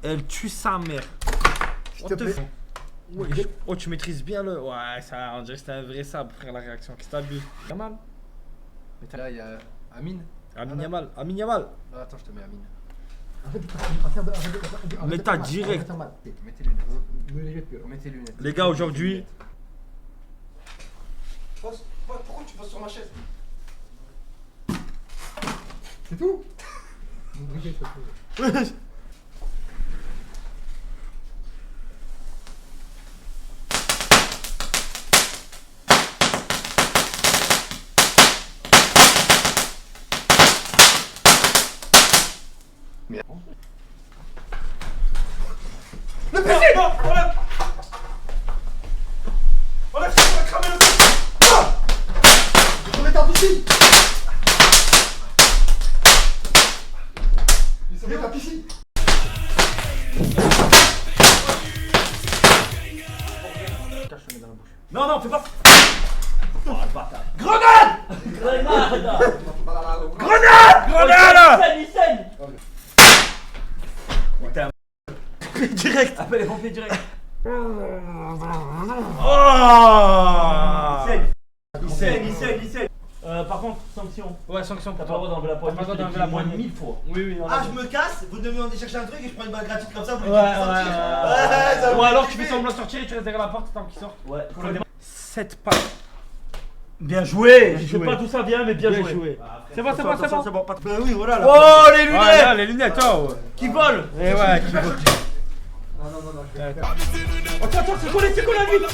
Elle tue sa mère. S'il te plaît. Ouais, oh, tu maîtrises bien le. Ouais, ça, on dirait que c'était un vrai sabre, frère, la réaction. Qu'est-ce que t'as vu? Yamal. Là, il y a Amine. Amin Yamal. Amin Yamal. Non, attends, je te mets Amine. Mais t'as direct. Mets tes lunettes. Mets tes lunettes. Les gars, aujourd'hui. Pourquoi tu poses sur ma chaise? C'est tout? Le PC! Non, enlève! Enlève, ça va cramer le truc! Je vais mettre un PC! Il se met un PC! Non, non, fais pas! Oh, le bâtard! Grenade! Grenade! Grenade! Il saigne. Putain. Direct! Appelle les pompiers direct. Oh! Il saigne. Par contre, sanction. Ouais, sanction T'as pour pas le droit toi. d'enlever la poignée. T'as pas le droit d'enlever la poignée 1000 fois. Oui, on Ah, l'a je dit. me casse, vous devez aller chercher un truc et je prends une balle gratuite comme ça, vous Ouais, me dites de sortir. Ça Ou me alors fait tu fais kiffer. semblant de sortir et tu restes derrière la porte tant qu'il sort. Ouais. 7 pas. Bien joué. Je sais pas d'où ça vient, mais bien joué. C'est bon, c'est bon, c'est bon. Bah oui, voilà. là. Oh, les lunettes! Voilà, les lunettes, oh! Qui vole? Eh ouais, qui vole. Non, Attends, c'est quoi la nuit?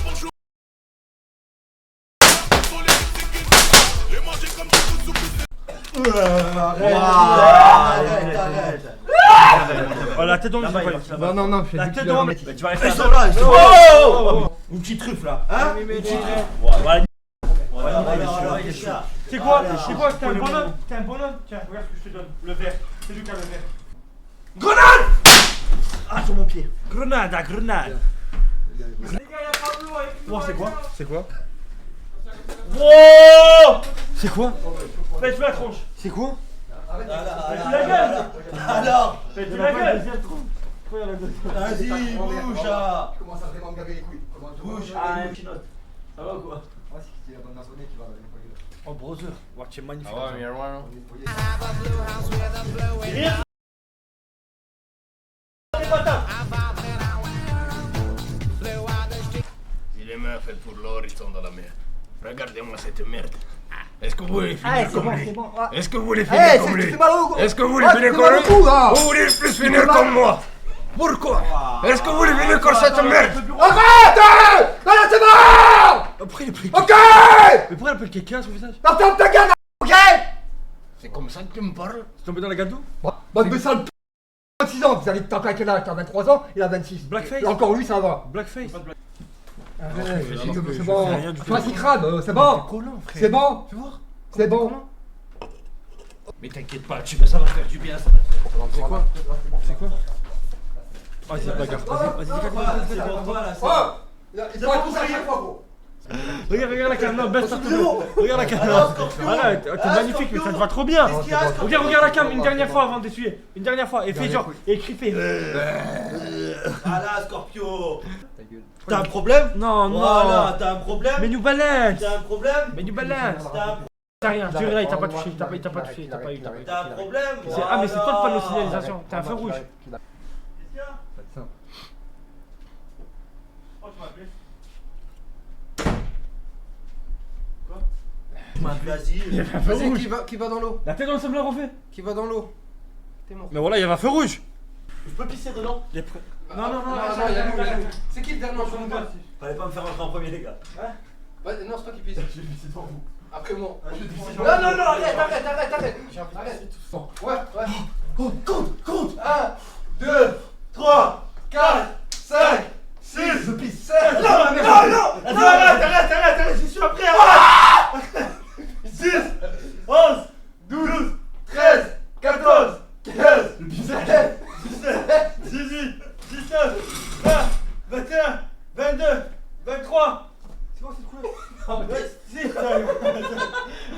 Arrête. Oh, la tête dans le non, fais La du tête cul, dans là. tu vas rester là. Ils sont là, ils sont là. Une petite truffe là. Hein? Une petite truffe. Voilà. Voilà, il est chaud. C'est quoi? T'es un bonhomme? Tiens, regarde ce que je te donne. Le verre. C'est lui qui a le verre. Grenade! Ah, sur mon pied. Grenade. Les gars, y'a Pablo avec nous. Oh, c'est quoi? C'est quoi? Wow! C'est quoi? Fais-tu la tronche. C'est quoi? Fais-tu la gueule. Alors, Fais-tu la gueule. vas-y, bouge là. Je commence à vraiment me gaver les couilles. Bouge. Ah, un petit note. Ça va ou quoi? Ouais, c'est la bonne abonnée qui va nettoyer. Oh, brother. Ouais, tu es magnifique. Si les meufs elles pour l'or, ils sont dans la mer. Regardez-moi cette merde. Est-ce que vous voulez finir comme lui? Est-ce que vous voulez finir comme lui? Est-ce que vous voulez finir comme lui? Ou vous voulez plus finir comme moi? Pourquoi? Est-ce que vous voulez finir comme cette merde? Arrête! Non, c'est bon! Après, il a pris. Ok! Mais pourquoi il a pris quelqu'un sur le visage? Non, ferme ta gueule, ok? C'est comme ça que tu me parles? C'est tombé dans la gâteau? Bonne de sale p. 26 ans, vous avez t'as quel âge? T'as 23 ans, il a 26. Blackface. Et encore lui, ça va. Blackface. C'est bon. rien du tout. Toi, c'est crade, c'est bon. Collant, frère. C'est bon. Tu vois? C'est bon. Mais t'inquiète pas, ça va faire du bien, ça va faire. C'est quoi? C'est quoi? Vas-y, bagarre. Vas-y, C'est pour toi là. Oh! Il faut tout ça à chaque fois, gros. Regarde la caméra, baisse ta tête. Regarde la caméra. Arrête, t'es magnifique, mais ça te va trop bien. Qu'est-ce qu'il y a, Scorpion? Regarde la cam une dernière fois avant d'essuyer. Une dernière fois. Et fais genre. Et écris fais. Ah là, Scorpio. T'as un problème? Non, Voilà, non. t'as un problème? Mais New Balance. T'as un problème? Mais New Balance. T'as rien, je te dirais, il t'a pas touché. Il t'a pas touché. Il t'a pas eu. T'as un problème? Ah, mais c'est toi le panneau de signalisation. T'es un feu rouge. Oh, tu m'as appelé. Vas-y. Vas-y, qui va dans l'eau? La tête dans le sable refait. Qui va dans l'eau? T'es mort. Mais voilà, il y avait un feu rouge. Je peux pisser dedans? Il est prêt. Non, il y a nous. C'est qui le dernier? Fallait pas me faire rentrer en premier, les gars. Non, c'est toi qui pisses. Je vais pisser devant vous. Après moi. Non, Non, arrête. Arrête. Ouais. Oh, compte. 1, 2, 3, 4, 5, 6, je pisse. 7. Non, arrête, j'y suis après. 6, 11, 12, 13, 14, 15, 17, 18, 19, 20, 21, 22, 23. C'est quoi cette couleur? 26,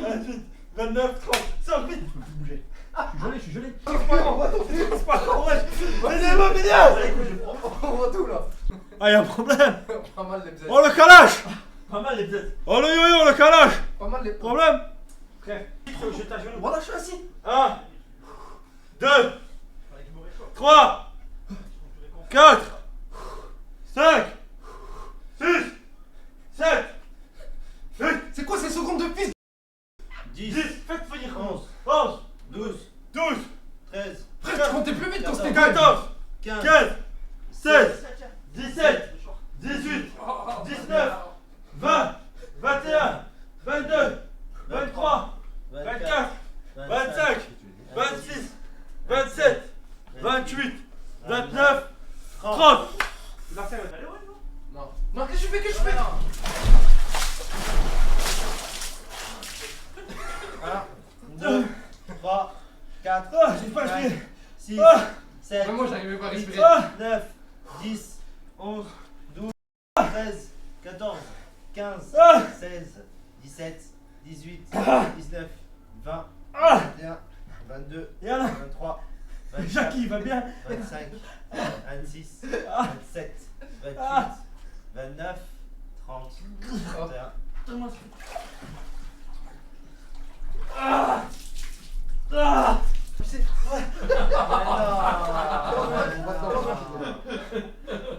28, 29, 30, 5, vite. Je peux plus bouger. Je suis gelé. C'est pas grave, wesh. Aidez-moi, Mignaz. On voit tout là. Ah, y'a un problème. Pas mal les bzètes. Oh, le calage. Pas mal les bêtes. Oh, le yo-yo, le calage. Pas mal les Problème. Frère, je t'ajoute. Voilà, je suis assis. 1, 2, 3, 4, 5, 6, 7, 8, C'est quoi ces secondes de piste? 10, faites venir 11, 11, 12, 12, 13, Frère, tu comptais plus vite quand c'était 14, 15, 15, 16, 17, 18, 19, 20, 21, 22, 23, 24, 25, 26, 27, 28, 29, 30. Non. Non, qu'est-ce que je fais? Qu'est-ce que je fais? 2, 3, 4, Ah, j'ai pas respiré. 6, Ah. 7, Vraiment, j'arrivais pas à 8, respirer. 9, 10, 11, 12, 13, 14, 15, Ah. 16, 17, 18, Ah. 19, 20, Ah. 21, 22, Yallah. 23, 24, Jackie, il va bien. 25, 26, Ah. 27, 28, Ah. 29, 30, 31. Ah. Ah.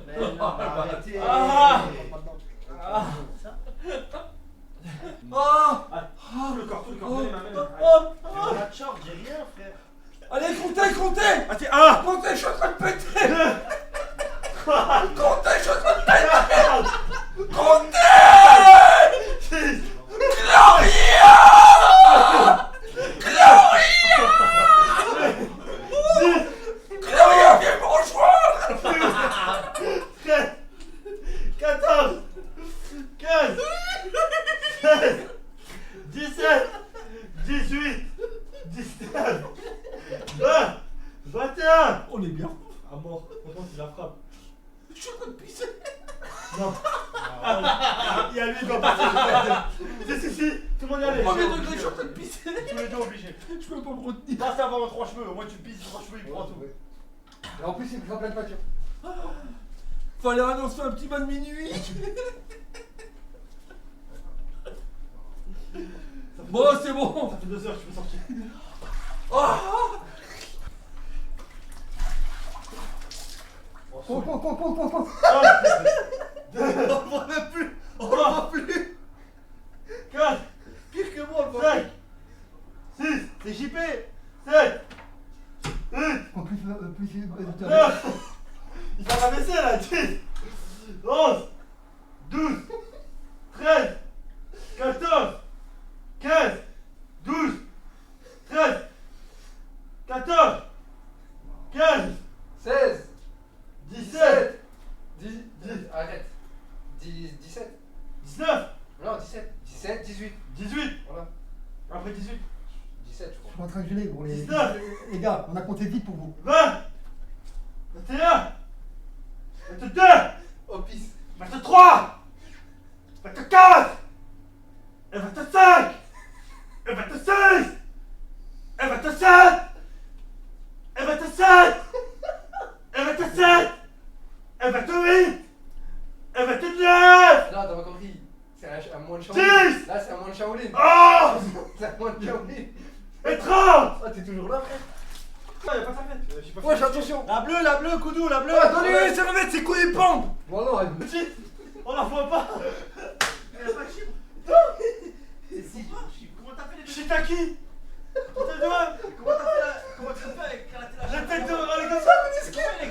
Mais non, arrêtez. Ah. Ah. Ah, le corps, tout le corps. Donnez ma main. J'ai pas de short, j'ai rien, frère. Allez, comptez! Ah, t'es un. Comptez, je suis en train de péter! Comptez, je suis en train de péter! Comptez! Gloria! Gloria, viens me rejoindre! 13, 14, 15, 16, 17, 18, 19, 20, 21. On est bien. À mort, franchement, c'est la frappe. Je suis en train de pisser. Non. Il y a lui, il doit partir. Si, tout le monde y allait. Premier degré, je suis en train de pisser. Tous les deux obligés. Je peux pas me retenir. Passe avant 3 cheveux, au moins tu pisses 3 cheveux, il prend tout. Et en plus, il me prend plein de pâture. Fallait annoncer un petit bain de minuit. Bon, c'est bon. Ça fait 2 heures que je peux sortir. Compte. On voit même plus. On voit plus. 4, Pire que moi, le 5, 6, C'est JP. 7, 8, En plus, 9. Il va rabaisser là, 10, 11, 12, 13, 14, 15, 12, 13, 14, 15, 16, 17, 10, arrête. 17. 19, Non, 17. 17, 18. 18. Voilà. Après 18, 17, je Je crois. suis en train de geler, gros. Les 19, gars, on a compté vite pour vous. 20, 21, 22, Oh, pisse. 23, 24, et 25, et 26, et 27, et 27, et 27, et 28, et 29, Là, t'as pas compris. C'est un moine Shaolin. 10. Là, c'est un moine Shaolin. oh, C'est un moine Shaolin. et 30. Ah, t'es toujours là, frère? Non, y'a pas sa fête. Je suis pas Wesh, attention. La bleue, Koudou, la bleue. Attendez, ça va mettre ses couilles et pendent. Voilà, petite. On la voit pas. Elle a pas de chiffre. Et si, comment t'as fait les deux? Shitaki. T'es doigt. Comment t'as fait avec La tête de. Elle est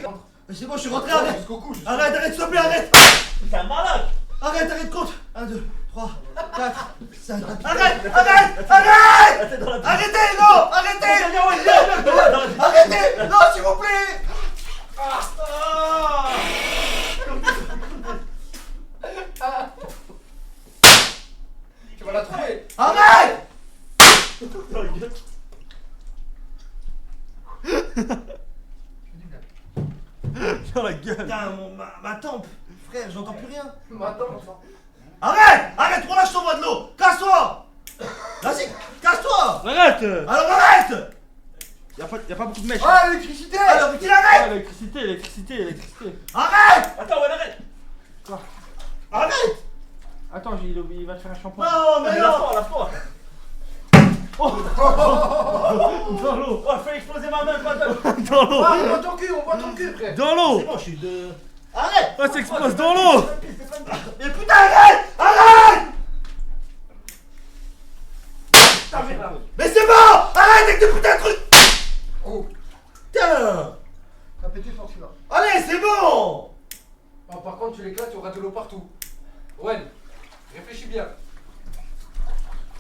comme ça. C'est bon, je suis rentré, arrête. jusqu'au cou. Arrête, s'il te plaît, arrête. T'es un malade. Arrête, compte. 1, 2, 3, 4, 5. Arrête. Arrêtez, non, arrêtez. Arrêtez, non, s'il vous plaît. Tu vas la trouver. Arrête. Dans la gueule. Putain, ma tempe. Frère, j'entends plus rien. Attends. Arrête, voilà, je t'envoie de l'eau. Casse-toi. Vas-y, casse-toi. Arrête. Alors arrête. Y'a pas beaucoup de mèches. Ah, l'électricité! Alors, mais qu'il arrête! Électricité. Arrête! Attends, ouais, arrête. Arrête! Attends, il va te faire un shampoing. Non, mais non! Lave-toi. Dans l'eau. Oh, fais exploser ma main, pas de. Dans l'eau. Ah, on voit ton cul, frère! Dans l'eau. C'est bon, je suis de. Arrête! Ça s'explose dans l'eau. Mais putain, arrête! Arrête! Mais c'est bon! Arrête avec tes putains de trucs! Oh! Putain! T'as pété fort celui-là. Allez, c'est bon! Ah, par contre, tu l'éclates, tu auras de l'eau partout. Owen, réfléchis bien.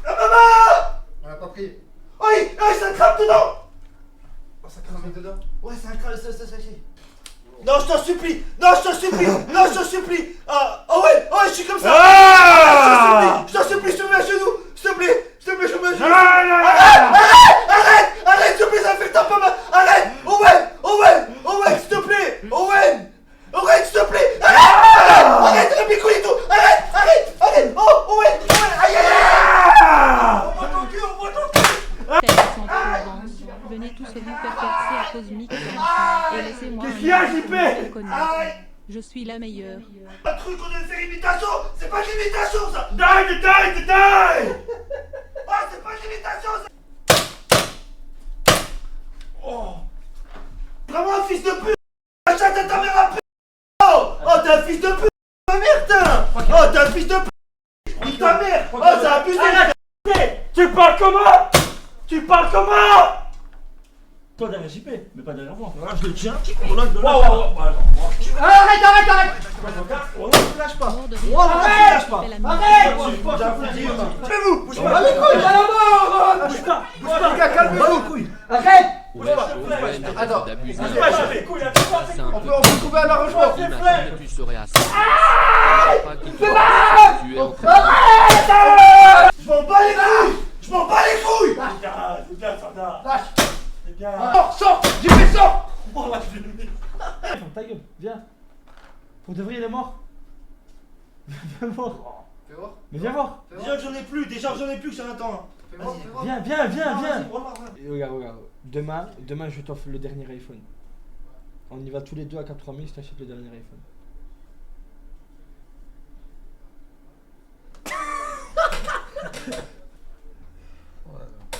Ah, maman! On a pas pris. Oui, oui, ça crape dedans! Oh, ça crame dedans. Ouais, ça crape, ça. Non, je t'en supplie! Non, je t'en supplie! Non, je t'en supplie! Ah, oh ouais, oh, je suis comme ça! Ah! Je t'en supplie, je te mets à genoux! S'il te plaît, je te mets à genoux! Ah! Arrête, s'il te plaît, ça fait le temps pas mal! Arrête! Owen, s'il te plaît! Owen, s'il te plaît! Arrête, la picoule et tout! Arrête! Oh, Owen! Aïe, On voit ton cul, on voit ton cul! Faites son courant. Venez tous vous faire percer à cosmique et laissez-moi Qu'est-ce qu'il y a, JP? connaître. Je suis la meilleure. un truc, on est faire imitation! C'est pas de l'imitation, ça! Die! Ah, c'est pas de l'imitation, ça! Oh! Vraiment un fils de pute! La chatte à ta mère à pute! Oh, t'es un fils de pute! Ta mère, putain! Oh, t'es un fils de pute! Nique ta mère! Oh, c'est abusé! Tu parles comment? Toi derrière JP, mais pas derrière moi. Voilà, je le tiens. Waouh. Arrête! Oh non, tu lâches pas. Mort de Oh, rire. tu lâches pas. Fais la Arrête! musique. Lâchez-vous! Bouge pas! Allez, couille, à la mort! Bouge pas! Les gars, calmez-vous! Arrête! Attends. Bouge pas, JP! Couille, là, On peut trouver un arrangement! Tu serais assez. Je m'en bats les couilles! Je m'en bats les couilles! C'est bien, Sarda! Lâche! C'est bien! Sors! J'ai fait sort! Oh là, je l'ai mis! Ta gueule, viens. Pour de vrai, il est mort. Viens voir. Fais voir. Mais viens voir. Déjà que j'en ai plus, Jonathan! Fais voir, fais voir. Viens. Vas-y, Et regarde. Demain, je t'offre le dernier iPhone. On y va tous les deux à 4-3000, je t'achète le dernier iPhone.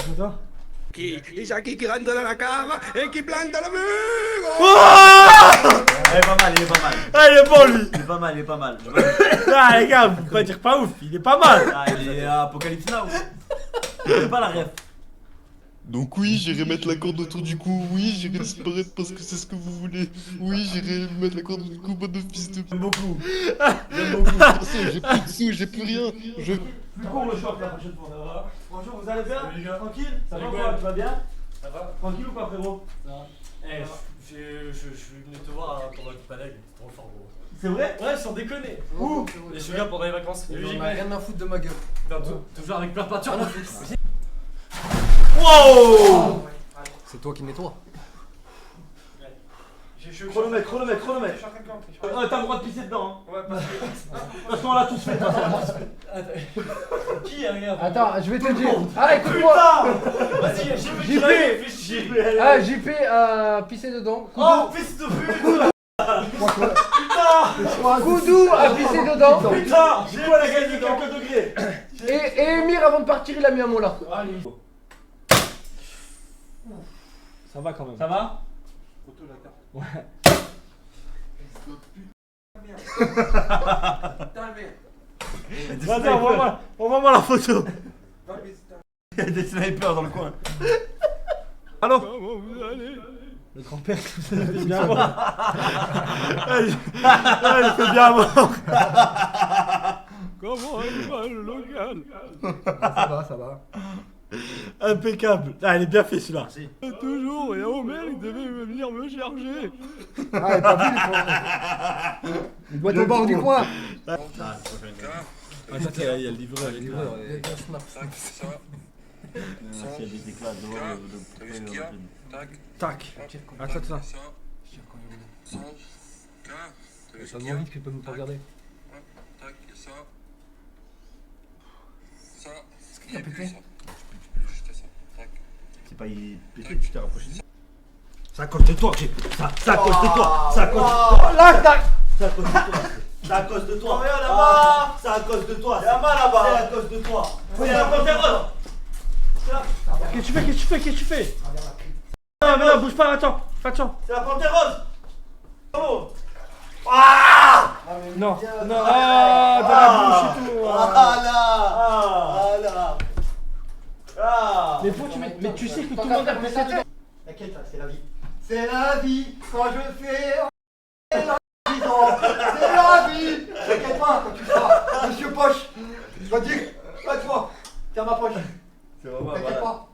Content? Qui rentre dans la cave et qui plante dans la mur. Il est pas mal, il est pas mal. Ah, il est bon lui. Il est pas mal. Ah les gars, vous pouvez pas dire pas ouf, il est pas mal. Ah, il est à Apocalypse Now. C'est pas la ref. Donc oui, j'irai mettre la corde autour du cou, oui, j'irai disparaître parce que c'est ce que vous voulez. Oui, j'irai mettre la corde autour du cou, pas de fils de... J'aime beaucoup. De toute façon, j'ai plus de sous, j'ai plus rien. Je... Plus court le choc la prochaine fois. Bonjour, vous allez bien? Salut les gars. Tranquille? Ça va Salut, quoi? Gwen. Tu vas bien? Ça va? Tranquille ou pas frérot? Eh, je suis venu te voir pendant que palais, trop fort gros. C'est vrai? Ouais, sans déconner. Où? Et je suis là pendant les vacances. On a rien à foutre de ma gueule. Toujours avec plein de peinture. Wow! C'est toi qui nettoies. Chronomètre. Ah, t'as le droit de pisser dedans. Hein. Ouais, parce qu'on l'a tous fait. Qui a rien? Attends, je vais te dire. Ah, écoute-moi. Vas-y, JP. Ah, JP a pissé dedans. Oh, fils de pute! Koudou a pissé dedans. Putain! J'ai quoi la gagné quelques degrés? Et Emir, avant de partir, il a mis un mot là. Ça va quand même. Ça va? Ouais. Vas-y, envoie-moi la photo. Il y a des snipers dans le coin. Allô? Comment vous allez? Le grand-père, c'est bien mort. Il fait bien mort. Comment va le local? Ça va. Impeccable. Ah, il est bien fait celui-là. Toujours, et Omer, il devait venir me chercher. Ah, il pas vu, il doit être au bord du coin. Ah, il y a le livreur. Il y a des éclats dehors. Tac. Attends. Ça va vite que tu peux me regarder. Est-ce qu'il a pété? C'est pas. Tu t'es rapproché de lui. C'est à cause de toi, c'est à cause de toi. C'est à cause de toi. C'est à cause de toi. C'est à cause de toi. Regarde là-bas. C'est à cause de toi. Y'a mal là-bas. C'est à cause de toi. C'est la panthère rose. Qu'est-ce que tu fais Non, mais là, bouge pas, attends. C'est la panthère rose. Oh. Non, dans la bouche et tout. Mais faut mais tu sais que tout le monde a fait ça. T'inquiète, c'est la vie. C'est la vie quand je fais. C'est la vie. T'inquiète pas quand tu seras Monsieur Poche. Je vais te dire, pas toi. Tiens ma poche. C'est vraiment T'inquiète pas.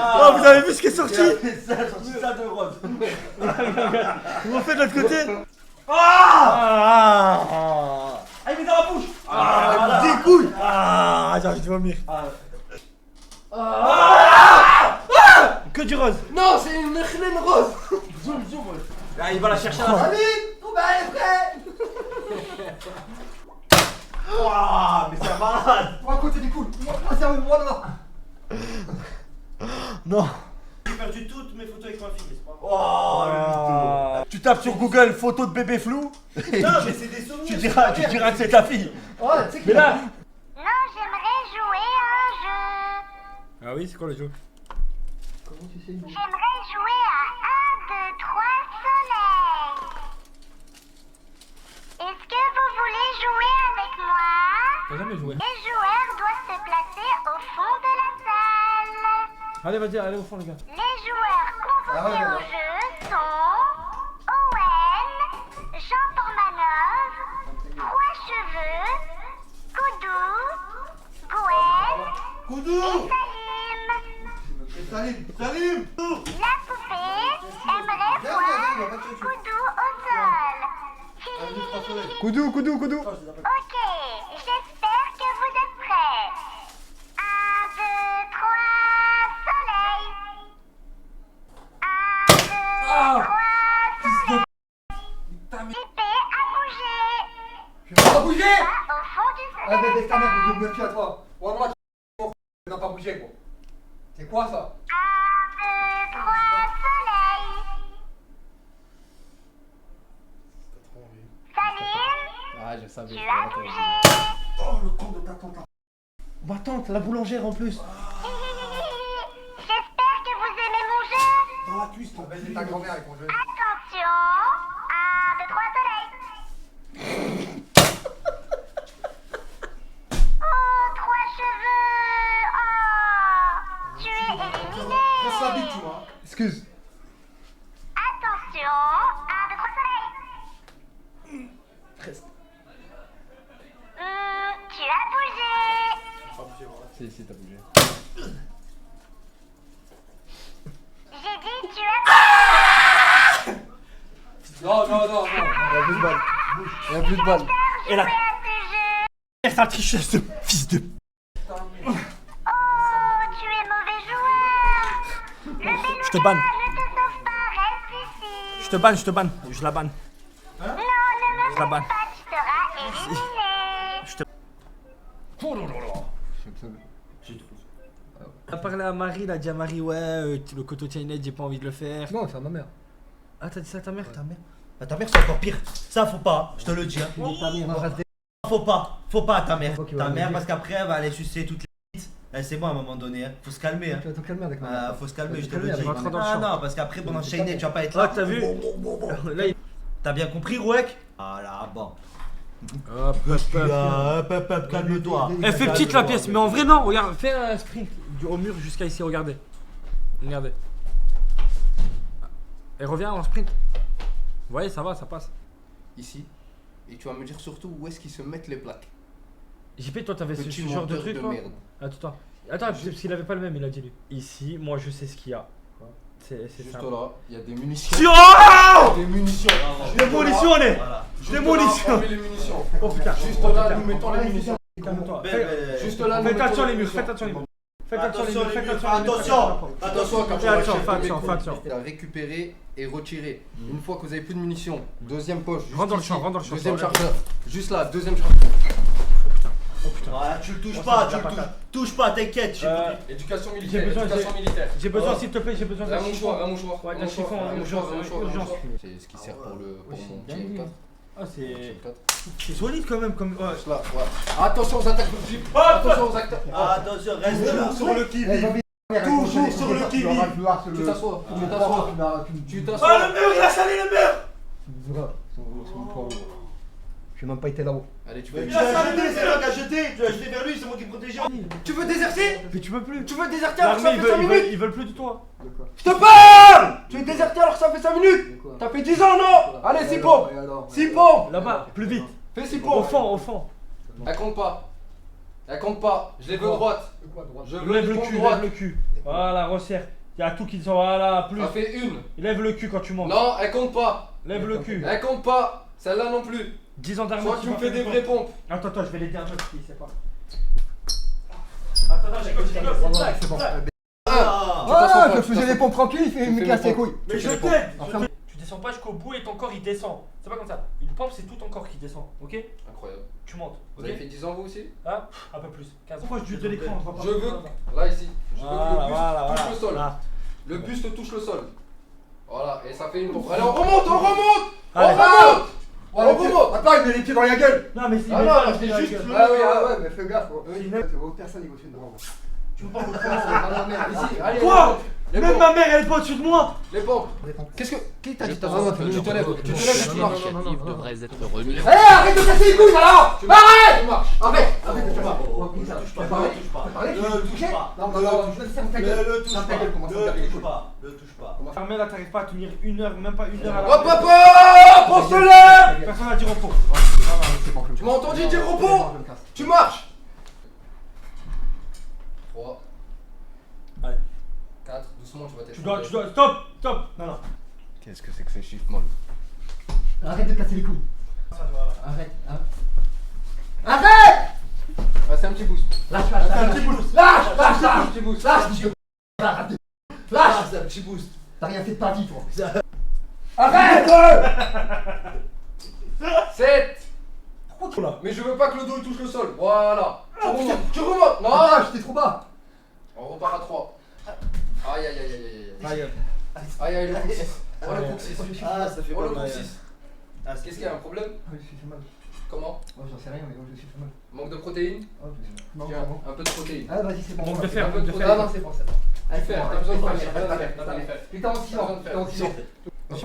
Oh, vous avez vu ce qui est sorti? C'est sorti ça de rose. Vous refaites de l'autre côté? Ah, il est dans la bouche. Des couilles. J'ai envie de vomir. Que du rose. Non, c'est une Merlin rose. Ah, il va la chercher à la Salut. Ton bain est prêt. Mais c'est un malade. Moi à côté du cou. Moi sérieux, moi là. Non. J'ai perdu toutes mes photos avec ma fille, c'est pas grave. Oh, tu tapes sur Google photo de bébé flou. Non, mais c'est des souvenirs. Tu diras que c'est ta fille. Ouais, tu sais que. Mais là. Non, j'aimerais jouer à un jeu. Ah oui, c'est quoi le jeu? Comment tu sais? J'aimerais jouer à 1, 2, 3 soleil. Est-ce que vous voulez jouer avec moi? T'as jamais joué. Les joueurs doivent se placer au fond de la salle. Allez, vas-y, allez au fond, les gars. Les joueurs convoqués au jeu sont Owen, Jean Pormanov, Trois Cheveux, Koudou, Gwen et Salim. Salim. La poupée aimerait voir Koudou au sol. Koudou. Ok, j'espère que vous êtes prêts. 1, 2, 3, soleil. 1, 2, 3, soleil. Pépé a bougé. Je vais pas bouger. Va au fond du Ah, soleil. bébé, ta mère, je me tue à toi. Wallah, tu n'as pas bougé, gros. C'est quoi ça? 1, 2, 3, soleil. Salim, Ah, je savais. tu as bougé. Oh, le con de ta tante. Ma tante, la boulangère en plus. J'espère que vous aimez mon jeu. Dans la cuisse, ton baiser ta grand-mère avec mon jeu. Attention. 1, 2, 3, soleil. Oh, Trois Cheveux. Oh, tu es éliminé. Presse la bite, tu vois. Excuse. Attention. 1, 2, 3, soleil. Presque. Tu as bougé. Si, t'as bougé. J'ai dit tu as bougé. Non. Il y a plus de balles. Il y a plus de balles. Et là. À ce jeu. Sale tricheuse de fils de. Oh, tu es mauvais joueur. Le Je te banne. ne te sauve pas, reste ici. Je te banne. Je la banne. Non, ne me Je la banne. pas, tu seras éliminé. On a parlé à Marie, il a dit à Marie, ouais, le couteau tient net, j'ai pas envie de le faire. Non, c'est à ma mère. Ah, t'as dit ça à ta mère? Bah, ta mère c'est encore pire. Ça faut pas, je te le dis. Hein. Faut pas ta mère. Ta mère parce qu'après elle va aller sucer toutes les bites. C'est bon à un moment donné, hein. Faut se calmer. Hein. Tu vas te calmer avec ma mère. Faut se calmer, je te calmer, le dis. elle rentre dans le champ. Non, parce qu'après pendant enchaîner, tu vas pas être Ah, là. t'as vu? Là, il... T'as bien compris, Rouek? Ah là, bon. Hop. Calme-toi. Elle fait petite la pièce, mais en vrai, non, regarde, fais un sprint au mur jusqu'à ici, regardez. Regardez. Et reviens en sprint. Vous voyez, ça va, ça passe. Ici. Et tu vas me dire surtout où est-ce qu'ils se mettent les plaques. JP, toi, t'avais ce Petit genre de menteur truc, de toi? merde. Attends, parce qu'il avait pas le même, il a dit lui. Ici, moi, je sais ce qu'il y a. C'est Juste ça. là, il y a des munitions. Oh, Des munitions. démolition, on est. Juste Démolition. là, on met les munitions. Oh putain. Juste là, nous mettons les munitions. Calme-toi. Juste là, nous Faites mettons attention les les murs, munitions. faites attention les murs. Faites Attention, attention les murs, les faites murs, attention. Attention quand tu Fais vas attention, chercher fais le attention, micro. fais attention. Il a récupéré et retiré. Une fois que vous avez plus de munitions, deuxième poche. Juste Rentre dans le ici. champ, rentre dans le champ. Deuxième chargeur. Juste là, deuxième chargeur. Oh putain. Voilà, tu le touches pas, tu le touches pas, t'inquiète. Éducation J'ai militaire, besoin, éducation militaire. J'ai besoin, s'il te plaît, j'ai besoin Un d'un mouchoir, un mouchoir. Ouais, d'un chiffon en urgence. C'est ce qui sert pour le pour mon bien Team dit. 4. Ah, c'est solide quand même. Comme... Ouais. Là, ouais. Attention aux attaques de type. Attention aux attaques. Attention, reste là. Sur le qui Toujours sur le qui-vive. Tu t'assois, tu t'assois. Tu t'assois. Ah, le mur, il a salé le mur. J'ai même pas été là-haut. Allez, tu peux. Il a salé, c'est moi qui a jeté. Tu l'as jeté vers lui, c'est moi qui protégeais. Tu veux déserter? Mais tu peux plus. Tu veux déserter alors que ça L'armée, fait 5 minutes? ils veulent plus de toi. Je te parle! Tu veux déserter alors que ça fait 5 minutes? T'as fait 10 ans, non? Allez, 6 pompes! 6 pompes! Là-bas, plus vite. Fais 6 Au pompes! fond, au fond. Elle compte pas. Elle compte pas. Je les veux droite. Je veux Lève les le comptes cul, droite. lève le cul. Voilà, resserre. Il y a tout qui sont. Voilà, plus. Ça fait une. Lève le cul quand tu montes. Non, elle compte pas. Lève le cul. Elle compte pas. Celle-là non plus. 10 ans d'armée. Soit tu me fais des vraies pompes. Attends, je vais l'aider un peu parce qu'il sait pas. Attends, C'est bon. Ah, Je faisais les pompes tranquilles, il me casse les couilles. Mais je fais les t'aide. pompes. Tu descends pas jusqu'au bout et ton corps il descend. C'est pas comme ça. Une pompe c'est tout ton corps qui descend. Ok? Incroyable. Tu montes. Vous Ok? avez fait 10 ans vous aussi? Ah, un peu plus. 15 ans. Proche de l'écran. Je veux. Là ici. Je veux que le buste Voilà, touche voilà. le sol. Là. Le buste touche le sol. Voilà, et ça fait une pompe. Allez, on remonte, on remonte! On Allez. remonte! On Attends, remonte! il met les pieds dans la gueule. Non, mais c'est. Ah non, je l'ai juste. Ah ouais, mais fais gaffe. Oui. Personne négocier une drogue. Tu veux pas me Ici, allez, Quoi? les Même pompes, ma mère elle est pas au-dessus de moi. les pompes. Qu'est-ce que. Qui t'a dit Tu te lèves, tu te marches. L'initiative devrait être remise. Eh, arrête de casser les couilles là. Tu marches. Arrête. touche pas, ne touche pas. Ne le touche pas. Non, ferme ta gueule. Ne le touche Ferme ta gueule, comment ça pas. ferme Ne les touche couilles. pas. Ne touche pas. Fermé là, t'arrives pas à tenir une heure, même pas une heure à la Hop, hop, hop! On se lève! Personne n'a dit repos. Tu m'as entendu dire repos? Tu marches! 3. Allez. 4, doucement, tu vas Tu t'effondrer. dois. Stop! Stop! Non, non. Qu'est-ce que c'est que ces chiffres molles? Arrête de casser les couilles. Arrête. Arrête. Ah, c'est un petit boost. Lâche. Un petit boost. Lâche. Un petit boost. Lâche. C'est un petit boost. T'as rien fait de ta vie, toi. Arrête! 7. Oula. Mais je veux pas que le dos il touche le sol. Voilà. Tu remontes. Non. Ah, j'étais trop bas. On repart à 3. Aïe, aïe, aïe, aïe, aïe. Aïe. Aïe, aïe, le coup 6. Oh, le coup 6. Ah, ça fait Oh, le mal. coup 6. Ah, Qu'est-ce qu'il y a, un problème? Je suis fait mal. Comment? J'en sais rien, mais je suis fait mal. Manque de protéines? Non, Tiens, c'est bon. un peu de protéines. Ah, vas-y, c'est bon. Manque de c'est fer, bon. manque de Ah, fer. non, c'est bon. Allez, faire, t'as besoin de faire. Putain, en silence. Putain, en silence. Tu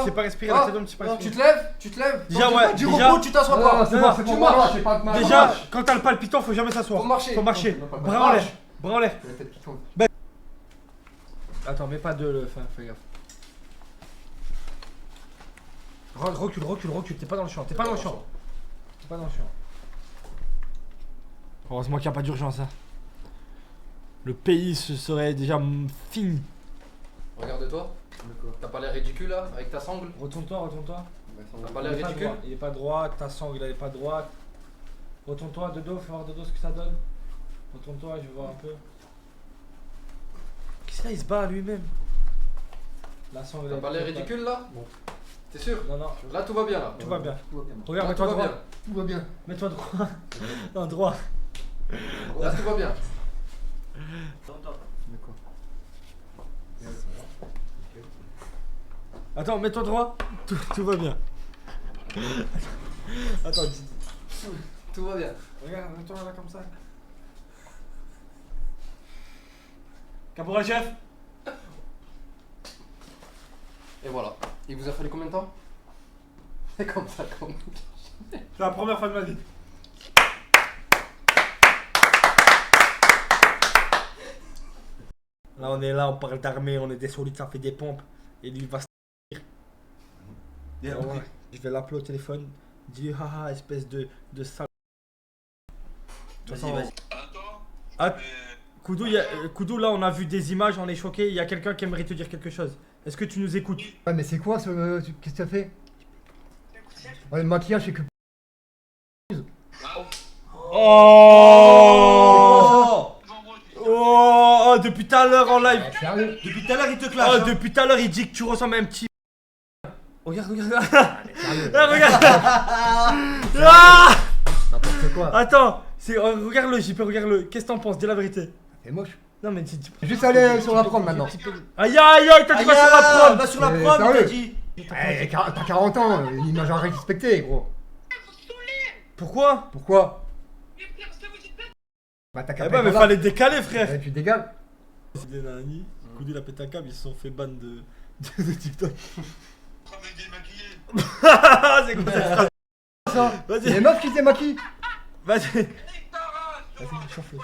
sais pas respirer, la tête d'homme, tu sais pas Tu respirer. te lèves? Tu te lèves? Déjà, ouais, Du déjà- repos, tu t'assois Non, pas. c'est Non, bon, non, c'est tu bon. marches. J'ai pas de mal. Déjà, quand t'as le palpitant, faut jamais s'asseoir. Faut marcher. Faut marcher. Non, non, Bras en l'air. Bras en l'air. La tête qui tourne. Attends, mets pas de le. Enfin, fais gaffe. Recule. T'es pas dans le champ. T'es pas dans le champ. T'es pas dans le champ. Heureusement qu'il n'y a pas d'urgence. Hein. Le pays se serait déjà fini. Regarde-toi. T'as pas l'air ridicule là, avec ta sangle? Retourne-toi. T'as pas l'air ridicule? Il est pas droit, ta sangle elle est pas droite. Retourne-toi de dos, fais voir de dos ce que ça donne. Retourne-toi, je vais voir un peu. Qu'est-ce qu'il il se bat lui-même? La sangle T'as elle pas est l'air droite. ridicule là? T'es sûr? Non, non, Là tout va bien là. tout va bien. Tout va bien. Regarde, Là, mets-toi tout va droit. bien. Tout va bien. Mets-toi droit. Non, droit. Là tout va bien. Attends, mets-toi droit. Tout va bien. Attends, Tout va bien. regarde, mets-toi là comme ça. Caporal chef. Et voilà. Il vous a fallu combien de temps? C'est comme ça comme. C'est la première fois de ma vie. Là on est là, on parle d'armée, on est des solides, ça fait des pompes. Et lui il va se tirer. Ouais. Je vais l'appeler au téléphone. Dis-lui haha espèce de sale. Vas-y. Ah, Koudou, Koudou, là on a vu des images, on est choqué. Il y a quelqu'un qui aimerait te dire quelque chose. Est-ce que tu nous écoutes? Ouais, mais c'est quoi ce. Qu'est-ce que tu as fait? Ouais, le maquillage, c'est que. Oh, oh, depuis tout à l'heure en live. Sérieux? Depuis tout à l'heure, il te clash. Oh, depuis tout à l'heure il dit que tu ressembles à un petit. Regarde. Ah, regarde. Ah, N'importe quoi. attends, Regarde-le, JP, regarde-le. Qu'est-ce que t'en penses? Dis la vérité. C'est moche. Non, mais Juste aller sur la prom maintenant. Aïe aïe aïe, t'as dit quoi sur la prom? Va sur la Mais prom, il t'a sérieux. dit. T'as 40 ans, il m'a jamais respecté, gros. Pourquoi? Pourquoi? Bah t'as qu'à Eh bah, mais pas fallait décaler, frère. là. Tu dégales. C'est des nannies. Koudou, il a pété un câble, ils se sont fait ban de TikTok. C'est quoi cette phrase? Ça. C'est les Vas-y, meufs qui se démaquillent. vas-y.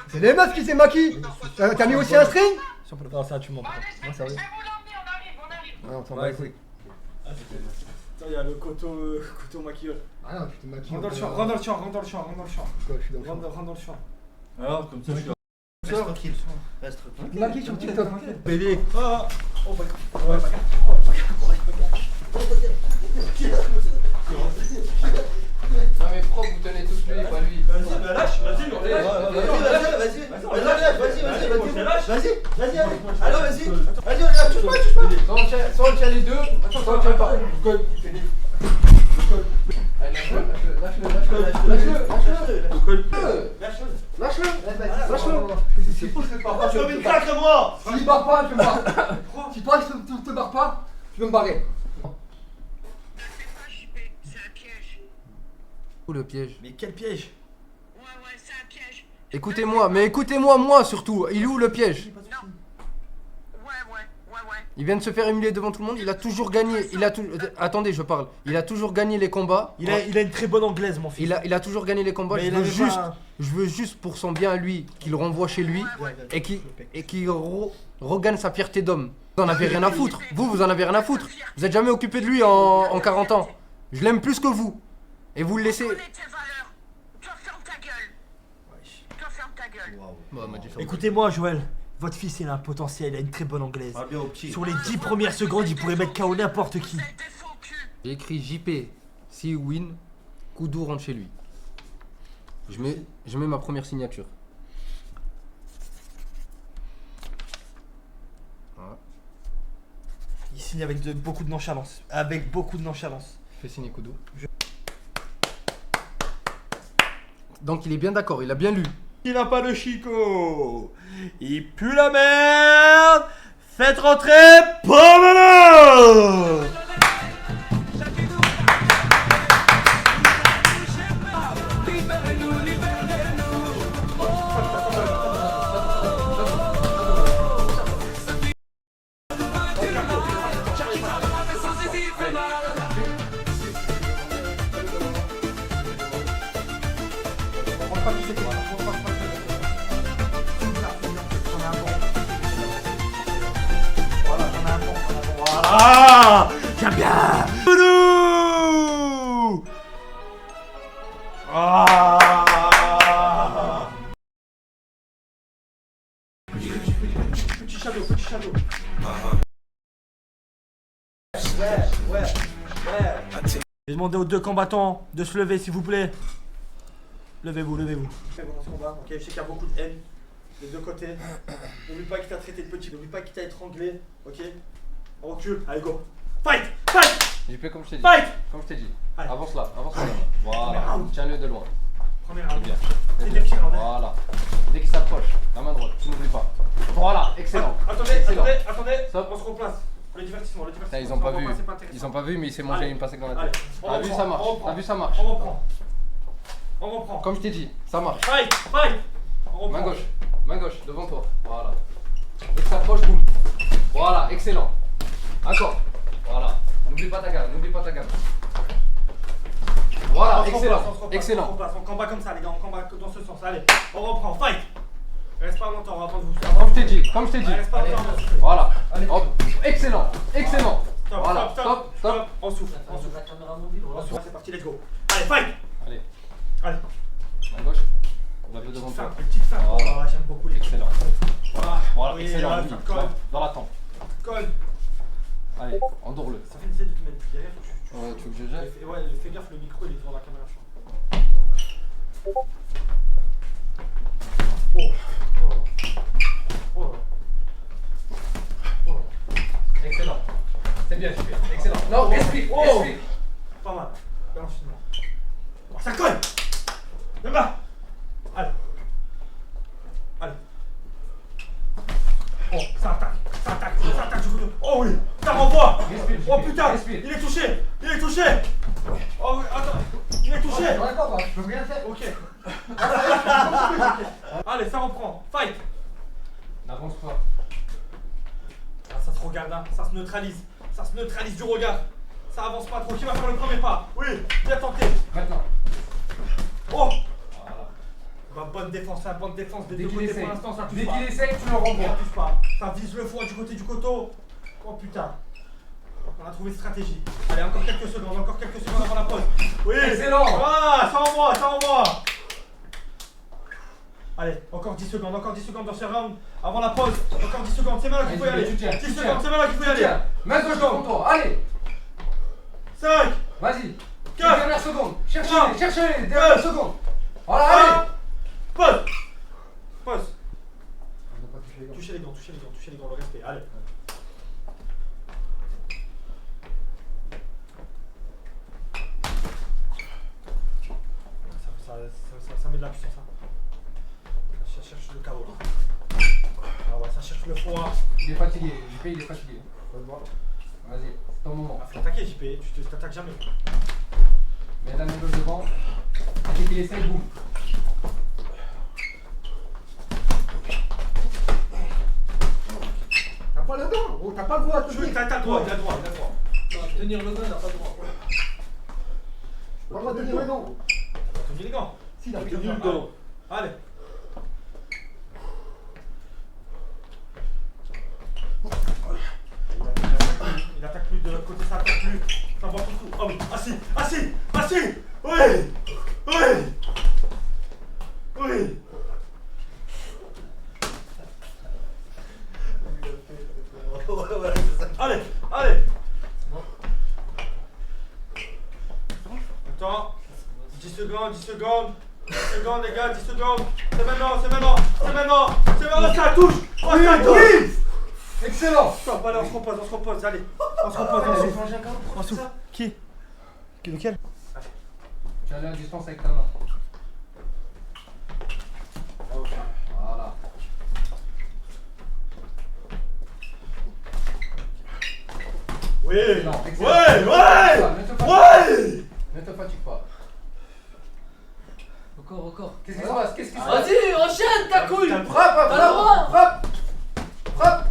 C'est les meufs qui se démaquillent. T'as mis aussi un string? Non, ça, tu mens pas. Non, sérieux. Ah, on s'en bat les couilles. Attends, il y a le coteau maquilleur. Ah non, tu te maquilles. Rentre dans le champ, rentre dans le champ, rentre dans le champ, rentre dans le champ. Quoi, je suis dans le champ. Rentre dans le champ. Alors, comme ça, je suis. Reste tranquille. Reste tranquille. Tu te maquilles sur TikTok. Pédé. Non mais pourquoi vous tenez tous lui, pas lui? Vas-y, bah lâche, vas-y, Vas-y, allez, touche pas. Soit on tient les deux, soit on tient pas. Allez, lâche-le. C'est faux, je te barre pas. Tu veux une claque, moi. Si je barre pas, je me barre. Si toi, je te barre pas, je vais me barrer. Où le piège? Mais quel piège? Écoutez-moi, mais écoutez-moi, moi surtout. Il est où le piège? Il vient de se faire humilier devant tout le monde. Il a toujours gagné. Attendez, je parle. Il a toujours gagné les combats. Il a une très bonne anglaise, mon fils. Il a toujours gagné les combats. Mais Je veux juste pour son bien à lui qu'il renvoie chez lui et qu'il regagne sa fierté d'homme. Vous en avez rien à foutre. Vous en avez rien à foutre. Vous êtes jamais occupé de lui en 40 ans. Je l'aime plus que vous. Et vous le laissez. Écoutez-moi, Joël. Votre fils, il a un potentiel, il a une très bonne anglaise. Ah, bien au petit. Sur les 10 premières secondes, il pourrait mettre KO n'importe qui. J'ai écrit JP, si win, Koudou rentre chez lui. Je mets ma première signature. Voilà. Il signe avec beaucoup de nonchalance. Avec beaucoup de nonchalance. Fais signer Koudou. Donc il est bien d'accord, il a bien lu. Il n'a pas de Chico. Il pue la merde. Faites rentrer Pomelo. Ah, j'aime bien. Koudou. Ah. Petit shadow, petit shadow. Ouais. J'ai demandé aux deux combattants de se lever, s'il vous plaît. Levez-vous. C'est bon, on combat. Ok, je sais qu'il y a beaucoup de haine des deux côtés. N'oublie pas qu'il t'a traité de petit, n'oublie pas qu'il t'a étranglé. Ok. On recule, allez go. Fight. JP comme je t'ai dit. Fight. Comme je t'ai dit. Allez. Avance là. Voilà. Tiens-le de loin. Première C'est round. bien. C'est des petits rounds. Voilà. Dès qu'il s'approche, la main droite, tu n'oublies pas. Voilà, excellent. Attendez, Stop. on se replace. Le divertissement. Putain, ils ont pas vu. Ils ont pas vu, mais il s'est mangé Allez. une passée dans la Allez, tête. on T'as vu, reprend, ça marche. on reprend. T'as vu, ça marche. On reprend. Comme je t'ai dit, ça marche. Fight. On Main reprend. gauche, devant toi. Voilà. Dès que ça approche, boum. Voilà, excellent. Encore. Voilà. N'oublie pas ta gamme. Voilà, On se excellent. replace, on se replace, Excellent. On combat comme ça, les gars. On combat dans ce sens. Allez, on reprend. Fight. Reste pas longtemps, on va attendre vous. Comme je t'ai dit. Reste pas longtemps. Voilà. Hop. Excellent. Voilà. Stop. Stop. On souffle. C'est parti, let's go. Allez, fight. Allez. Allez. Main gauche. On a peu devant toi. Petite fin. Voilà. Oh, j'aime beaucoup les Excellent. Voilà, Oui, excellent. là, Oui, ça colle. dans la tempe. Colle. Allez, endors-le. Ça fait une dizaine de te mettre derrière. Ouais, tu veux que je jette? Ouais, fais gaffe, le micro il est devant la caméra, je crois. Excellent. C'est bien, super. Excellent. Non, respire. Pas mal. Balance une main. Oh, ça colle. Même là. Allez. Oh, ça attaque du coup. Oh oui, ça renvoie. Oh putain, il est touché. Oh oui, attends, il est touché. D'accord, je peux rien faire. Ok. Allez, ça reprend. Fight. N'avance pas. Ah, ça se regarde, hein. Ça se neutralise du regard. Ça avance pas trop. Qui va faire le premier pas? Oui, bien tenté. Maintenant. Oh. Voilà. Bah, bonne défense des Dès deux qu'il côtés essaye. pour l'instant, ça touche Dès pas. qu'il essaye, tu le Ça renvoies. touche pas. Ça vise le foie du côté du coteau. Oh putain. On a trouvé une stratégie. Allez, encore quelques secondes avant la pause. Oui. Excellent. Ah, ça envoie. Allez, encore 10 secondes dans ce round. Avant la pause. Encore 10 secondes. C'est maintenant qu'il faut y aller. 10 secondes, c'est maintenant qu'il faut y aller. Tiens, main gauche devant toi, allez. 5. Vas-y. Quatre. Dernière seconde. Trois. Cherchez-les. Dernière seconde. Voilà, allez. Pause. On n'a pas touché les gants. Touchez les gants, le respect. Allez. Ça met de la puissance. Hein. Ça cherche le chaos. Ah ouais, ça cherche le foie. Il est fatigué. JP, il est fatigué. Faut le voir. Vas-y, c'est ton moment. Ah, faut attaquer, JP. Tu t'attaques jamais. Mets la main gauche devant. Dès qu'il essaye, boum. T'as pas le gant, oh, t'as pas le droit à toucher. T'as le droit, il a le droit. Tenir le gars, il n'a pas le droit. Pas le droit de tenir le gant. Tenez les gants. Si, il a pris Tenez le le gant. gant. Allez. Il attaque plus de l'autre côté, ça attaque plus. Ça voit tout. Ah oui, assis. Oui. Allez. Attends. 10 secondes. 10 secondes, les gars, 10 secondes. C'est maintenant. Ça touche. Excellent. Stop, allez, on se repose, allez. On se repose, on souffle. Qui? Lequel? Tu as aller à distance avec ta main. Voilà. Oui. Excellent, excellent. Ouais. Ne te fatigue pas. Encore. Qu'est-ce qui se passe? Vas-y, enchaîne ta couille. Frappe. T'as la droit. Frappe.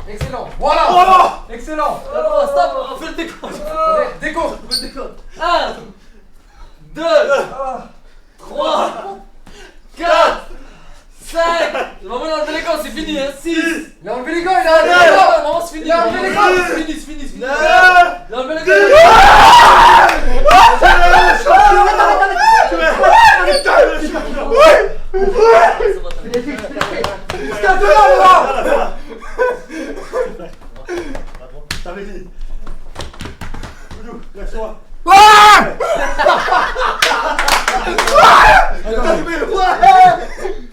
Excellent. Voilà. Excellent. T'as le droit, stop, on fait le décompte. Allez, décompte. On fait le décompte. 1, 2, 3, 4, 5. Maman, il a enlevé les gants, c'est fini, hein. 6. Il a enlevé les gants, il a enlevé les gants. Maman, c'est fini. Il a enlevé les gants. C'est fini. Il a enlevé les gants. T'avais dit. Boudou, lâche-toi.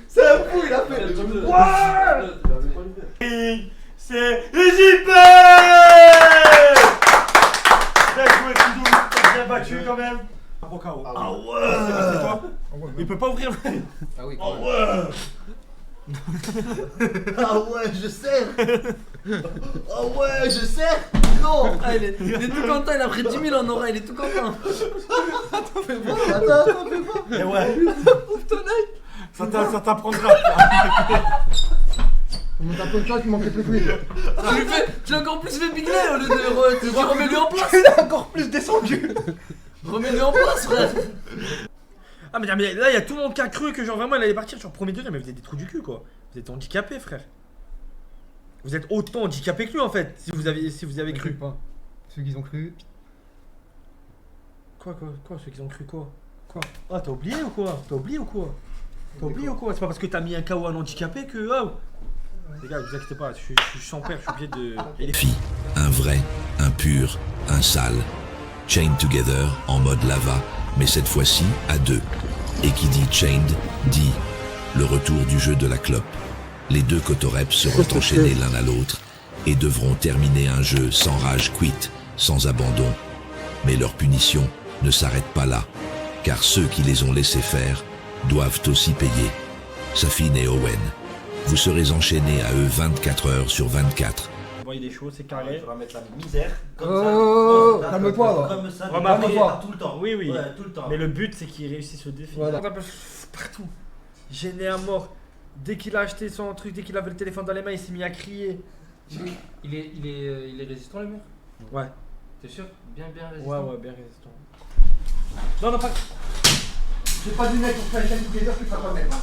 C'est un fou, il a fait. C'est JP. Bien joué, Boudou. T'as bien battu quand même. Bon KO. Ah ouais. C'est toi. Il peut pas ouvrir. Ah oui, Ah ouais. Ah ouais, je serre. Ah ouais, je serre. Non. Ah, il est tout content, il a pris 10 000 en aura, il est tout content. Attends, fais pas. Et ouais. Ouvre ton œil. Ça t'apprendra. On t'a pas le temps, tu manquais plus que lui. Tu l'as encore plus fait bigler au lieu de tu remets-lui en place. Il a encore plus descendu. Remets-lui en place, frère. Ah mais là il y a tout le monde qui a cru que genre vraiment il allait partir sur premier degré, mais vous êtes des trous du cul quoi. Vous êtes handicapés frère. Vous êtes autant handicapés que lui en fait, si vous avez cru. Pas. Ceux qui ont cru. Quoi ceux qui ont cru quoi? Ah t'as oublié ou quoi? C'est pas parce que t'as mis un KO à un handicapé que... Oh. Les gars, vous inquiétez pas, je suis sans père, je suis obligé de... Fille, un vrai, un pur, un sale. Chained together en mode lava, mais cette fois-ci à deux. Et qui dit chained, dit le retour du jeu de la clope. Les deux cotoreps seront enchaînés l'un à l'autre et devront terminer un jeu sans rage quitte, sans abandon. Mais leur punition ne s'arrête pas là, car ceux qui les ont laissés faire doivent aussi payer. Safin et Owen, vous serez enchaînés à eux 24 heures sur 24. Bon, il est chaud, c'est Je carré. vais mettre la misère. Oh, ça. calme-toi, là. Comme ça, Remarque, tout le temps. Oui, oui. Ouais, tout le temps. Mais le but, c'est qu'il réussisse le défi. Voilà. On appelle partout. Gêné à mort. Dès qu'il a acheté son truc, dès qu'il avait le téléphone dans les mains, il s'est mis à crier. Il est résistant le mur? Ouais. T'es sûr? Bien résistant? Ouais, bien résistant. Non, pas. J'ai pas de lunettes pour faire les chaînes toutes les heures, tu feras pas mettre.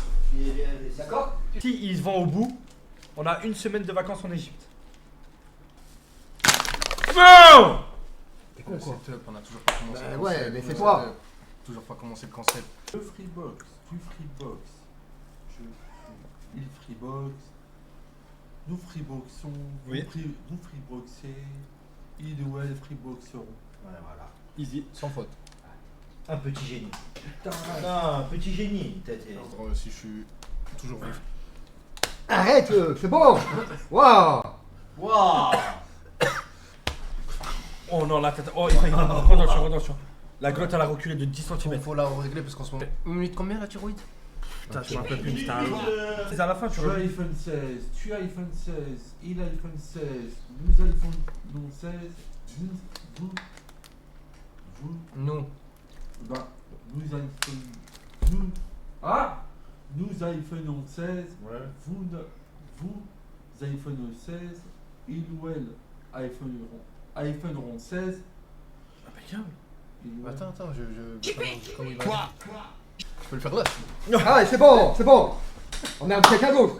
D'accord? Si ils se vont au bout, on a une semaine de vacances en Égypte. Non! T'es con quoi. Setup, on a toujours pas commencé Bah le ouais, concept, mais c'est le toi. setup. Toujours pas commencé le concept. Le freebox, du freebox. Il freebox. Nous freeboxons, Oui. vous freeboxez. Il ou elle freeboxeront. Ouais, voilà. Easy. Sans faute. Un petit génie. Putain, un petit génie. Si je suis toujours vif. Arrête, c'est bon. Waouh. Waouh! Oh non, la tête. Oh, il faut attention. La glotte, elle a reculé de 10 cm. Faut la régler parce qu'en ce moment. Une minute combien la thyroïde? Putain, je m'en rappelle plus, c'était c'est à la fin, tu Tu vois. as iPhone 16, tu as iPhone 16, il a iPhone 16, nous iPhone non 16, Nous. bah, nous iPhone, nous iPhone 16, vous iPhone 16, il ou elle iPhone 16. Impeccable. Attends, comment il va? Quoi? Je peux le faire là. Ah, c'est bon. On est un quelqu'un d'autre.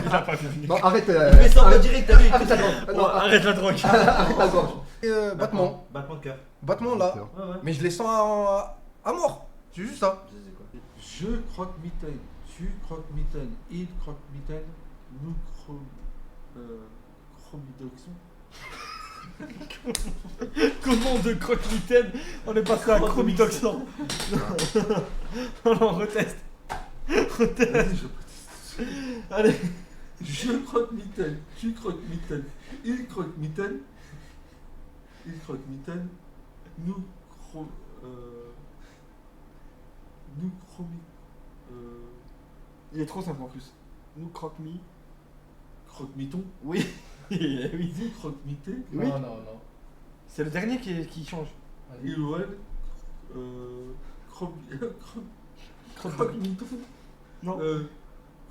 Il a pas fini. Bon, arrête. Mais ça va direct, t'as vu? Arrête la drogue. Non, Arrête la drogue. arrête la gorge. Battement. Battement de cœur. Battement là. Ouais, ouais. Mais je les sens à mort. C'est juste ça. Je croque mitaine, tu croques mitaine, il croque mitaine, nous chromidoxons. Comment de croque-mitaine on est passé à chromidoxan. Non, reteste. Allez. Je croque mitaine, tu croques mitaine, il croque mitaine, nous chromi. Il est trop simple en plus. Nous croque-mi. Croque-miton. Oui. Oui. Vous croque-mité. Oui. Non. C'est le dernier qui change. Il ou elle. Croque-miton. Non.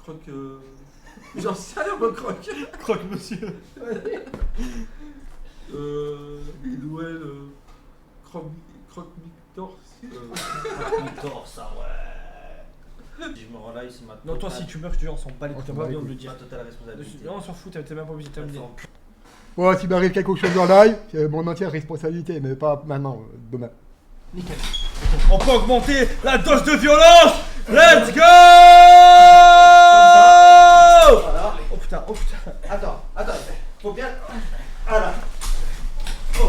Croque. J'en sais rien, moi, croque. Croque-monsieur. Il ou elle. Croque-mictor. Croque-mitor, ça, ouais. Je me rends là, c'est ma. Non, toi si tu meurs, je te jure, on s'en bat les couilles. T'as pas besoin de le dire. Ma totale responsabilité. Non, on s'en fout, t'es même pas obligé de terminer. Bon, s'il m'arrive quelque chose dans l'œil, c'est mon entière responsabilité, mais pas maintenant, demain. Nickel. On peut augmenter la dose de violence. Let's go. Voilà. Oh putain. Attends. Faut bien. Voilà.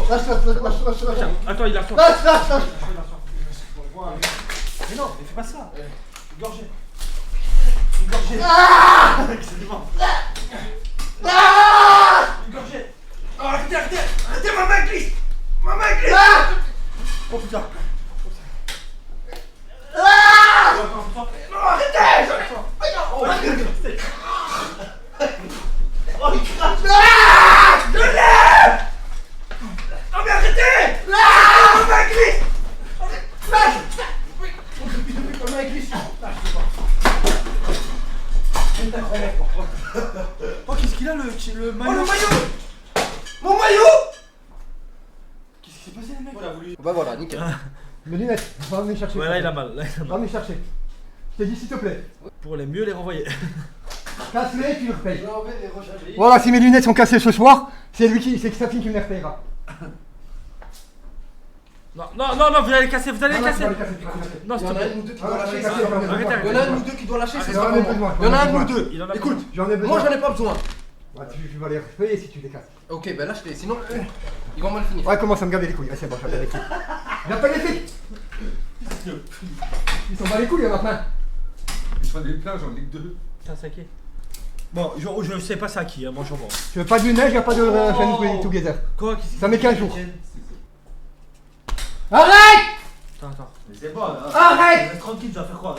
Lâche. Attends, il a son. Lâche. Mais non, mais fais pas ça. Une gorgée. Excusez-moi. Une gorgée. Oh, arrêtez, ma main glisse. Oh putain. Non, arrêtez. Oh, arrêtez. Oh, il crache. Non mais arrêtez. Ma main glisse. Oh, qu'est-ce qu'il a le maillot? Oh, le maillot. Mon maillot. Qu'est-ce qui s'est passé les mecs? Bah voilà, nickel. Mes lunettes, va me chercher. Ouais, là il a mal. Va me chercher. Je t'ai dit s'il te plaît. Pour les mieux les renvoyer. Casse-les, tu le repayes. Je vais les recharger. Voilà, si mes lunettes sont cassées ce soir, c'est Xafine qui me les repayera. Non, vous allez les casser, Non, Il s'il y te en a plaît. un ou deux qui Ah, doit lâchez, lâcher. lâchez, lâchez. Arrêtez. Il y en a un ou deux qui doit lâcher, c'est J'en ça. ai besoin. Il y en a un ou deux. Il en a Écoute, J'en ai besoin. moi j'en ai pas besoin. Ouais, tu vas les repayer si tu les casses. Ok, bah lâche-les, sinon ils vont mal finir. Ouais, commence à me garder les couilles. Ah, c'est bon, j'appelle les flics. J'appelle les flics. Ils s'en battent les couilles, il y en a plein. J'en ai plein, j'en ai que 2. Putain, c'est à qui? Bon, je sais pas c'est à qui, hein, moi j'en vois. Tu veux pas de neige, y'a pas de chaîne together. Quoi? Ça met 15 jours. Arrête! Attends. Mais c'est bon, Arrête! Reste tranquille, tu vas faire quoi?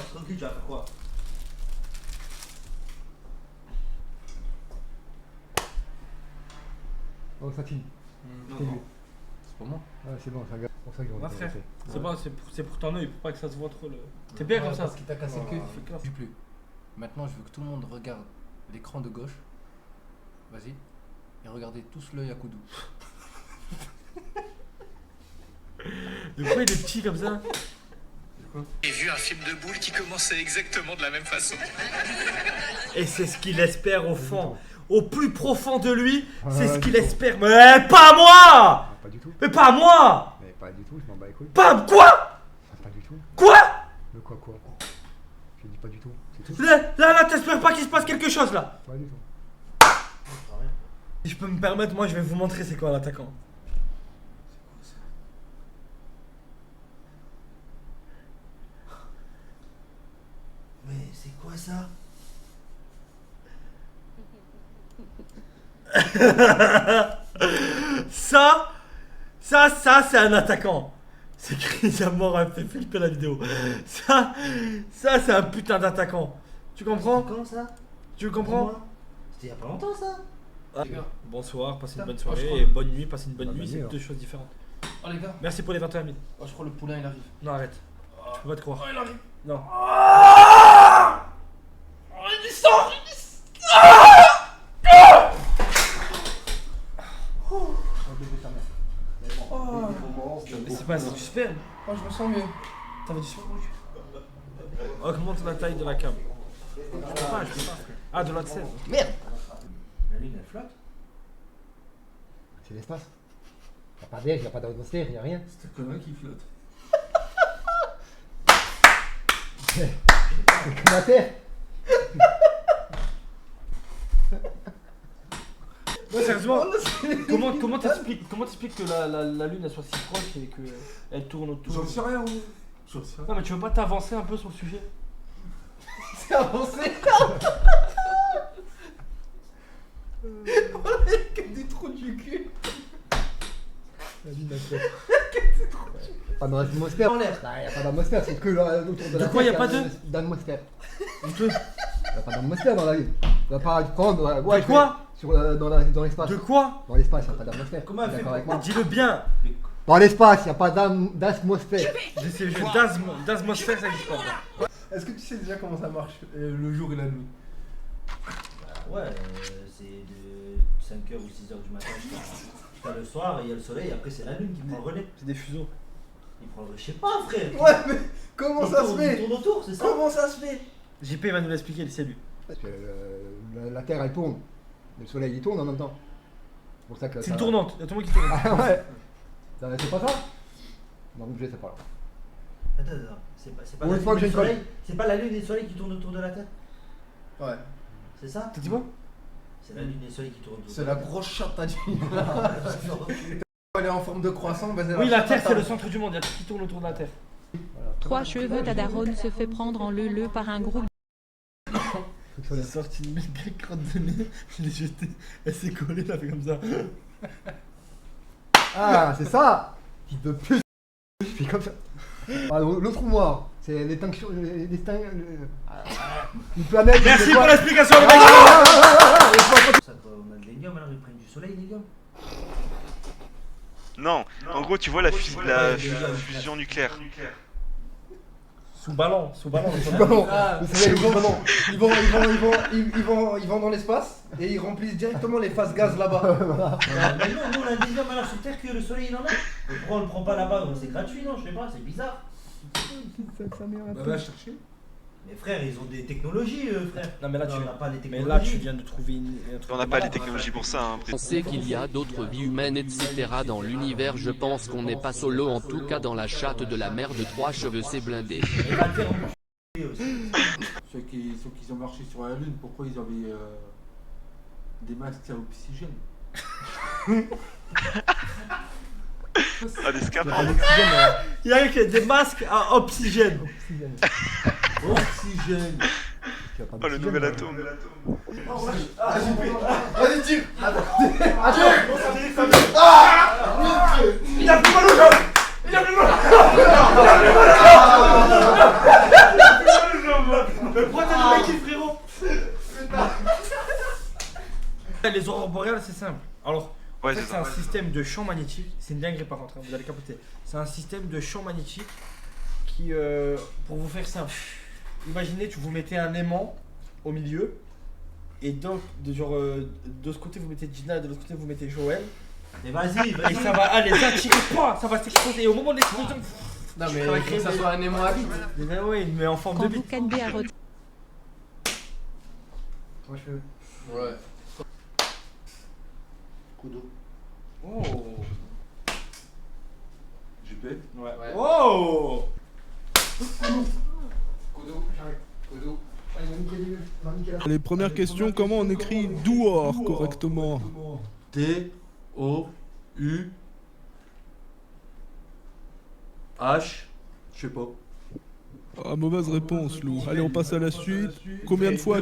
Oh, Satine. Non, C'est lui. non. C'est pour moi. Ouais, c'est bon, c'est pour ça qu'ils ont Va frère, fait. c'est bon, c'est pour ton œil, pour pas que ça se voit trop le. T'es bien comme ça. Parce qu'il t'a cassé le cul. Fais classe. Je plus. Maintenant, je veux que tout le monde regarde l'écran de gauche. Vas-y. Et regardez tous l'œil à Koudou. De quoi il est petit comme ça? J'ai vu un film de boules qui commençait exactement de la même façon. Et c'est ce qu'il espère au fond. Au plus profond de lui, c'est ce qu'il espère. Mais pas moi! Pas du tout. Mais pas moi! Mais pas du tout, je m'en bats les couilles. Pas quoi? Pas du tout. Quoi? Le quoi? Je dis pas du tout. C'est tout. Là, t'espères pas qu'il se passe quelque chose là? Pas du tout. Si je peux me permettre, moi je vais vous montrer c'est quoi l'attaquant. Mais c'est quoi ça? Ça c'est un attaquant. C'est Chris Amor a fait flipper la vidéo. Ça c'est un putain d'attaquant. Tu comprends? Quand ça? Tu comprends? C'était il y a pas longtemps ça? Les gars, bonsoir, passez une bonne je soirée crois et bonne nuit, passez une bonne Ah, nuit, bonne c'est nuit, deux choses différentes. Oh les gars. Merci pour les 21 000. Oh, je crois le poulain il arrive. Non, arrête. Je peux pas te croire. Oh, il arrive. Non. Oh, il sort. Mais c'est pas, c'est du sperme. Oh, je me sens mieux. T'avais du sperme? Augmente la taille de la cam. Je peux pas. Ah, de l'autre scène. Merde. La lune elle flotte? C'est l'espace. Y'a pas d'air, y'a pas d'atmosphère, y'a rien. C'est un connerie qui flotte. C'est comme la terre. Ouais, sérieusement, comment t'expliques que la lune elle soit si proche et qu'elle tourne autour? J'en sais rien, oui. J'en sais rien. Non, mais tu veux pas t'avancer un peu sur le sujet? C'est avancé. Que des trous du cul. La lune a fait. Pas d'atmosphère. Y'a pas d'atmosphère, c'est que là autour de la terre. De quoi y'a pas de d'atmosphère? Y'a pas d'atmosphère dans la lune. On va pas prendre. Ouais, de quoi? Dans l'espace. De quoi? Dans l'espace, y'a pas d'atmosphère. Comment elle fait D'accord avec moi? Dis-le bien. Dans l'espace, y'a pas d'atmosphère. J'essaie d'atmosphère, ça existe pas. Est-ce que tu sais déjà comment ça marche le jour et la nuit? Ouais, c'est de 5h ou 6h du matin jusqu'à le soir, il y a le soleil, après c'est la lune qui prend le relais. C'est des fuseaux. Il prend le relais, je sais pas frère. Ouais, mais comment Il ça tourne- se fait? Il tourne autour, c'est ça? Comment ça se fait? JP va nous l'expliquer, c'est lui. Parce que la Terre elle tourne. Le soleil il tourne en même temps. C'est pour ça que. C'est une tournante, il y a tout le monde qui tourne. Ah ouais. C'est pas ça? Non, je sais pas. Attends, c'est pas Ou la une fois lune que et j'ai le une soleil. C'est pas la lune et le soleil qui tournent autour de la Terre? Ouais. C'est ça? T'as dit quoi? C'est la lune et le soleil qui tournent autour C'est de la Terre. grosse chatte, t'as dit. Elle est en forme de croissant. Bah, Oui, la Terre c'est le centre du monde, il y a tout qui tourne autour de la Terre. 3 cheveux, Tadaron se fait prendre en leu par un groupe. J'ai sorti une méga crotte de nez, je l'ai jetée, elle s'est collée, elle a fait comme ça. Ah, c'est ça! Fils de pute! Je fais comme ça. Ah, l'autre moi, c'est l'extinction. Une planète. Merci pour l'explication, les Ça doit, on a de l'hélium alors ils prennent du soleil, l'hélium. Non, en gros, tu vois la fusion nucléaire. Sous ballon. Ah, ils vont dans l'espace et ils remplissent directement les phases gaz là-bas. Mais non, nous on a de l'hélium alors sur Terre que le soleil il en a. Mais pourquoi on le prend pas là-bas? C'est gratuit, non? Je sais pas, c'est bizarre. Bah, va chercher. Mais frère, ils ont des technologies, frère. Non mais là, on n'a pas les mais technologies. là tu viens de trouver un truc. On n'a pas les technologies pour ça. Hein. On sait qu'il y a d'autres vies humaines etc. dans l'univers, je pense qu'on n'est pas solo, en tout cas dans la chatte de la mère de 3 cheveux c'est blindé. Ceux qui ont marché sur la Lune, pourquoi ils avaient des masques à oxygène? Ah, des scaphandres. Il y a des masques à oxygène. Oxygène. Oh, le nouvel atome. Vas-y, tire. Il a plus mal au jambes. Il a plus mal Mais pourquoi t'as dit frérot? Les aurores boréales c'est simple. Alors, En fait, c'est un système de champ magnétique. C'est une dinguerie par contre, hein, vous allez capoter. C'est un système de champ magnétique qui, pour vous faire simple, imaginez, vous mettez un aimant au milieu. Et donc, de ce côté vous mettez Gina, de l'autre côté vous mettez Joël. Mais vas-y, vas-y. Et ça va aller attirer, ça va s'exploser. Et au moment de l'explosion, non mais il faut que ça soit un aimant à vide. Oui, mais en forme de bite. Quand vous 4B à retirer. Moi je fais. Ouais. Coup d'eau. Oh. JP. Ouais. Oh. Kodo. Les premières questions, comment on écrit Douar correctement? D-O-U-H. Je sais pas. Ah, mauvaise réponse, Lou. Allez, on passe à la suite. Combien de fois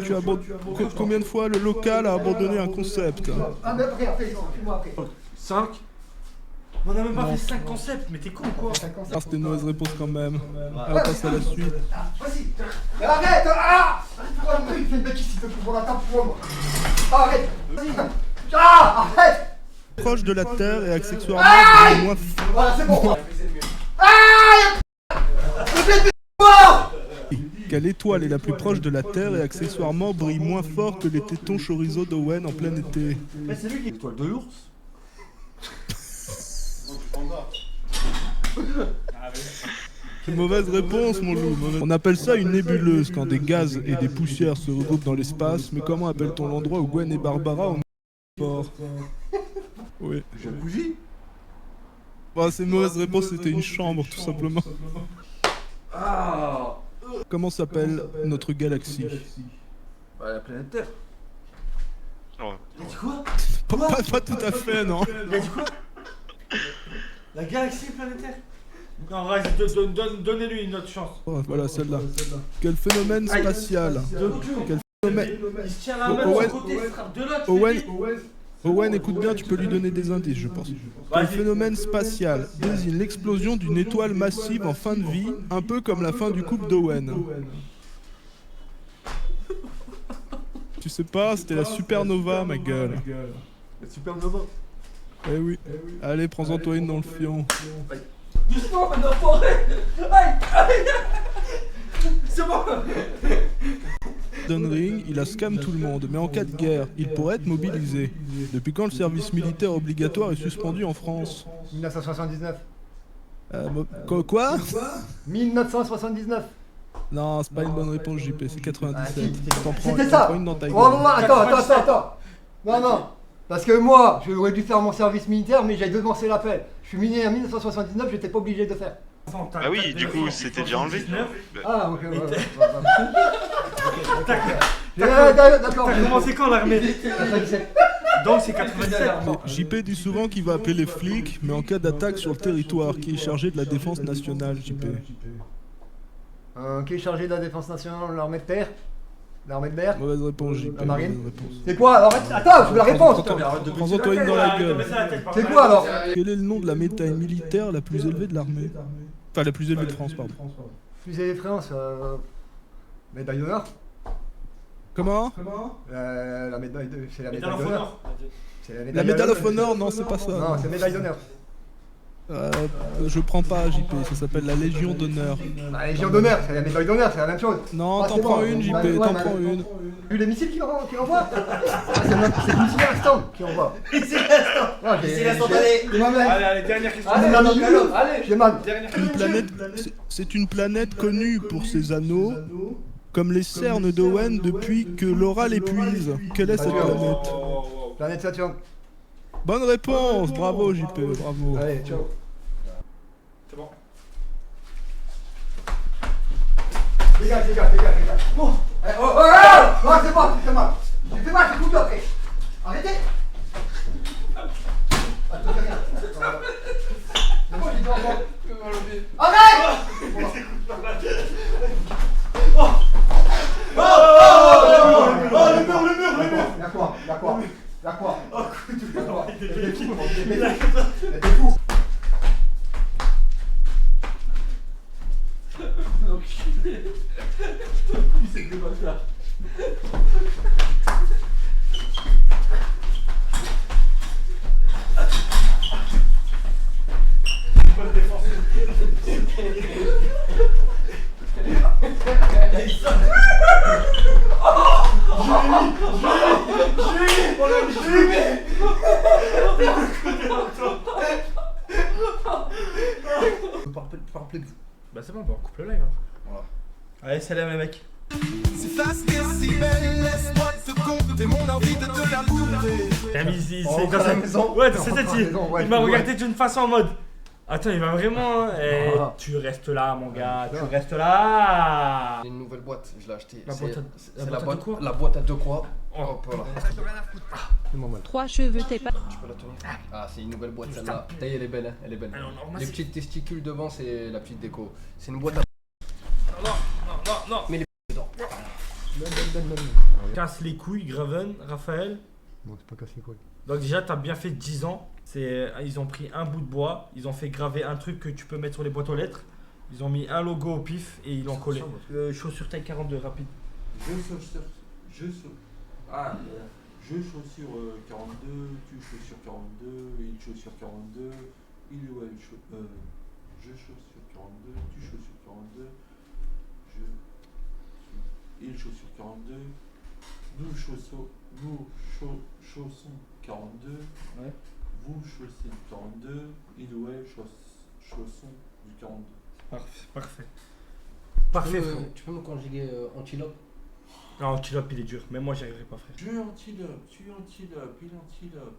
combien de fois le local a abandonné un concept? Ah, mais après, fais-moi après. 5. On a même pas fait 5 concepts, mais t'es con ou quoi? Ah, c'était une mauvaise réponse quand même. Allez, on passe à la suite. Vas-y. Mais arrête. Ah, il fait une bêtise, il te fout pour la table pour moi. Arrête. Vas-y. Ah, arrête. Proche de la Terre et accessoirement moins... Voilà, c'est bon. Ah, Quelle étoile est la plus proche de la Terre et accessoirement brille moins fort que les tétons chorizo d'Owen en plein été? Mais c'est lui qui est l'étoile de l'ours. Une mauvaise réponse, mon loup. On appelle ça une nébuleuse quand des gaz et des poussières se regroupent dans l'espace. Mais comment appelle-t-on l'endroit où Gwen et Barbara ont fort? Oui. Jacuzzi. Bah, c'est une mauvaise réponse, c'était une chambre, tout simplement. Ah. Comment s'appelle notre galaxie? Bah, la planète Terre. Il a dit quoi? Pas tout à fait, non. Il a dit quoi? La galaxie planétaire? Non, donnez-lui une autre chance. Oh, voilà, celle-là. Quel phénomène spatial? Quel phénomène... Il se tient la main de son côté, il se frappe de l'autre. Owen, écoute bien, tu peux lui donner des indices, je pense. Quel phénomène spatial désigne l'explosion d'une étoile massive en fin de vie, un peu comme la fin du couple d'Owen? Tu sais pas, c'était la supernova, ma gueule. La supernova. Eh oui. Allez, prends-en toi une dans le fion. Doucement, maintenant, forêt. Aïe, aïe. C'est bon. Elden Ring, il a scam tout le monde, mais en cas de guerre, il pourrait être mobilisé. Depuis quand le service militaire obligatoire est suspendu en France? 1979. Quoi? 1979. Non, c'est pas une bonne réponse, JP, c'est 97. C'était ça. Une dans ta gueule. Oh, attends. Non. Parce que moi, j'aurais dû faire mon service militaire, mais j'ai devancé l'appel. Je suis miné en 1979, j'étais pas obligé de faire. Ah oui, du coup, c'était déjà enlevé. Ah, ok, d'accord. T'as commencé quand l'armée? Donc c'est 97. JP dit souvent qu'il va appeler les flics, mais en cas d'attaque sur le territoire, qui est chargé de la défense nationale, JP? Qui est chargé de la défense nationale, l'armée de terre? L'armée de mer? Mauvaise réponse, JP. La marine? C'est quoi alors? Attends, je veux la réponse! Prends-en toi une dans la gueule. C'est quoi alors? Quel est le nom de la médaille militaire la plus élevée de l'armée? Enfin, la plus élevée de France, pardon. Plus élevée de France, médaille d'honneur? Comment? La médaille de... C'est la médaille d'honneur. La médaille of Honor, non, c'est pas ça. Non, c'est médaille d'honneur. Je prends pas, JP, ça s'appelle la Légion d'honneur. La Légion d'honneur, c'est la médaille d'honneur, c'est la même chose. Non, t'en prends une, JP, t'en prends une. Vu les missiles qui envoient? C'est le missile Aston qui envoie. C'est l'instant d'aller. Allez, dernière question. Allez, c'est une planète connue pour ses anneaux, comme les cernes d'Owen depuis que Laura l'épuise. Quelle est cette planète? Planète Saturne. Bonne réponse, bravo JP, bravo. Allez, ciao. C'est bon. Dégage. Bon. Oh, c'est bon, tu fais mal. Tu fais mal, tu coupes après. Arrêtez. C'est bon, j'ai dit encore. Arrête. Le mur. La quoi? T'es fou. C'est que bâtard. bon, bah, on coupe le live. Hein. Voilà. Allez, salam les mecs. Si fascinée, si belle, laisse-moi te compter mon envie de te la bouffer. C'est dans sa maison. Ouais, c'est cette île. Il m'a regardé d'une façon en mode. Attends, il va vraiment. Tu restes là, mon gars, tu restes là. J'ai une nouvelle boîte, je l'ai achetée. La boîte à quoi? La boîte à deux quoi. Hop là. 3 cheveux, t'es pas. Tu peux la tenir? Ah, c'est une nouvelle boîte celle-là. Elle est belle, hein, elle est belle. Les petites testicules devant, c'est la petite déco. C'est une boîte à. Non. Mais les dedans. Casse les couilles, Graven, Raphaël. Non, c'est pas cassé les couilles. Donc déjà, t'as bien fait 10 ans. Ils ont pris un bout de bois, ils ont fait graver un truc que tu peux mettre sur les boîtes aux lettres. Ils ont mis un logo au pif et ils l'ont collé. Chaussure taille 42, rapide. Je chaussure 42, tu chaussure 42, il chaussure 42, il ouais, je chaussure 42, tu chaussure 42, il chaussure 42, nous chaussons 42, ouais. Vous chaussez du 42, il ou elle chaussons du 42. Parfait. Tu peux me conjuguer antilope? Non, antilope il est dur, même moi j'y arriverai pas, frère. Je antilope, tu antilope, il antilope.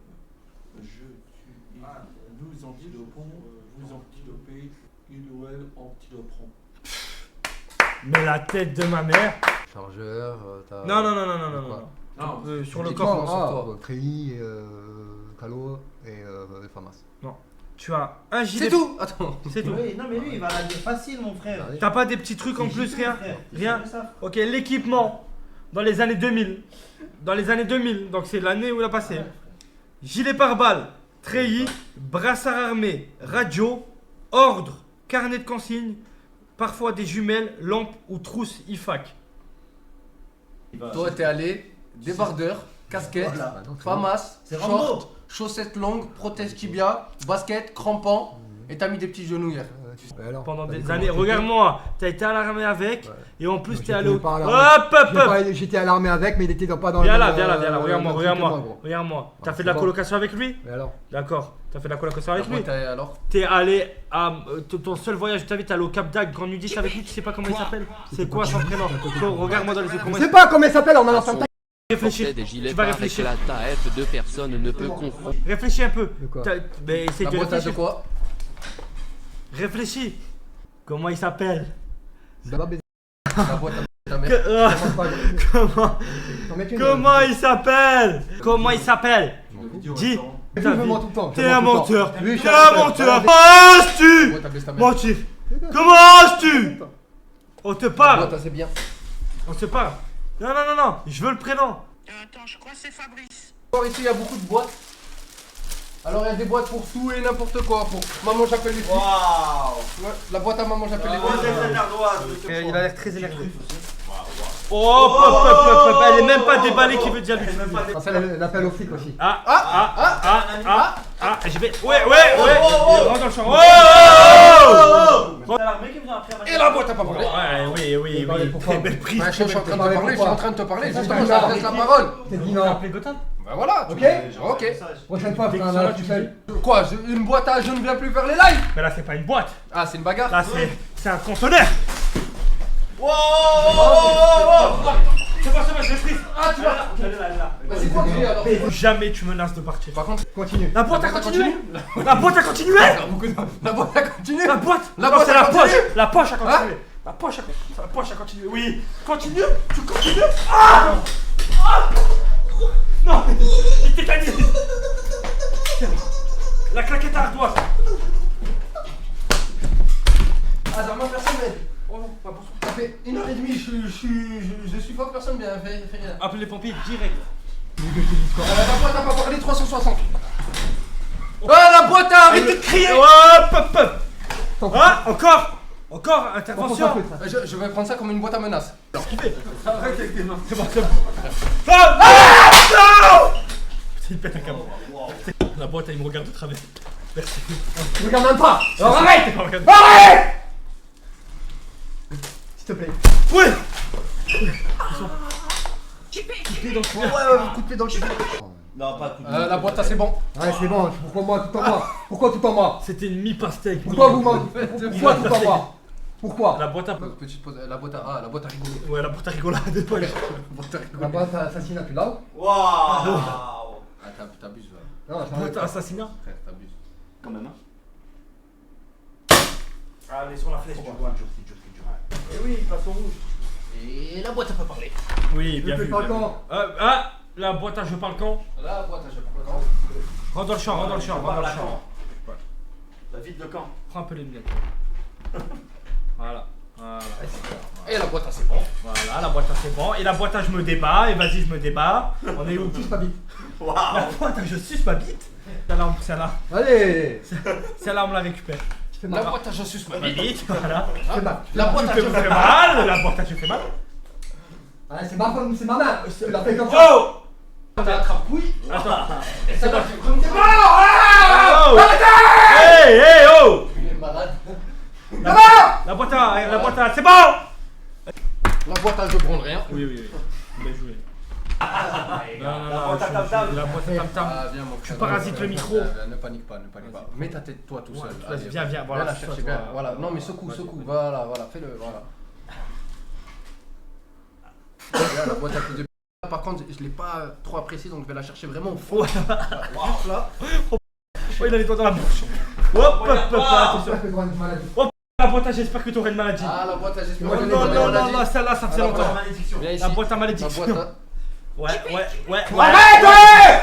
Nous antilopons, vous antilopez, il ou elle antiloperont. Mais la tête de ma mère. Chargeur, t'as. Non. Sur le corps, Treillis, Calo et Famas. Non. Tu as un gilet. C'est tout. Attends. C'est tout. Oui, non mais lui il va la dire facile mon frère. T'as pas des petits trucs en plus, rien. Ok, l'équipement dans les années 2000. Donc c'est l'année où il a passé. Gilet pare-balles, treillis, brassard armé, radio, ordre, carnet de consignes, parfois des jumelles, lampes ou trousses IFAC. Toi t'es allé, débardeur, casquette, famas, short, chaussettes longues, prothèse tibia, basket, crampons et t'as mis des petits genouillères. Pendant des années, regarde-moi, t'as été à l'armée avec et en plus t'es allé au. J'étais à l'armée avec, mais il était pas dans Viens là, regarde-moi. T'as fait de la colocation avec lui? Mais alors? D'accord, t'as fait de la colocation avec lui? Alors? T'es allé à. Ton seul voyage de ta vie, t'es allé au Cap d'Agde, Grand Nudiste avec lui, tu sais pas comment il s'appelle? C'est quoi son prénom? Regarde-moi dans les yeux. Je sais pas comment il s'appelle, on a l'enfant. Réfléchis, tu vas réfléchir. La taille de personne ne peut confondre. Réfléchis un peu. De quoi? Mais essaye La de boîte à réfléchir. de quoi? Réfléchis. Comment il s'appelle? La boîte à ta mère. Comment il s'appelle? Comment il s'appelle? Dis. T'es un menteur. T'es un menteur. Comment oses-tu mentir? Comment oses-tu? On te parle. C'est bien. On se parle. Non, je veux le prénom. Attends, je crois que c'est Fabrice. Ici il y a beaucoup de boîtes. Alors il y a des boîtes pour tout et n'importe quoi. Pour maman j'appelle les filles. Waouh. Ouais, la boîte à maman j'appelle les filles. Il a l'air très énervé. Oh, elle est même pas déballée qui veut dire lui. L'appel au flic aussi. Je vais. Ouais. Rentre dans le champ. Et la boîte à pas parler. Oui. Très belle prise. Je suis en train de te parler. Justement, j'adresse la parole. T'es dit non. Bah voilà. Ok. Prochaine fois, frère, là, tu fais. Quoi? Une boîte à je ne viens plus faire les lives? Mais là, c'est pas une boîte. Ah, c'est une bagarre. Là, c'est un conteneur. C'est pas, je l'ai prise. Ah, tu vas. Vas-y, continue alors. Jamais tu menaces de partir. Par contre, continue. La boîte a continué. La boîte a continué. La boîte a continué. La boîte. C'est la poche. La poche a continué. La poche a continué. Oui. Continue. Tu continues. Ah. Non. Il tétanise. La claquette à ardoise. Ah, normalement personne m'aide. Ça fait 1h30, je suis pas que personne vient. Fais rien. Appelle les pompiers direct. La boîte a pas parlé 360. La boîte a arrêté de crier. Ah, encore intervention. Je vais prendre ça comme une boîte à menace. Qu'est-ce qu'il fait? Arrête avec tes mains. C'est bon. Non. Il pète un câble. La boîte, elle me regarde de travers. Merci. Tu regardes même pas. Alors arrête. S'il te plaît. Ouais. Coup de pied dans le cul. Non, pas coup de pied. La boîte, c'est bon. Ouais, c'est bon. Pourquoi moi, tout en moi? Pourquoi tout en moi? C'était une mi-pastèque. Pourquoi vous mentez? Pourquoi tout en moi? Pourquoi? La boîte à... Petite pause, la boîte à rigolade. Ouais, la boîte à rigolade. La boîte à assassinat, tu l'as? Waouh. Ah, t'abuses là. Non, La boîte à assassinat. Frère, t'abuses. Quand même, hein. Allez, sur la flèche, tu vois. Et oui, il passe au rouge. Et la boîte à pas parler. Oui, bien Je vu. fais pas le camp. La boîte à je parle quand. La boîte à je parle quand. Rentre dans le champ, rentre dans le champ, rentre dans le champ. La vide de camp. Prends un peu les lunettes. Voilà. Voilà. Et la boîte à c'est bon. Voilà, la boîte à c'est bon. Et la boîte à je me débat. Et vas-y, je me débat. On est où? Suce ma bite. La boîte à je suce ma bite. Celle-là. Allez. Celle-là, on me la récupère. La boîte à je suce ma bite. Voilà. La boîte à je fais mal. La boîte à je fais mal. Ah, c'est ma femme, c'est ma main. Tu l'as fait comme ça. Oh! T'as attrape-couille. Attends. Et ça va faire comme ça. Oh! Hey, hey, oh! Il est malade. La boîte à, c'est bon! La boîte à je prends rien. Oui, oui, oui. Bien joué. Non, La boîte à tam-tam. La boîte à tam-tam. Ah, viens, mon frère. Tu parasites le micro. Ne panique pas, ne panique pas. Mets ta tête toi tout seul. Vas-y, viens, voilà. Viens la chercher, viens. Voilà, non mais secoue. Voilà, fais-le, voilà. Regarde, la boîte à coups de p. Par contre, je l'ai pas trop apprécié donc je vais la chercher vraiment au fond. Juste là. Oh, il a les doigts dans la bouche. Hop, attention. Hop, la boîte à j'espère que tu aurais une maladie. Ah, la boîte à j'espère. Non, celle-là, ça faisait longtemps. La boîte à malédiction. Ouais. Arrête, ouais!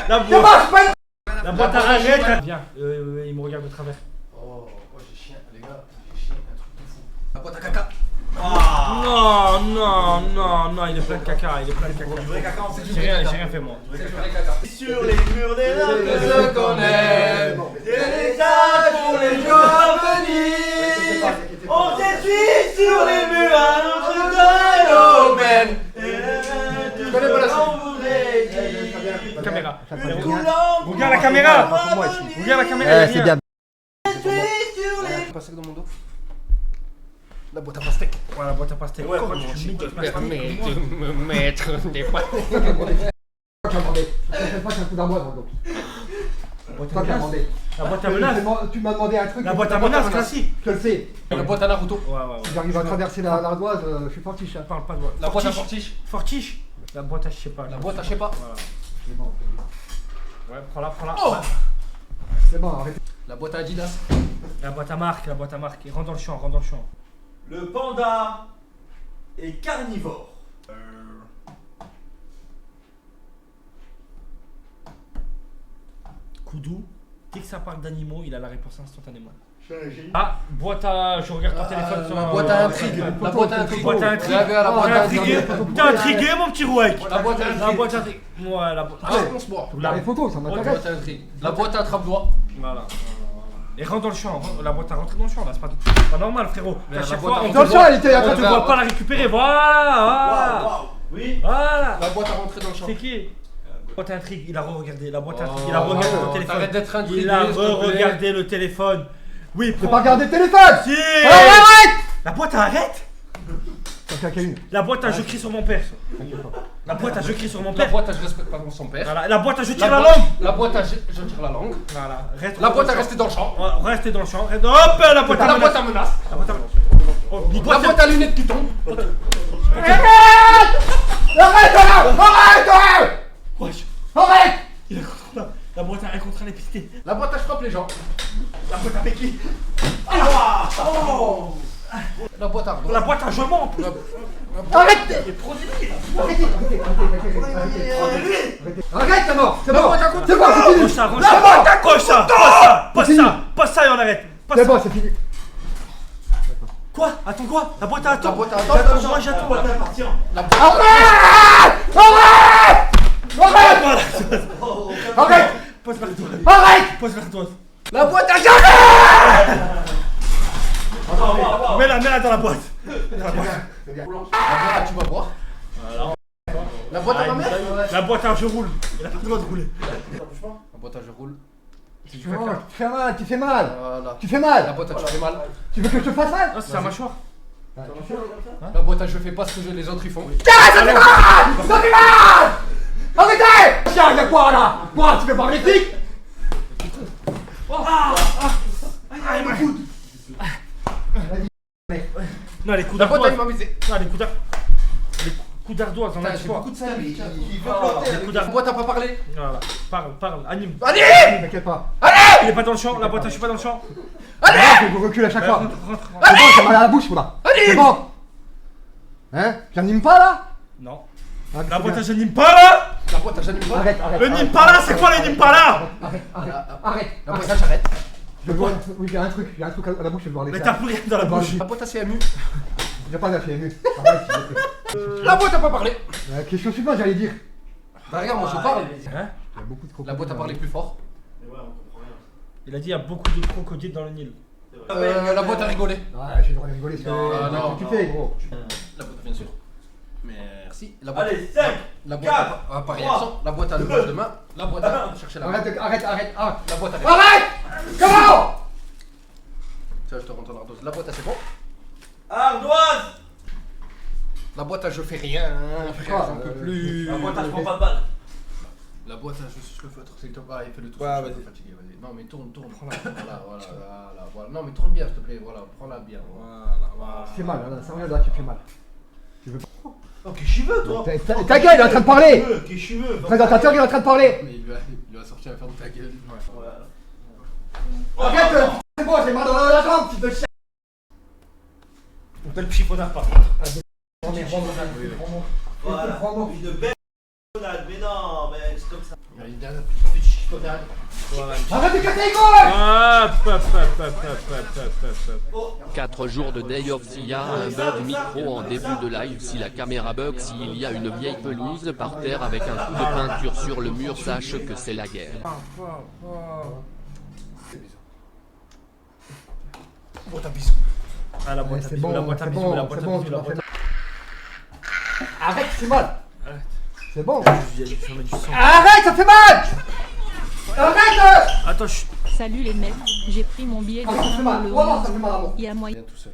La boîte à arrête. Viens, il me regarde de travers. Oh, j'ai chien, les gars, j'ai chien, un truc de fou. La boîte à caca. Non, il est plein de caca, J'ai rien fait moi. C'est vrai caca. Sur les murs des lampes Que je connais. des messages pour les jours à venir. On s'essuie sur les murs à notre domaine. Je connais pas la suite. Caméra. Regarde la caméra. Regarde la caméra. C'est bien. Passer dans mon dos. La boîte à pastèque. Voilà, la boîte à pastèque. Ouais, comment tu me permets de me mettre des pastèques? Tu as demandé. La prochaine fois, c'est un coup d'un mois dans le dos. Toi qui as demandé. La boîte à menace. Tu m'as demandé un truc. La boîte à menace classique. Je le sais. La boîte à Naruto. Si j'arrive à traverser l'ardoise, je suis fortiche. Parle pas de boîte. La boîte à fortiche. Fortiche. La boîte à je sais pas. La boîte à je sais pas. Ouais, prends-la. Oh! C'est bon, arrête. La boîte à Adidas. La boîte à marque. Et rentre dans le champ, Le panda est carnivore. Koudou, dès que ça parle d'animaux, il a la réponse instantanément. Ah, boîte à... Je regarde ton téléphone sur... La boîte à intrigue. La boîte à intrigue. T'es intrigué, mon petit Rouek. La boîte à intrigue. La boîte à intrigue. Ouais, la boîte... Les photos, ça m'intéresse. La boîte à trappe-doigt. Voilà. Et rentre dans le champ, la boîte à rentrer dans le champ là, c'est pas normal frérot. À chaque fois, on dans le champ, elle était on te voit pas la récupérer, voilà. Oui. Voilà. La boîte à rentrer dans le champ. C'est qui? La boîte à intrigue, il a re-regardé, la boîte à intrigue, il a regardé le téléphone. Arrête d'être intrigué. Il a re-regardé le téléphone. Oui, J'ai pas regardé le téléphone. Si. Arrête. La boîte à arrête. La boîte à je crie sur mon père. La boîte à je crie sur mon père. La boîte à je respecte pas son père. Voilà. La boîte à je tire la langue. La boîte à je tire la langue. Voilà. La boîte à rester dans le champ. Restez dans le champ. Hop, la boîte à menace. La boîte à lunettes qui tombe. Arrête. Il est contre là. La boîte à contre les pistés. La boîte à je frappe les gens. La boîte à Becky. La boîte à je mens. Arrête. Arrête la mort. C'est bon. C'est bon, c'est fini. Passe ça et on arrête. C'est bon, c'est fini. Quoi? Attends quoi? La boîte à attends. Moi j'attends. Arrête. Pose l'ardoise. Arrête. Pose l'ardoise. La boîte à Mets-la dans la boîte. La boîte à tu vas boire. La boîte à ma mère. La boîte à je roule. Il a pas le droit de rouler. La boîte à je roule. Tu fais mal. Voilà. Tu fais mal. La boîte à tu fais mal. Tu veux que je te fasse mal? Ah, c'est un mâchoire. La boîte à je fais pas ce que les autres ils font. Ça fait mal. Arrêtez. Tiens, y'a quoi là? Quoi, tu fais pas réplique? Il me fout. Non, les coups La boîte d'ardoise. il m'a visé. Non, les coups d'ardoise, on en a J'ai pas. beaucoup de salade. Il veut Les planter. coups La d'ardoise. boîte a pas parlé. Voilà, parle, anime. Allez. T'inquiète pas. Il est pas dans le champ, la boîte, je suis pas dans le champ. Allez, je recule à chaque fois. Rentre. C'est bon, j'ai mal à la bouche, là. C'est bon. Hein? J'anime pas là? Non. Ah, La c'est boîte, bien. je n'anime pas là. La boîte j'anime pas. Arrête. Le n'ime pas là, c'est quoi le n'ime pas là? Arrête. La boîte j'arrête. Je veux voir. Oui, j'ai un truc à la bouche, je veux voir les Mais faire. t'as plus rien dans la bouche. La boîte a CMU. J'ai pas lâché ému. Arrête, s'il te plaît. La boîte a pas parlé. Question suivante, j'allais dire. Bah regarde, moi je parle. Hein? Il y a beaucoup de crocodiles. La boîte a parlé plus fort. Il a dit il y a beaucoup de crocodiles dans le Nil. La boîte a rigolé. Ouais, j'ai le droit de rigoler, c'est non, ce que tu fais, gros. La boîte bien sûr. Merci. La boîte. Allez, 5. La boîte a pas réaction. La boîte a le bouche de main. La boîte a cherché la main. Arrête. La boîte a Arrête! Comment? Tiens, je te rends ton ardoise. La boîte a c'est bon. Ardoise. La boîte à je fais rien. Frère, j'en peux plus. La boîte, je prends pas de balle. La boîte à je suce le feutre. C'est top. Ah, il fait le tour. Ouais, vas-y. Fatigué, vas-y. Non, mais tourne. Voilà. Non, mais tourne bien, s'il te plaît. Voilà, prends-la bien. Voilà. Tu fais mal, là, sérieux, là, tu fais mal. Tu veux pas? Oh, qu'est-ce que tu veux, toi? Ta gueule, il est en train de parler! Qu'est-ce que tu veux? Le présentateur, il est en train de parler! Mais il lui a sorti un fer de ta gueule. Arrête! C'est bon, j'ai mal dans la jambe, tu te chien! On peut le chiffonard par contre. Voilà. Une belle chiffonnade, mais non, mais c'est comme ça. Il a une petite chiffonnade. Arrête de casser les couilles! 4 jours de Day of Sia, un bug micro en début de live. Si la caméra bug, s'il y a une vieille pelouse par terre avec un coup de peinture sur le mur, sache que c'est la guerre. Bon, t'as bisou. Ah, la boîte à bisous, la boîte à bisous, la boîte à bisous, la boîte à... Arrête, c'est mal! C'est bon! Ah, Arrête, ça fait mal! Arrête! Attends, Salut les mecs, j'ai pris mon billet de Ah, ça fait train mal. le Oh non, 11. ça fait mal à moi. Il y a moyen. Viens tout seul.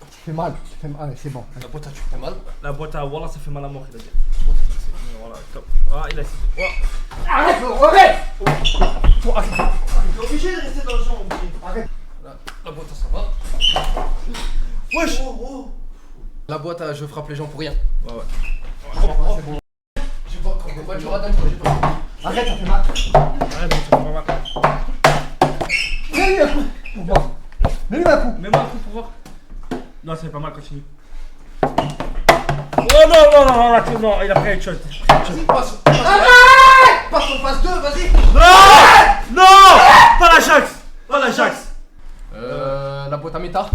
Ça fait mal, allez, c'est bon. La boîte à tu fais mal. La boîte à Wallah, ça fait mal à mort, il a dit. Voilà, top. Ah, il a cité. Arrête, arrête! T'es obligé de rester dans le champ, obligé. Arrête! La boîte à ça va. Wesh! La boîte à je frappe les gens pour rien. Ouais. C'est bon. J'ai pas encore de boîte, je radin, j'ai pas. Arrête, ça fait mal! Arrête, ça fait mal. Mets-lui un coup! Pour voir! Mets-lui un coup! Mets-moi un coup pour voir. Non, ça fait pas mal, continue. Oh non, il a pris un shot. Vas-y, passe. Arrête! Passe en phase 2, vas-y! Non! Pas la Jax! La boîte à méta.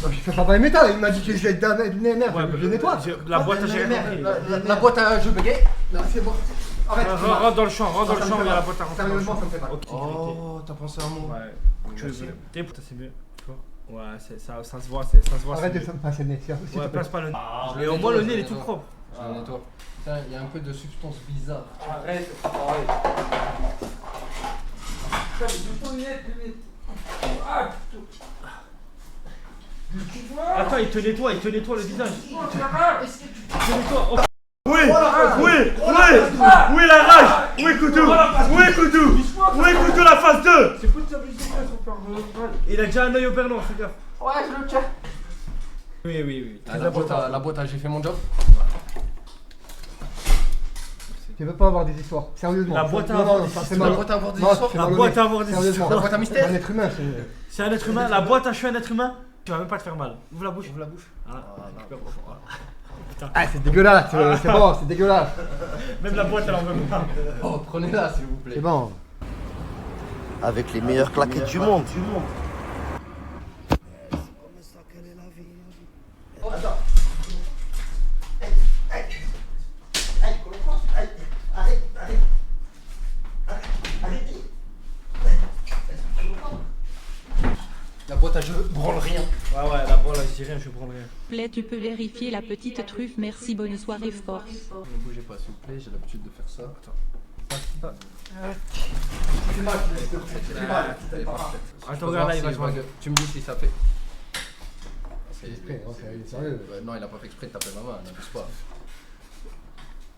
Non, je fais pas les métal, il m'a dit que je vais être merde, je nettoie. La boîte à gérer. La boîte à je bégaye. Non, c'est bon. Arrête! Rentre dans le champ, il y a la boîte à rentrer. Sérieusement, ça me fait mal. Oh, t'as pensé à un mot. Ouais. Tu veux t'es c'est mieux. Ouais, ça se voit, Arrête de me passer le nez, s'il te Ouais, plaît. place pas le nez. Et au moins le nez il est tout propre. Je le nettoie. Putain, il y a un peu de substance bizarre. Arrête, Attends, il te nettoie le visage. Il te nettoie. Oui, la rage. Oui, Coutou, la phase 2. c'est quoi de s'abuser sur peur de... Il a déjà un œil au père noir, fais gaffe. Ouais, je le tiens. Oui. La boîte à j'ai fait mon job. Tu veux pas avoir des histoires, sérieusement. La boîte à Non, avoir non, des ça fait histoires. mal. La boîte à avoir des Non, histoires. tu fais La mal au boîte nez. à avoir des Sérieusement. histoires. La boîte à mystère. Un être humain, C'est un être humain, la boîte à je suis un être humain. Tu vas même pas te faire mal. Ouvre la bouche. Voilà. Ah, c'est dégueulasse, c'est bon, c'est dégueulasse. Même la boîte elle en veut pas. Oh, prenez-la s'il vous plaît. C'est bon. Avec les meilleures claquettes du monde. La boîte à je branle rien. Ouais, la boîte là, je dis rien, je prends rien. Plaît, tu peux vérifier la petite truffe. Merci, bonne soirée, force. Ne bougez pas s'il vous plaît, j'ai l'habitude de faire ça. Attends, regarde là, il va se voir. Tu me dis si ça fait. C'est sérieux. Non, il a pas fait exprès de taper ma main, n'abuse pas.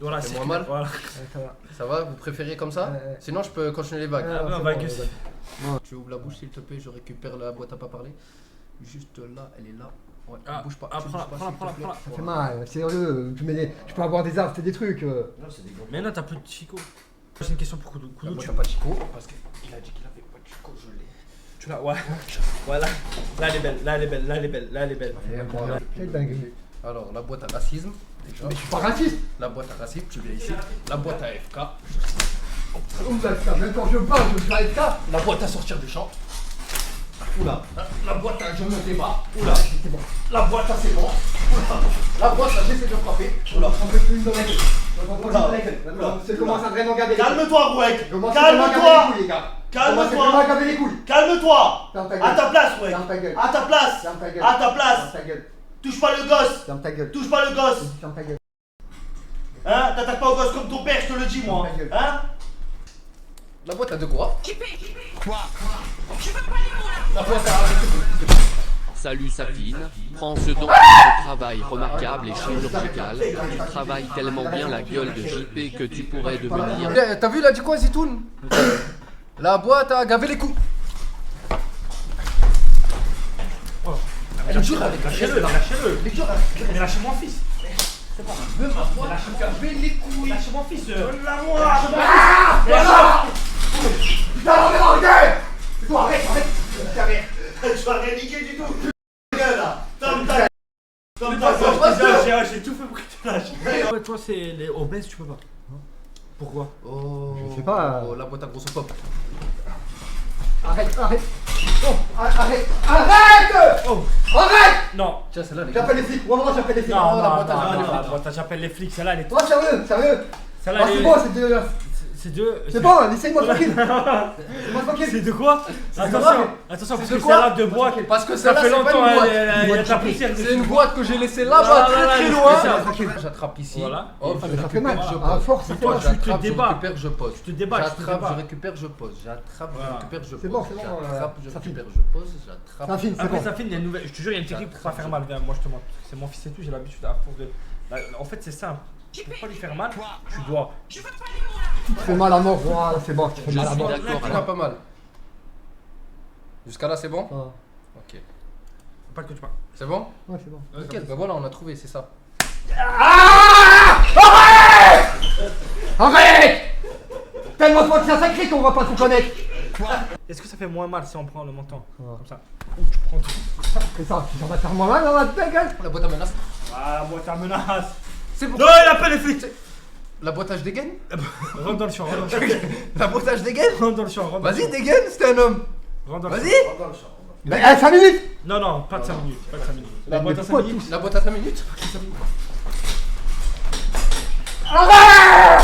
Voilà, C'est c'est moins mal. Voilà. Ça va, vous préférez comme ça? Sinon, je peux continuer les vagues. Ah, bah, Gus. Tu ouvres la bouche s'il te plaît, je récupère la boîte à pas parler. juste là, elle est là. Ouais, bouge pas. Prends-la. Ça fait mal, sérieux. Tu peux avoir des arbres, c'est des trucs. Non, c'est des gros. Mais non, t'as plus de Chico. J'ai une question pour Koudou. Koudou, tu n'as pas de Chico parce qu'il a dit qu'il avait pas de Chico, je l'ai. Tu l'as, ouais. Voilà. Là, elle est belle. Quelle dinguerie. Alors, la boîte à racisme. Déjà. Mais je suis pas raciste. La boîte à racisme, tu viens ici. La boîte à FK. Même quand je parle, je suis AFK. La boîte à sortir du champ. Oula. La boîte à je me débat. Oula. C'est bon. La boîte à c'est bon. Oula. La boîte à j'essaie de frapper. Oula. On peut plus une dans la gueule. C'est commence à vraiment garder les couilles. Calme-toi, Rouek. Calme-toi. Calme-toi. À ta place, Rouek. Ferme ta gueule. À ta place. Ferme ta gueule. À ta place. Ferme ta gueule. Touche pas le gosse. Ferme ta gueule. Touche pas le gosse. Ferme ta gueule. Hein? T'attaques pas au gosse comme ton père, je te le dis, moi. Hein? La boîte à de quoi? Quoi? La boîte à... Salut Safine, prends ce don pour ton travail remarquable et chirurgical. Tu travailles tellement bien la gueule de JP que tu pourrais devenir... T'as vu, il a dit quoi, Zitoun? La boîte à gaver les couilles. Elle est dure avec lâchez-le. Elle est dure avec. Mais lâchez mon fils. C'est bon. Veux ma boîte à gaver les couilles. Lâchez mon fils. Donne-la-moi. Voilà. Putain, arrête. C'est toi, arrête. Tu vas rien niquer du tout. Gueule là. Tom ta j'ai tout fait pour que tu lâches. Toi, c'est les obèses, tu peux pas. Pourquoi? Oh. Je sais pas. Oh, la boîte à grosse pop. Arrête. Oh, arrête. Oh, arrête. Non. Tiens, celle-là, les J'appelle les flics. Vraiment, j'appelle les flics. Non, j'appelle les flics. Celle-là, elle est. Oh, sérieux. Celle-là, C'est bon, c'est deux. C'est deux. C'est bon, laissez-moi tranquille. Laissez-moi tranquille. C'est de quoi? Attention, parce que de c'est quoi? là de boîte. Parce que ça fait longtemps, elle y a ta poussière. C'est une boîte que j'ai laissée là-bas, très loin. J'attrape ici. Voilà. Hop, Ça je fait mal. récupère, je À pose. force, c'est bon. J'attrape, je récupère, je pose. Tu te débats. J'attrape, je récupère, je pose. J'attrape, je récupère, je pose. C'est bon. J'attrape, je récupère, je pose. J'attrape. Après, ça finit, il y a une nouvelle. Je te jure, il y a une technique pour pas faire mal. Moi, je te montre. C'est mon fils et tout, j'ai l'habitude à force de. En fait, c'est simple. Pour pas lui faire mal, tu dois. Tu fais mal à mort, c'est bon, tu fais mal à mort. D'accord, pas mal. Jusqu'à là, c'est bon? Ok. Faut pas que tu parles. C'est bon? Ouais, c'est bon. Nickel, bah voilà, on a trouvé, c'est ça. Arrête. Tellement toi que c'est un sacré qu'on va pas tout connaître. Est-ce que ça fait moins mal si on prend le montant? Comme ça. Ou tu prends tout. Et ça va faire moins mal dans la gueule. La boîte à menace. Ah, boîte à menace. C'est bon. Non, il appelle les flics. La boîte à je dégaine. Rentre dans le champ, La boîte à je dégaine. Rentre dans le champ, Vas-y, dégaine, c'était un homme. Vas-y. Mais 5 minutes. Non, pas de 5 minutes. La boîte à 5 minutes. La boîte à 5 minutes. Arrête.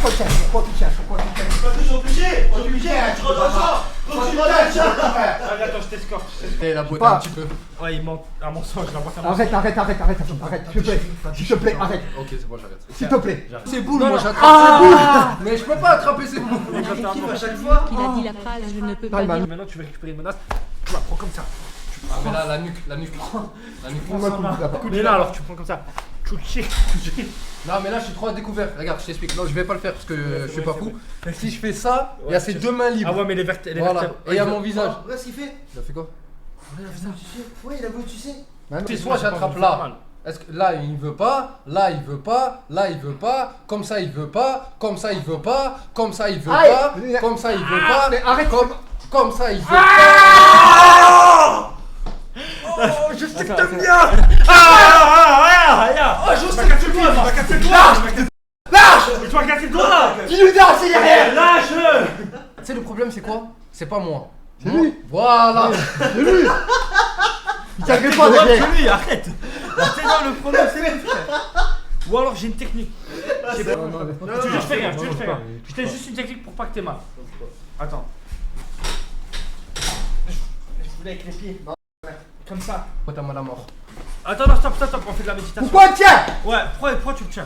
Pourquoi tu cherches? Je suis obligé. Tu rentres dans le champ. Attends, je t'escorte. Et la boîte un petit peu. Ouais, il manque un mensonge, la boîte à mensonge. Arrête, s'il te plaît, arrête. Ok, c'est bon, j'arrête. S'il te plaît. C'est boule, moi j'attrape, c'est boule. Mais je peux pas attraper ces boules. À chaque fois qu'il a dit la phrase je ne peux pas dire. Maintenant, tu veux récupérer une menace, tu la prends comme ça. Ah, mais là, la nuque. Mais là, alors, tu prends comme ça. Tu tires. Non, mais là, je suis trop à découvert. Regarde, je t'explique. Non, je vais pas le faire parce que je suis pas fou. Si je fais ça, il y a ces deux mains libres. Ah ouais, mais les vertèbres. Voilà. Et il y a mon visage. Regarde ce qu'il fait. Il a fait quoi? Ouais, il a voulu, tu sais. C'est soit j'attrape là. Est-ce que là il veut pas, là il veut pas, là il veut pas, comme ça il veut pas, comme ça il veut pas, comme ça il veut pas, comme ça il veut pas, mais arrête comme ça il veut pas. Oh, je sais que t'aimes bien. Oh, je sais que tu le dois, casser le doigt. Lâche. Tu vas casser le doigt. Dis-lui c'est derrière. Lâche. Tu sais le problème c'est quoi? C'est pas moi. C'est lui. Voilà. C'est lui. Il t'agresse pas derrière. C'est lui, arrête. C'est dans le problème, c'est lui, frère. Ou alors j'ai une technique. Je fais rien. Je t'ai juste une technique pour pas que t'aies mal. Attends. Je voulais avec les pieds. Comme ça. Pourquoi t'as mal à mort? Attends, stop, on fait de la méditation. Pourquoi tiens? Ouais, pourquoi tu le tiens?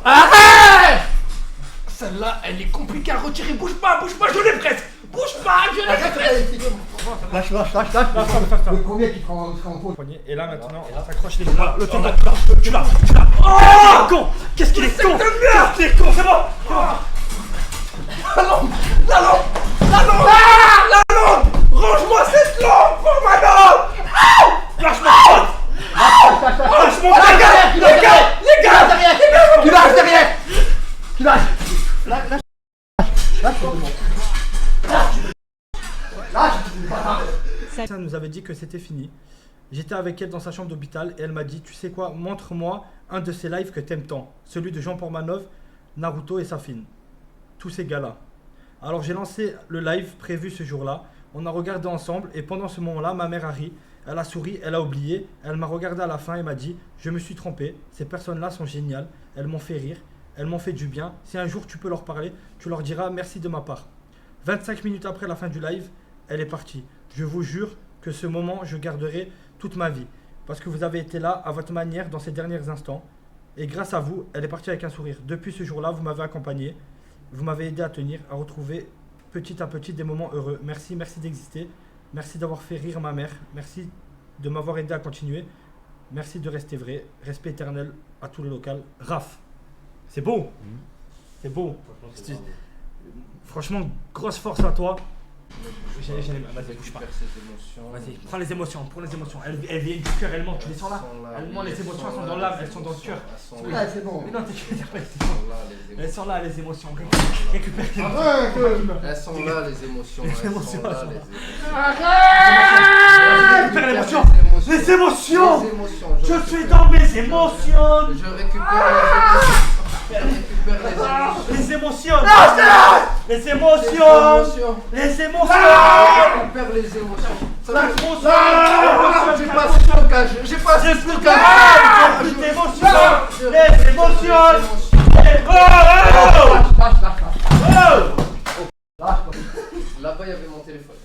Arrête. Celle-là, elle est compliquée à retirer. Bouge pas, je l'ai presque. Bouge pas, je l'ai presque. Lâche. Le premier qui prend en compte. Et là maintenant, on s'accroche les bras. Le temps tu l'as. Oh con. Qu'est-ce qu'il est con. Qu'est-ce qu'il est con, c'est bon. La lampe. Range-moi cette lampe, ma lampe. live. Elle nous avait dit que c'était fini. J'étais avec elle dans sa chambre d'hôpital et elle m'a dit, tu sais quoi, montre-moi un de ces lives que t'aimes tant. Celui de Jean Pormanov, Naruto et Safin. Tous ces gars-là. Alors j'ai lancé le live prévu ce jour-là. On a regardé ensemble et pendant ce moment-là, ma mère a ri. Elle a souri, elle a oublié. Elle m'a regardé à la fin et m'a dit, je me suis trompé. Ces personnes-là sont géniales. Elles m'ont fait rire. Elles m'ont fait du bien. Si un jour tu peux leur parler, tu leur diras merci de ma part. 25 minutes après la fin du live, elle est partie. Je vous jure que ce moment, je garderai toute ma vie. Parce que vous avez été là à votre manière dans ces derniers instants. Et grâce à vous, elle est partie avec un sourire. Depuis ce jour-là, vous m'avez accompagné. Vous m'avez aidé à tenir, à retrouver petit à petit des moments heureux. Merci, merci d'exister. Merci d'avoir fait rire ma mère. Merci de m'avoir aidé à continuer. Merci de rester vrai. Respect éternel à tout le local. Raph. C'est beau. C'est beau. Franchement, grosse force à toi. Vas-y, bouge pas. Vas-y, prends les émotions, Elles viennent du cœur, elles montent, tu les sens là. Elles montent, les émotions, elles sont dans l'âme, elles sont dans le cœur. Ouais, c'est bon. Mais non, t'inquiète pas, elles sont là, les émotions. Récupère les émotions. Elles sont là, les émotions. Récupère l'émotion. Les émotions. Je suis dans mes émotions. Je récupère les émotions. Les émotions. Les émotions. Je récupère les émotions. J'ai pas ce stockage. J'ai pas ce stockage. Les émotions. Les émotions. Là-bas, il y avait mon téléphone.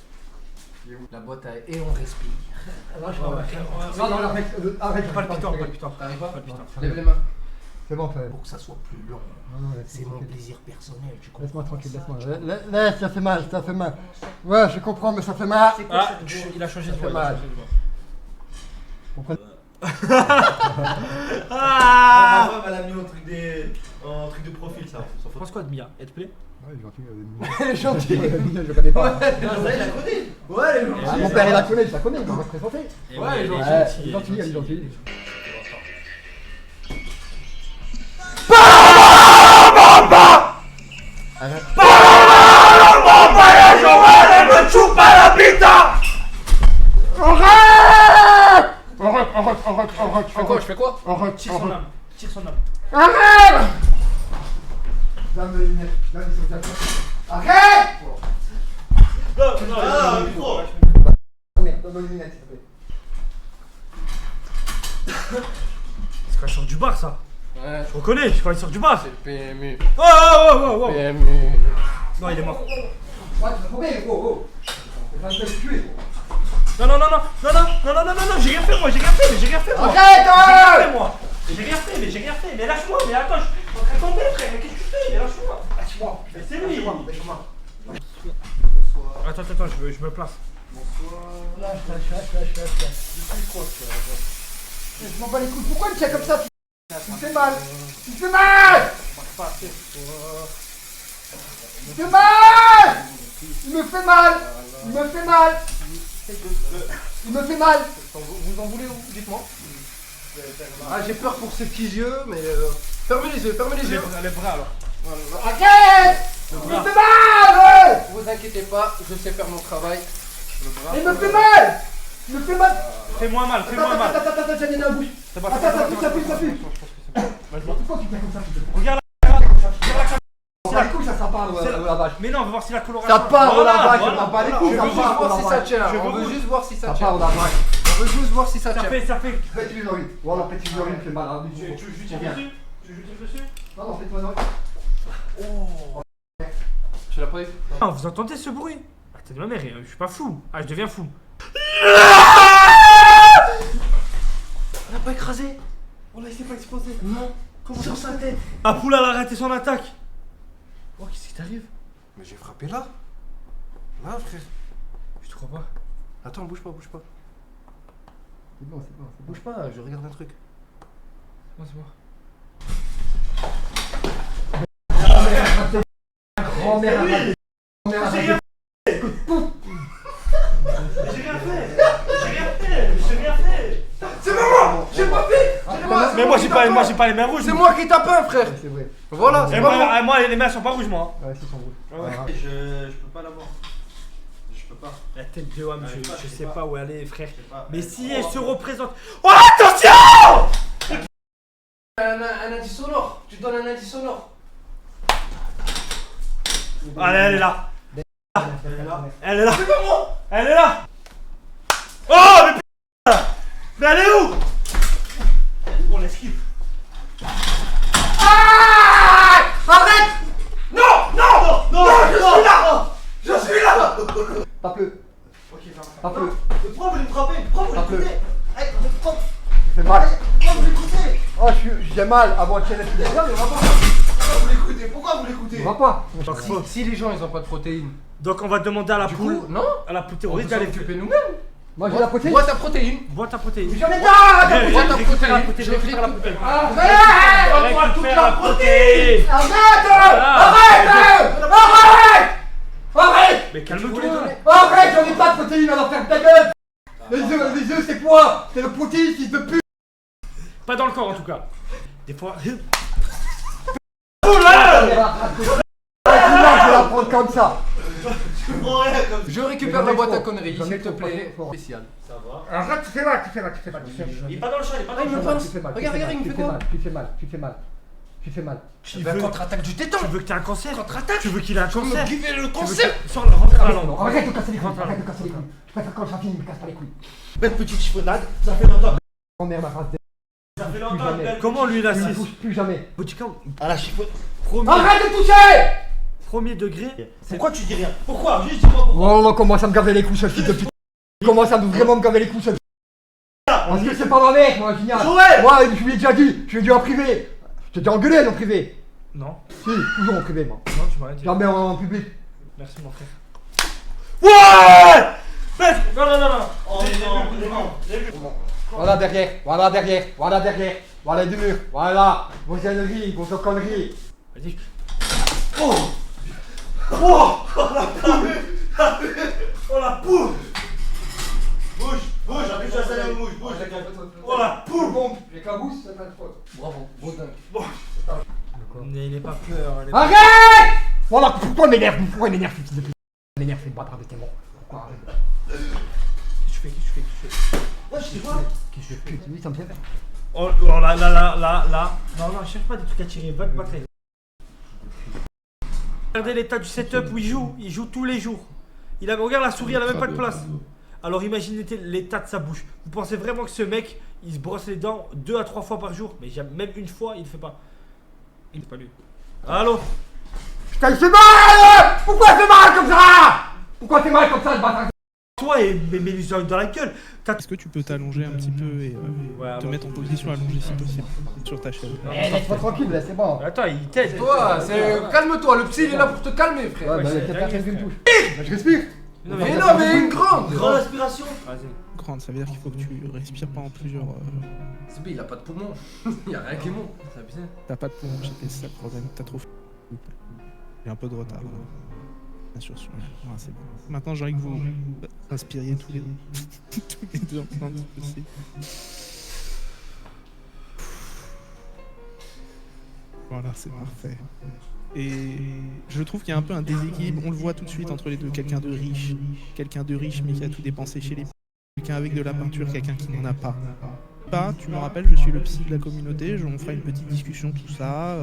La boîte à et on respire. Non, arrête, pas le piton. T'arrives pas? Lève les mains. C'est bon, fait. Pour que ça soit plus long. C'est mon plaisir personnel, tu comprends? Laisse-moi tranquille, laisse-moi. Laisse, ça fait mal, ça fait mal. Ouais, je comprends, mais ça fait mal. Ah, il a changé de voix. mal. Ah, ma femme, elle a mis en truc de profil, ça. Tu penses quoi de Mia? Elle te plaît? Ouais, Elle est gentille. Mia, je connais pas. Ça, il la connaît. Ouais, elle est gentille. Mon père, il la connaît, je la connais, il m'a présenté. Ouais, elle est gentille. Elle est gentille. Je fais quoi? Tire son âme. Tire son âme. Arrête! Donne mes lunettes. Arrête! Non, micro. Donne mes lunettes, s'il te plaît. C'est quand il sort du bar, ça. Ouais. Je reconnais, quand il sort du bar. C'est PMU. Oh. PMU. Non, il est mort. Ouais, tu vas tomber, gros. Tu vas te tuer, gros. Non, j'ai rien fait, moi, Arrête! J'ai rien fait, mais lâche-moi, mais attends, je suis en train de tomber, frère, mais qu'est-ce que tu fais? Mais lâche-moi. Lâche-moi. Mais c'est lui. Lâche-moi. Attends, je me place. Lâche. Je m'en bats les couilles. Pourquoi tu tiens comme ça? Tu me fais mal. Tu me fais mal. Il me fait mal. Vous en voulez où? Dites-moi. Ah, j'ai peur pour ces petits yeux, mais fermez les yeux. Les bras alors. Arrête! Il me fait mal! Vous inquiétez pas, je sais faire mon travail. Il me fait mal! Fais-moi mal. Attends, j'ai mis dans la bouche. Attends, ça pue. Pourquoi tu fais comme ça? Regarde la couille, ça part la vache. Mais non, on va voir si la coloration. Ça part la vache, on va pas les couilles, Je veux juste voir si ça tient. On veut juste voir si ça tient. part la vache. On veut juste voir si ça tient. Ça fait. Petit urine. Voilà, petit urine fait mal. Tu joues dessus? Non, fais-toi non. Tu l'as pas eu? Non, vous entendez ce bruit? Attends, ma mère, je suis pas fou. Ah, je deviens fou. On l'a pas écrasé? On l'a pas explosé. Non. Comment sur sa tête? Ah, Poula, elle a arrêté son attaque. Oh, qu'est-ce qui t'arrive? Mais j'ai frappé là. Là, frère. Je te crois pas. Attends, bouge pas. C'est bon. Bouge pas, je regarde un truc. C'est moi. Grand-mère, J'ai rien fait. C'est moi. J'ai pas fait. Mais moi j'ai pas les mains rouges. C'est moi qui tape un, frère. C'est vrai. Voilà, moi les mains sont pas rouges, moi. Ouais, c'est son rouge. Ouais. Je peux pas l'avoir. Je peux pas. La tête de Wam, je sais pas où elle est, frère. Mais Elle si est elle trop se rapide. représente. Oh, attention! Un indice sonore. Tu donnes un indice sonore. Allez, elle est là. Elle est là. Elle est là. C'est pas moi. Elle est là. Oh, mais putain! Mais elle est où? On esquive. Ah! Arrête! Non! Non! Non! Je suis là! Je suis là! Tape-le. Ok, Tape-le. Pourquoi vous les frappez? Pourquoi vous Tape-le. l'écoutez? Ça fait mal. Pourquoi vous l'écoutez? Oh, j'ai mal avant de tirer les gars, mais on va pas. Pourquoi vous l'écoutez? Pourquoi vous l'écoutez? On va pas. Si les gens ils ont pas de protéines. Donc on va demander à la poule. Non. À la poule On terroriste peut s'en d'aller occuper nous-mêmes. Moi j'ai la protéine. Bois ta protéine. Bois ta protéine. J'en ai pas! Bois ta Récupère la protéine. protéine. Récupère la protéine. Arrête! Récupère la protéine. Arrête! Arrête! Arrête! Mais calme-toi. Arrête! J'en ai pas de protéines, on va faire ta gueule! Les œufs, c'est quoi? C'est le protéine, fils de pute! Pas dans le corps en tout cas. Des fois. Oh là! Je vais la prendre comme ça. Je récupère la boîte à conneries, s'il te plaît. Spécial. Ça va. Arrête, tu fais mal. Il est pas dans le champ, il est pas dans Ah, il le me champ. pense. Tu fais mal. Regarde, il me fait quoi? Tu fais mal. Tu Ben, veux contre-attaque du téton. Tu veux que t'aies un cancer? Contre-attaque. Tu veux qu'il ait un Tu veux cancer? me griffer le Tu veux cancer. que- Sors, rentre à la langue. Arrête de casser les couilles. Je préfère quand ça finit, me casse pas les couilles. Belle petite chiffonnade, ça fait longtemps. Oh merde, ma phrase. Ça fait Plus longtemps. jamais. Comment lui il Tu me assiste? touches plus jamais. Boutican, À la chiffonnade. Arrête de toucher! premier degré. Pourquoi tu dis rien? Pourquoi? Juste dis-moi pourquoi. Oh, on commence à me gaver les couilles, ce fils de pute. Il commence à vraiment me gaver les couilles, ce Parce que c'est pas ma mec, moi, génial. Joël! Moi, je lui ai déjà dit, en privé. Je t'ai déjà engueulé en privé. Non. Si, toujours en privé, moi. Non, tu m'as dit. Jamais en public. Merci mon frère. Ouais! Non, non, non, non. Oh non. Voilà derrière. Voilà du mur. Voilà. Vos conneries, vos conneries. Vas-y. Oh! Oh! Oh la poule! Bouge, appuie sur la bouge, bouge. Oh la poule! Les cabousses, c'est pas le faute. Bravo, beau dingue. Mais il est pas peur. Arrête! Voilà, pourquoi il m'énerve, fils de pute? Il m'énerve, c'est le bâtard de tes mots. Pourquoi? Qu'est-ce que tu fais? Ouais, je sais pas. Qu'est-ce que je fais? Oui, ça me fait peur. Oh là. Non, cherche pas des trucs à tirer, va te battre. Regardez l'état du setup où il joue tous les jours. Regarde la souris, elle a même pas de place. Alors imaginez l'état de sa bouche. Vous pensez vraiment que ce mec, il se brosse les dents 2 à 3 fois par jour? Mais même une fois, il le fait pas. C'est pas lui. Allô? Putain, il fait mal! Pourquoi il fait mal comme ça? Pourquoi il fait mal comme ça, le bâtard? Toi et mets les oreilles dans la gueule. Est-ce que tu peux t'allonger un petit peu et te mettre en position allongée si possible sur ta chaise? Laisse-moi tranquille, là, c'est bon. Attends, il t'aide. Toi, calme-toi, le psy il est là pour te calmer, frère. Ouais, bah, y'a personne qui me touche. Je respire. Mais non, mais une grande. Grande aspiration. Grande, ça veut dire qu'il faut que tu respires pas en plusieurs. C'est bien, il a pas de poumon. Il y a rien qui monte. C'est abusé. T'as pas de poumon, c'était ça le problème. T'as trop. J'ai un peu de retard. Bien sûr, ouais, c'est bon. Maintenant, j'ai envie que vous inspiriez tous les deux ensemble, si possible. Voilà, c'est parfait. Et je trouve qu'il y a un peu un déséquilibre, on le voit tout de suite entre les deux. Quelqu'un de riche mais qui a tout dépensé chez les quelqu'un avec de la peinture, quelqu'un qui n'en a pas. Tu me rappelles, je suis le psy de la communauté, on fera une petite discussion, tout ça.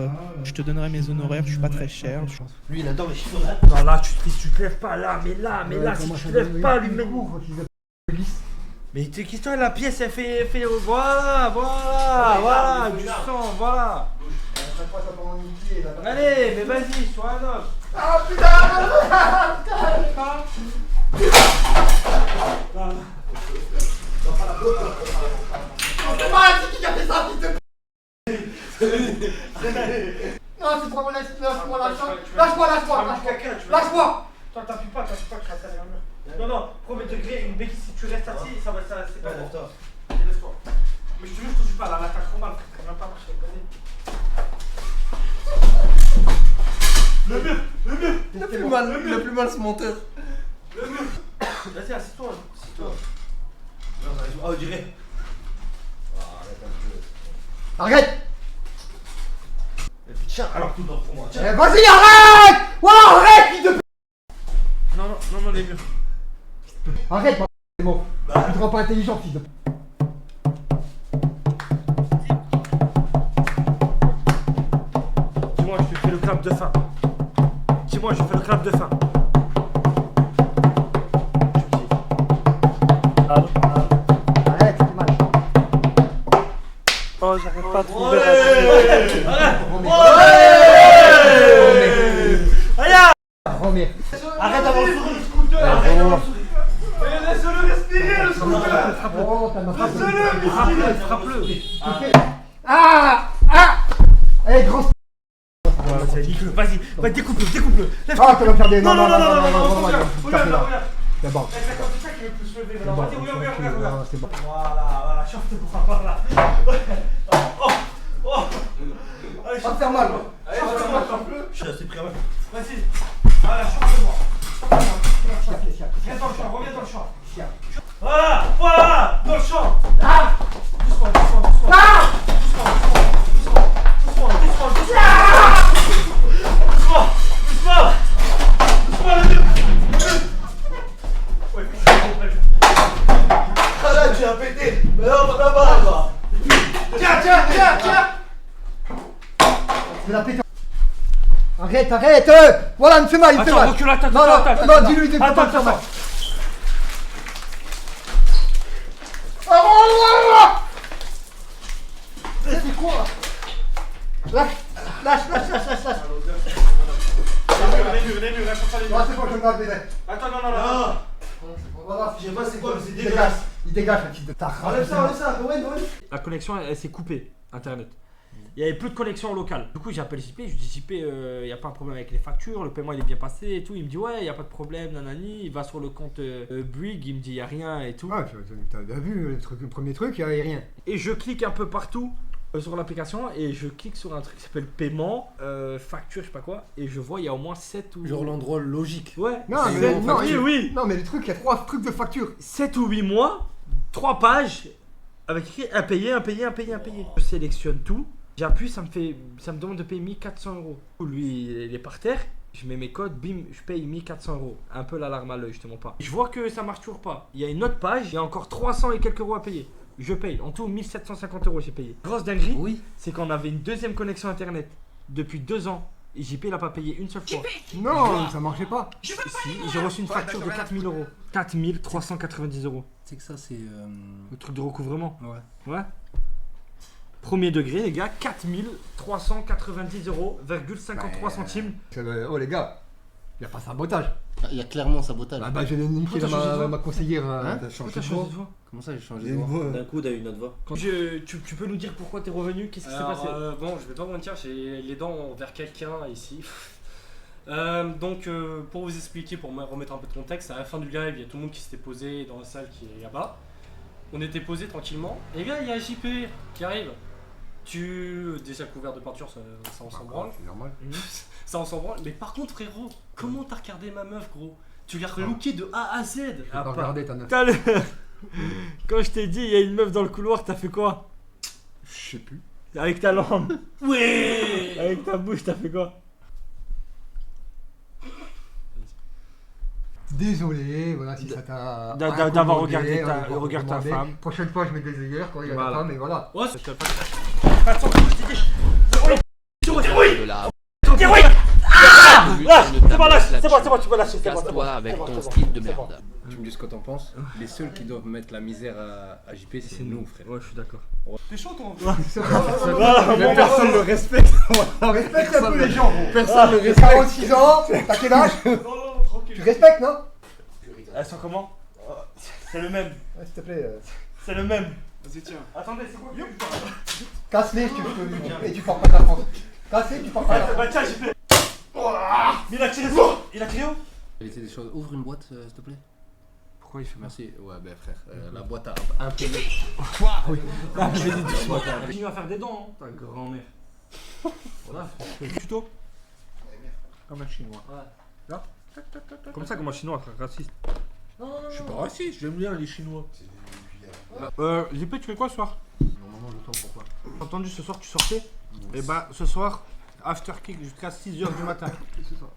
Je te donnerai mes honoraires, je suis pas très cher. Lui, il adore les chiffonnades. Non, là, tu te lèves pas, là, mais là, si tu te lèves pas, lui, mais qu'est-ce que la pièce, elle fait, voilà, du sang, voilà. Allez, mais vas-y, sois un homme. Ah putain! C'est pas qui a fait ça, fils de pute! Non, c'est pas mon lâche-moi, lâche-moi! Toi, t'appuies pas, tu restes derrière le mur. Non, premier degré, une béquille, si tu restes assis, c'est pas bon. Laisse-toi. Mais je te jure, je touche pas, là, t'as trop mal, frère, ça va pas marcher, vas-y. Le mur! Il a plus mal ce monteur. Le mur! Vas-y, assieds-toi. Oh, on dirait. Arrête! Tiens, alors tout pour moi. Vas-y, arrête! Ouais, arrête, fils de pute! Non, les murs. Arrête, c'est bon. Tu te rends pas intelligent, fils de... Dis-moi, je te fais le clap de fin. Dis-moi, je fais le clap de fin. Arrête, c'est mal. Oh, j'arrête pas de trouver Romé. Arrête d'avoir le sourire, le scooter. Arrête d'avoir le sourire. Laisse-le respirer, le scooter. Oh, t'as ma frappe. Frappe-le, frappe-le. Ah. Allez, grand... Vas-y, vas-y, découpe-le. Ah, tu vas me faire des... Non, Regarde. C'est bon. C'est comme ça qu'il veut plus se lever. Vas-y, regarde. c'est bon. Voilà, chauffe-toi, voilà. Allez, Ça va te faire mal. je suis assez pris, ouais. Vas-y. Voilà, chauffe-moi. Viens dans le champ, reviens dans le champ. Voilà, dans le champ. Doucement. Ah là, tu as pété. Mais non, pas là-bas, quoi. Tiens. Je vais la péter. Arrête. Voilà, il me fait mal, Attends, recule la tête. Non, dis-lui, dis-lui, pas me faire mal. C'est quoi là? Lâche. Les murs, reste pas les murs. Non, c'est bon, je me lave les dents. Attends, non. Voilà, Je sais pas c'est quoi, mais c'est dégueulasse. il dégage le type de ta Enlève ça, Owen. La connexion, elle s'est coupée, internet. Il n'y avait plus de connexion locale. Du coup, j'appelle JP, je dis JP, il n'y a pas un problème avec les factures, le paiement il est bien passé et tout. Il me dit ouais, il n'y a pas de problème, nanani. Il va sur le compte Brig, il me dit il n'y a rien et tout. Ah, t'as bien vu le premier truc, il n'y avait rien. Et je clique un peu partout sur l'application et je clique sur un truc qui s'appelle paiement, facture, je sais pas quoi. Et je vois, il y a au moins 7 ou... Genre l'endroit logique. Ouais. Non, mais oui. Non, mais le truc, il y a 3 trucs de facture. 7 ou 8 mois, 3 pages, avec écrit impayé. Je sélectionne tout. J'appuie, ça me demande de payer 1400 euros. Lui, il est par terre, je mets mes codes, bim, je paye 1400 euros. Un peu l'alarme à l'œil, je te mens pas. Je vois que ça marche toujours pas. Il y a une autre page, il y a encore 300 et quelques euros à payer. Je paye, en tout 1750 euros j'ai payé. Grosse dinguerie, Oui. c'est qu'on avait une deuxième connexion internet depuis 2 ans. Et JP il a pas payé une seule fois. Non, ça marchait pas. Si, j'ai reçu une facture de 4000 euros. 4390 euros. C'est que ça, c'est. Le truc de recouvrement. Ouais. Premier degré, les gars, 4390 euros, 53 centimes. Oh, les gars, il n'y a pas sabotage. Il y a clairement sabotage. Ah bah, j'ai niqué ma conseillère. T'as changé de voix. Comment ça, j'ai changé de voix? D'un coup, t'as eu une autre voix. Tu peux nous dire pourquoi t'es revenu? Qu'est-ce qui s'est passé? Bon, je vais pas vous mentir, j'ai les dents envers quelqu'un ici. Donc, pour vous expliquer, pour me remettre un peu de contexte, à la fin du live, il y a tout le monde qui s'était posé dans la salle qui est là-bas. On était posé tranquillement. Et là, il y a JP qui arrive. Déjà couvert de peinture, ça on s'en branle. C'est normal. Ça on s'en branle. Mais par contre, frérot, comment t'as regardé ma meuf, gros? Tu l'as relooké de A à Z. T'as pas regardé ta meuf. Quand je t'ai dit, il y a une meuf dans le couloir, t'as fait quoi? Je sais plus. Avec ta langue. Oui. Avec ta bouche, t'as fait quoi? Désolé, voilà, si ça t'a. D'avoir regardé ta femme. Prochaine fois, je mets des œillères quand il y a la femme, et voilà. Ouais, c'est bon, tu peux lâcher. Casse-toi avec ton style de merde. Tu me dis ce que t'en penses? Les seuls qui doivent mettre la misère à JP, c'est nous, frère. Ouais, je suis d'accord. T'es chaud, toi? Personne ne respecte. On respecte un peu les gens. Personne ne respecte. 46 ans, t'as quel âge? Tu respectes, non? Elles sont comment? C'est le même. Ouais, s'il te plaît. C'est le même. Vas-y, tiens. Attendez, c'est quoi? Casse-les, et tu pars pas de la France. Casse-les, tu pars pas de la France. Bah tiens, j'ai fait. Mais il a tiré où? Il était des choses. Ouvre une boîte, s'il te plaît. Pourquoi il fait? Merci. Ouais, ben frère, la boîte a un peu. Oui. Continue à faire des dents, ta grand-mère. Voilà, tuto. Comme un chinois. Ouais. Là. Comme ça, comme un chinois, raciste. Je suis pas raciste, j'aime bien les chinois. JP, tu fais quoi ce soir? Normalement, je sens pourquoi. J'ai entendu ce soir tu sortais. Et bah, ce soir, after kick jusqu'à 6h du matin.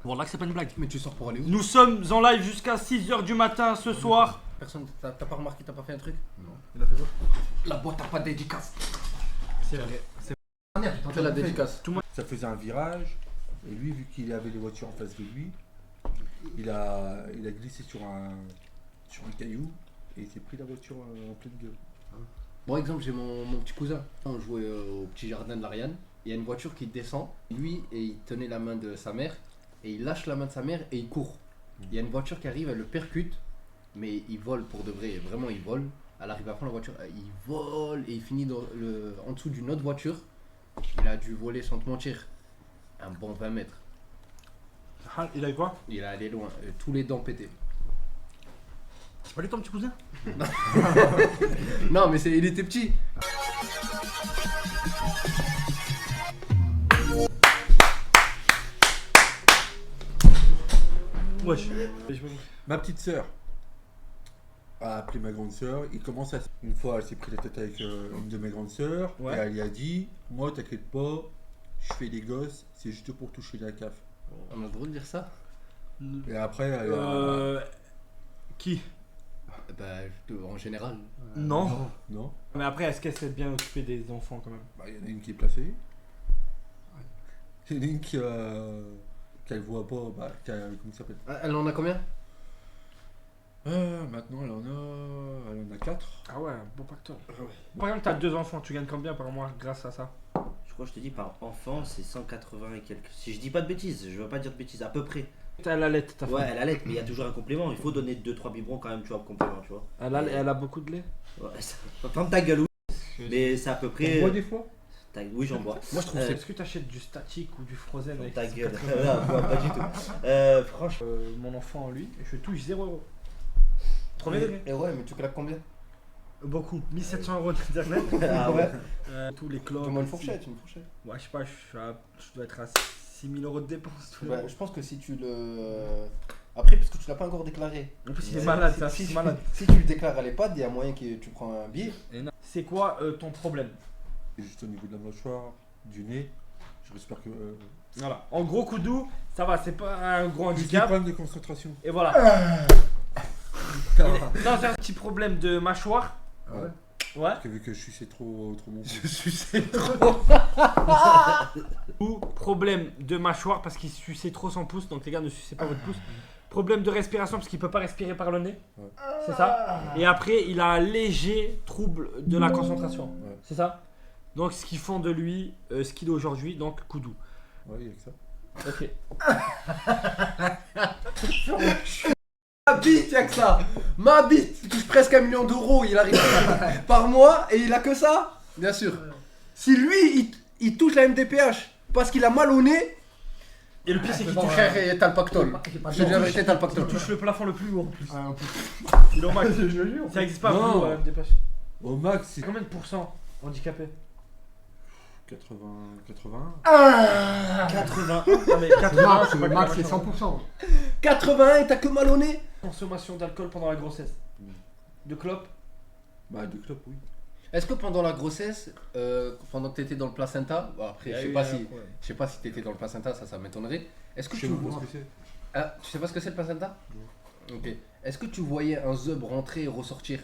Bon, là, c'est pas une blague. Mais tu sors pour aller où? Nous sommes en live jusqu'à 6h du matin ce soir. Personne, t'as pas remarqué, t'as pas fait un truc? Non. Il a fait quoi? La boîte a pas de dédicace. C'est vrai. Fais la dédicace. Ça faisait un virage, et lui, vu qu'il avait les voitures en face de lui, il a glissé sur un caillou, et il s'est pris la voiture en pleine gueule. Bon exemple, j'ai mon petit cousin. On jouait au petit jardin de l'Ariane. Il y a une voiture qui descend. Lui, et il tenait la main de sa mère. Et il lâche la main de sa mère et il court. Il y a une voiture qui arrive, elle le percute. Mais il vole pour de vrai. Vraiment, il vole. Elle arrive à prendre la voiture. Il vole et il finit en dessous d'une autre voiture. Il a dû voler sans te mentir un bon 20 mètres. Ah, il a eu quoi? Il est allé loin. Tous les dents pétées. C'est pas lui ton petit cousin? Non, mais il était petit. Wesh. Ma petite sœur a appelé ma grande sœur. Une fois, elle s'est pris la tête avec une de mes grandes sœurs. Ouais. Et elle lui a dit, moi, t'inquiète pas, je fais des gosses, c'est juste pour toucher la CAF. On a le droit de dire ça? Et après, elle a... Qui? Bah, en général. Non. Non. Mais après, est-ce qu'elle s'est bien occupée des enfants quand même? Bah, il y en a une qui est placée. Il y en a une qu'elle voit pas. Bah, comment ça s'appelle? Elle en a combien? Maintenant, elle en a 4. Ah ouais, bon pactole. Par exemple, t'as 2 enfants, tu gagnes combien par mois grâce à ça? Je crois que je te dis par enfant, c'est 180 et quelques. Si je dis pas de bêtises, je veux pas dire de bêtises, à peu près. Elle allait, ta femme. Ouais, elle allait, mais il y a toujours un complément. Il faut donner 2-3 biberons quand même, tu vois, en complément, tu vois. Elle a beaucoup de lait? Ouais, ferme ta gueule, oui. Mais c'est à peu près. Tu bois des fois? Oui, j'en bois. Moi je trouve est-ce que t'achètes du statique ou du frozen avec ta gueule. Pas du tout. Franchement. Mon enfant, lui, je touche 0€. Premier degré. Et ouais, mais tu claques combien? Beaucoup. 1700 € d'internet. Ah ouais. Tous les clubs. Une fourchette. Ouais, je sais pas, je dois être à 6000 € de dépenses tous les mois. Je pense que si tu le. Après, parce que tu l'as pas encore déclaré. En plus, il est malade, c'est un fils malade. Si tu le déclares à l'EHPAD, il y a moyen que tu prends un billet. C'est quoi ton problème? Juste au niveau de la mâchoire, du nez. J'espère que. Voilà. En gros, Koudou, ça va, c'est pas un gros Juste des handicap. problèmes de concentration. Et voilà. Non, c'est un petit problème de mâchoire. Ouais. Ouais. Parce que vu que je suçais trop mon Je suçais trop. Ou problème de mâchoire parce qu'il suçait trop son pouce. Donc les gars, ne sucez pas votre pouce. Problème de respiration parce qu'il peut pas respirer par le nez. Ouais. C'est ça. Et après, il a un léger trouble de la concentration. Ouais. C'est ça. Donc ce qui font de lui ce qu'il est aujourd'hui, donc Koudou. Ouais, il y a que ça. Ok. Ma bite, y'a que ça. Ma bite, il touche presque 1 million d'euros, il arrive par mois et il a que ça. Bien sûr. Si lui, il touche la MDPH parce qu'il a mal au nez. Et le pire, c'est qu'il touche. T'as le pactole. Je t'ai arrêté, t'as le pactole. Il touche le plafond le plus haut en plus. Il est au max. Ça existe pas Non. vous, MDPH. Au max, c'est Combien de pourcents handicapés? 81. 81. Non mais 80, c'est pas le max, c'est 100%. 81 et t'as que mal au nez. Consommation d'alcool pendant la grossesse. De clopes? Bah, de clopes, oui. Est-ce que pendant la grossesse, pendant que t'étais dans le placenta, bon après je sais pas si t'étais dans le placenta, ça m'étonnerait. Est-ce que Je sais tu pas vois ce que c'est. Ah, tu sais pas ce que c'est le placenta? Non. Ok. Est-ce que tu voyais un zub rentrer et ressortir?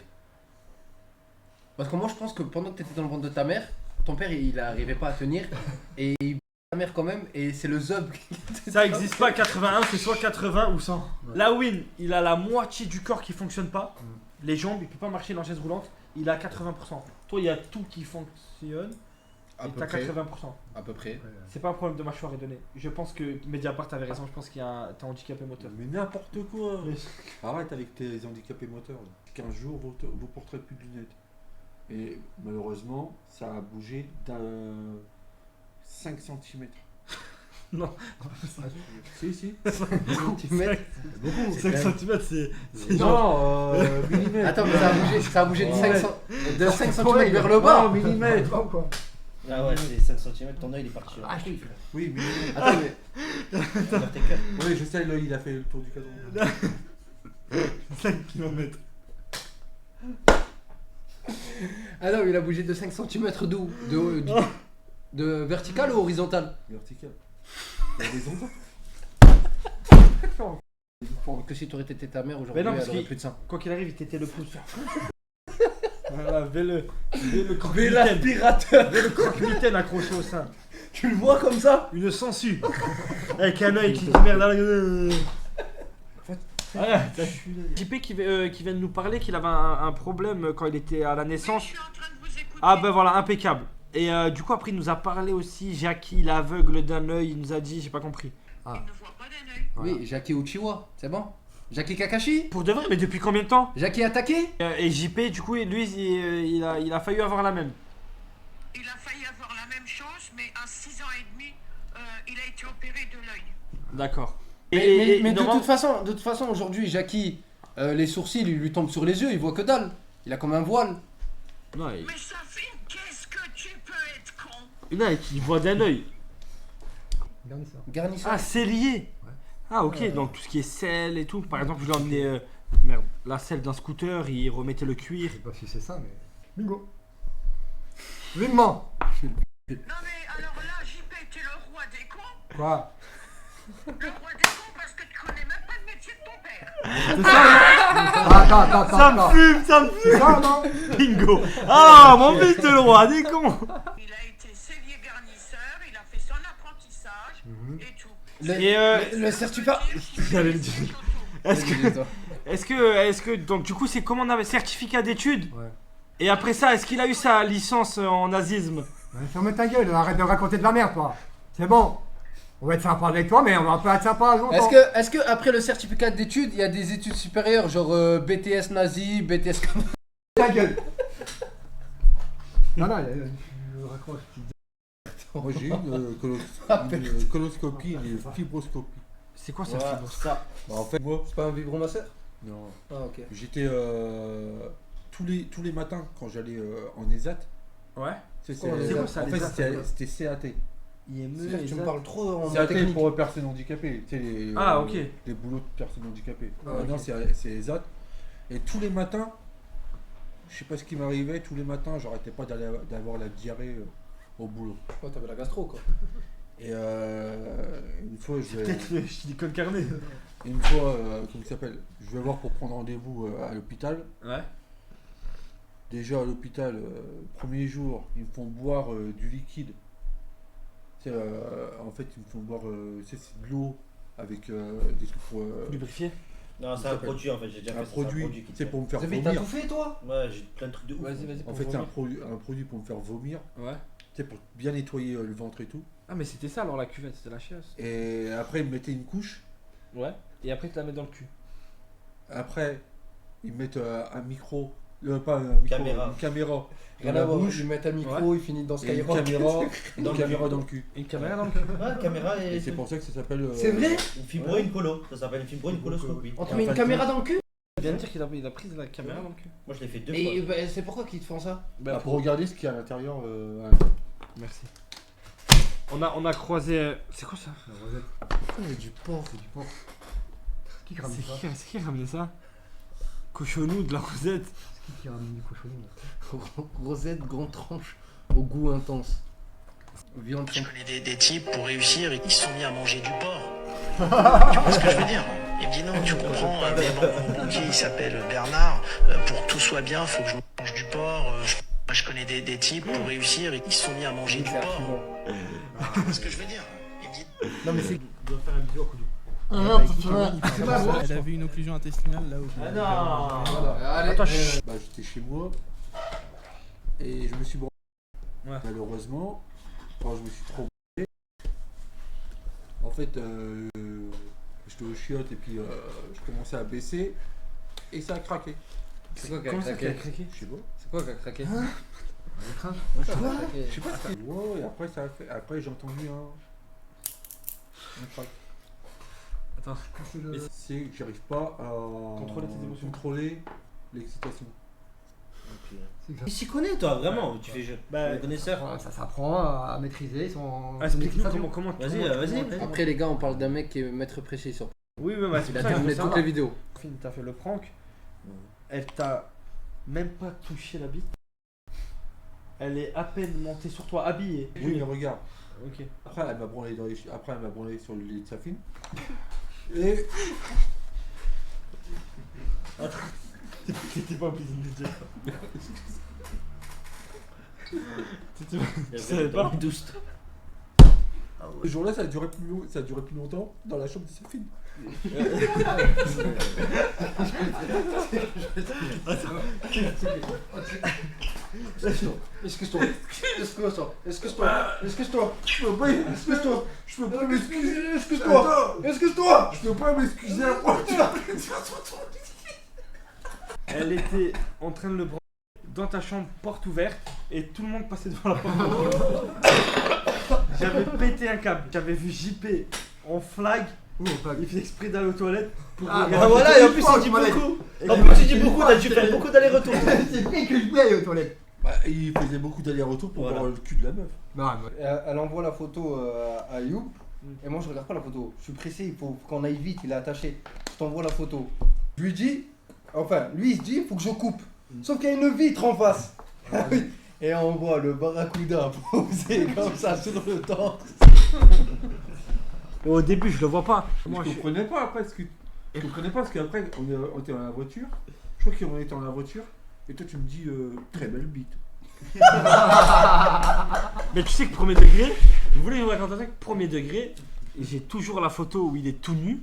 Parce que moi je pense que pendant que t'étais dans le ventre de ta mère, ton père il arrivait pas à tenir et il ta mère quand même et c'est le zub. Ça existe pas 81, c'est soit 80 ou 100. Ouais. La Win, il a la moitié du corps qui fonctionne pas. Les jambes, il peut pas marcher dans la chaise roulante. Il a 80%. Toi, il y a tout qui fonctionne. Et t'as 80%. À peu près. C'est pas un problème de mâchoire et de nez. Je pense que Mediapart avait raison. Je pense qu'il y a t'es handicapé moteur. Mais n'importe quoi. Arrête avec tes handicapés moteurs. 15 jours, vous porterez plus de lunettes. Et malheureusement, ça a bougé d'un 5 cm. Non. Si. 5 cm. 5 cm, c'est non, millimètres. Attends, mais ça a bougé de 5 cm vers le bas. Non, millimètres. Ah ouais, c'est 5 cm, ton œil il est parti. Oui, millimètres. Attends, mais. Oui, je sais, là, il a fait le tour du cadran. 5 km. Ah non, il a bougé de 5 cm d'où? De vertical ou horizontal? Vertical. Il y a des ondes. Que si t'aurais été ta mère Mais aujourd'hui, non, elle parce aurait que plus de sein. quoi qu'il arrive, il t'était le pouce. Voilà, le l'aspirateur. le croque-mitaine accroché au sein. Tu le vois comme ça? Une sangsue. Avec un œil qui dit merde dans la gueule. Voilà. JP qui vient de nous parler qu'il avait un problème quand il était à la naissance. Ah ben voilà, impeccable. Et du coup après il nous a parlé aussi, Jackie l'aveugle d'un œil, il nous a dit, j'ai pas compris. Ah. Oui, Jackie Uchiwa, c'est bon? Jackie Kakashi? Pour de vrai, mais depuis combien de temps? Jackie attaqué? Et JP du coup lui il a failli avoir la même. Il a failli avoir la même chose, mais à 6 ans et demi, il a été opéré de l'œil. D'accord. Mais de toute façon, aujourd'hui, Jackie, les sourcils, ils lui tombent sur les yeux, il voit que dalle. Il a comme un voile. Non, Mais Safine, qu'est-ce que tu peux être con? Non, il voit d'un œil. Garnisseur. Ah, c'est lié. Ah ok, donc tout ce qui est selle et tout. Par exemple, je lui ai emmené merde, la selle d'un scooter, il remettait le cuir. Je sais pas si c'est ça, mais. Bingo. Lui ment. Non mais alors là, JP, t'es le roi des cons. Quoi? Le roi des cons parce que tu connais même pas le métier de ton père. C'est ça, non? Attends. Ça me fume. C'est ça, non? Bingo. Ah, mon fils de roi, des cons. Il a été sellier garnisseur, il a fait son apprentissage et tout. Le certificat. J'allais le dire. Est-ce que donc du coup c'est comment on avait certificat d'études? Ouais. Et après ça, est-ce qu'il a eu sa licence en nazisme? Ouais, ferme ta gueule, arrête de raconter de la merde, toi. C'est bon. On va être sympa avec toi, mais on va pas être sympa longtemps. Est-ce que après le certificat d'études, il y a des études supérieures, genre BTS nazi, BTS. Ta gueule. Non, je raccroche. Moi j'ai eu une coloscopie et une fibroscopie. C'est quoi ça, fibroscopie? Ça. Bah, en fait, moi. C'est pas un vibromasseur? Non. Ah, ok. J'étais tous les matins quand j'allais en ESAT. Ouais. C'est quoi ça? En fait, c'était CAT. C'est-à-dire que tu me parles trop en CAT technique. pour personnes handicapées. Tu sais, ok. Les boulots de personnes handicapées. Ah, Non, ok. c'est ESAT. Et tous les matins, je sais pas ce qui m'arrivait, tous les matins, j'arrêtais pas d'avoir la diarrhée au boulot. Oh, t'avais la gastro quoi. Et une fois, je vais. Peut-être le silicone carné. Une fois, comment il s'appelle? Je vais voir pour prendre rendez-vous à l'hôpital. Ouais. Déjà à l'hôpital, premier jour, ils me font boire du liquide. En fait, ils me font boire c'est de l'eau avec des trucs pour. Lubrifier? Non, c'est un produit en fait, j'ai déjà fait un ça. produit, c'est pour me faire T'as vomir. tout fait toi? Ouais, j'ai plein de trucs de ouf. Vas-y. En fait, c'est un produit pour me faire vomir. Ouais. Tu sais, pour bien nettoyer le ventre et tout. Ah, mais c'était ça alors la cuvette, c'était la chiasse. Et après, ils me mettaient une couche. Ouais. Et après, tu la mets dans le cul. Après, ils me mettent un micro. Pas un micro, Caméra. une caméra. Rien à voir, ils mettent un micro, ils finissent dans Et une Skyrock. caméra dans le cul. Une caméra dans le cul. Ouais, caméra Et c'est pour ça que ça s'appelle. C'est vrai? Une fibro, une colo. Ça s'appelle une fibro, une coloscopie. On te met une caméra dans le cul? Il vient de dire qu'il a pris la caméra dans le cul. Moi je l'ai fait 2 fois. Et bah, c'est pourquoi qu'ils te font ça? Bah, pour regarder ce qu'il y a à l'intérieur. Merci. On a croisé. C'est quoi ça? La rosette. Il y a du porc. C'est du porc. Qui ramène ça? C'est qui a ramené ça? Cochonou de la rosette. C'est qui ramène du cochonou là? Rosette, grande tranche, au goût intense. Viande. Je connais des types pour réussir et ils se sont mis à manger du porc. Tu vois ce que je veux dire? Il me dit non, tu comprends, mais bon, mon banquier il s'appelle Bernard, pour que tout soit bien, faut que je mange du porc. Moi je connais des types pour réussir et ils se sont mis à manger du porc. Tu vois ce que je veux dire? Il me dit... Non mais c'est... Il doit faire un bisou à Koudou. Elle avait une occlusion intestinale là où. Ah non. Allez. Attends, j'étais chez moi et je me suis branlé. Ouais. Malheureusement, quand je me suis trop branlé, en fait, j'étais au chiottes et puis je commençais à baisser et ça a craqué. C'est quoi qui a Comment ça craqué? Je sais pas. C'est quoi qui a craqué? Je sais pas ce que wow, et après ça a fait. Après j'ai entendu un crack. Attends. C'est que j'arrive pas à contrôler l'excitation. Il s'y connaît toi, vraiment, tu fais jeu. Le connaisseur. Ça s'apprend à maîtriser son. Explique-nous comment. Vas-y. Après les gars, on parle d'un mec qui est maître précis sur. Oui, bah, c'est il a pour ça que terminé je veux toutes savoir. les vidéos. T'as fait le prank. Elle t'a même pas touché la bite. Elle est à peine montée sur toi, habillée. Oui, mais regarde. Ok. Après, elle m'a branlé sur le lit de sa fille. Et. Attends. T'étais pas obligé de le dire. Tu savais pas? Ce jour-là, ça a duré plus longtemps dans la chambre de sa fille. Excuse-toi. Je peux pas m'excuser. Excuse-toi. Je peux pas m'excuser après. Elle était en train de le branler dans ta chambre, porte ouverte, et tout le monde passait devant la porte. J'avais pété un câble. J'avais vu JP en flag. Il fait exprès d'aller aux toilettes pour regarder. Bah voilà, et en plus il dit beaucoup. En plus il dit beaucoup, t'as dû faire beaucoup d'allers-retours. C'est vrai que je vais aller aux toilettes. Bah, il faisait beaucoup d'allers-retours pour voir le cul de la meuf. Elle envoie la photo à You. Et moi je regarde pas la photo. Je suis pressé, il faut qu'on aille vite, il est attaché. Je t'envoie la photo. Je lui dis, enfin lui il se dit, il faut que je coupe. Sauf qu'il y a une vitre en face. Et on voit le barracuda posé comme ça sur le torse. Au début, je le vois pas. Moi, je comprenais pas après je comprenais pas parce qu'après on était dans la voiture. Je crois qu'on était dans la voiture et toi tu me dis très belle bite. Mais tu sais que premier degré, vous voulez vous raconter un truc, premier degré, j'ai toujours la photo où il est tout nu.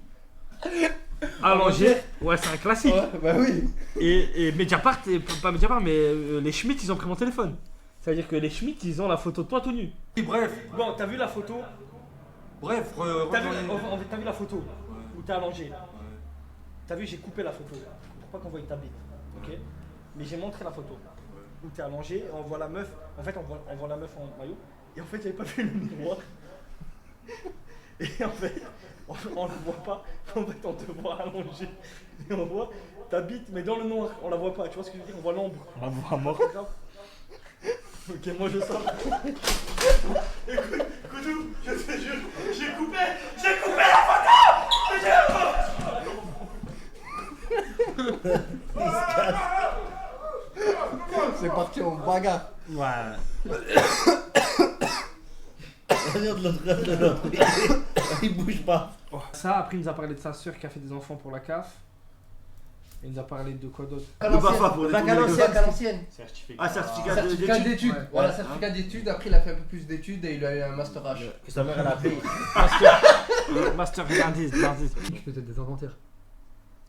Allongé, ouais, c'est un classique. Ouais, bah oui. Et Mediapart, pas Mediapart, mais les Schmitt, ils ont pris mon téléphone. Ça veut dire que les Schmitt, ils ont la photo de toi tout nu. Et bref. Bon, t'as vu la photo? Bref, t'as vu la photo où t'es allongé? T'as vu, j'ai coupé la photo pour pas qu'on voie ta bite. Ok? Mais j'ai montré la photo où t'es allongé et on voit la meuf. En fait, on voit la meuf en maillot. Et en fait, j'avais pas vu le miroir. Et en fait, on le voit pas. En fait, on te voit allongé. Et on voit ta bite, mais dans le noir. On la voit pas. Tu vois ce que je veux dire? On voit l'ombre. On la voit mort. Ok, moi je sors. Écoute, Koudou, je te jure, j'ai coupé la photo. C'est parti en bagarre. Ouais. Regarde l'autre. Il bouge pas. Ça, après, il nous a parlé de sa soeur qui a fait des enfants pour la CAF. Il nous a parlé de quoi d'autre? Bac à l'ancienne. Ah, certificat d'études. Ouais. Voilà, certificat d'études. Après, il a fait un peu plus d'études et il a eu un master H. Que sa mère elle a payé. Master d'indice. Je faisais des inventaires.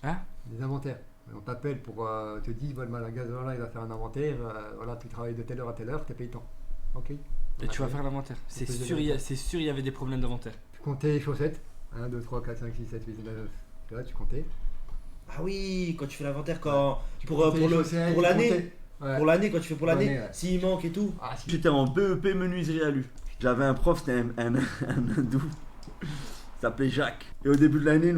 Hein? Des inventaires. On t'appelle pour te dire, voilà, le magasin là, il va faire un inventaire. Voilà, tu travailles de telle heure à telle heure, t'es payé tant. Ok. Et tu vas faire l'inventaire. C'est sûr, il y avait des problèmes d'inventaire. Tu comptais les chaussettes. 1, 2, 3, 4, 5, 6, 7, 8, 9. Là, tu comptais. Ah oui, quand tu fais l'inventaire, quand pour chaussettes, l'année. Ouais. Pour l'année, quand tu fais pour l'année, Ouais. s'il manque et tout. Ah, si. J'étais en BEP menuiserie à lui. J'avais un prof, c'était un hindou. Il s'appelait Jacques. Et au début de l'année,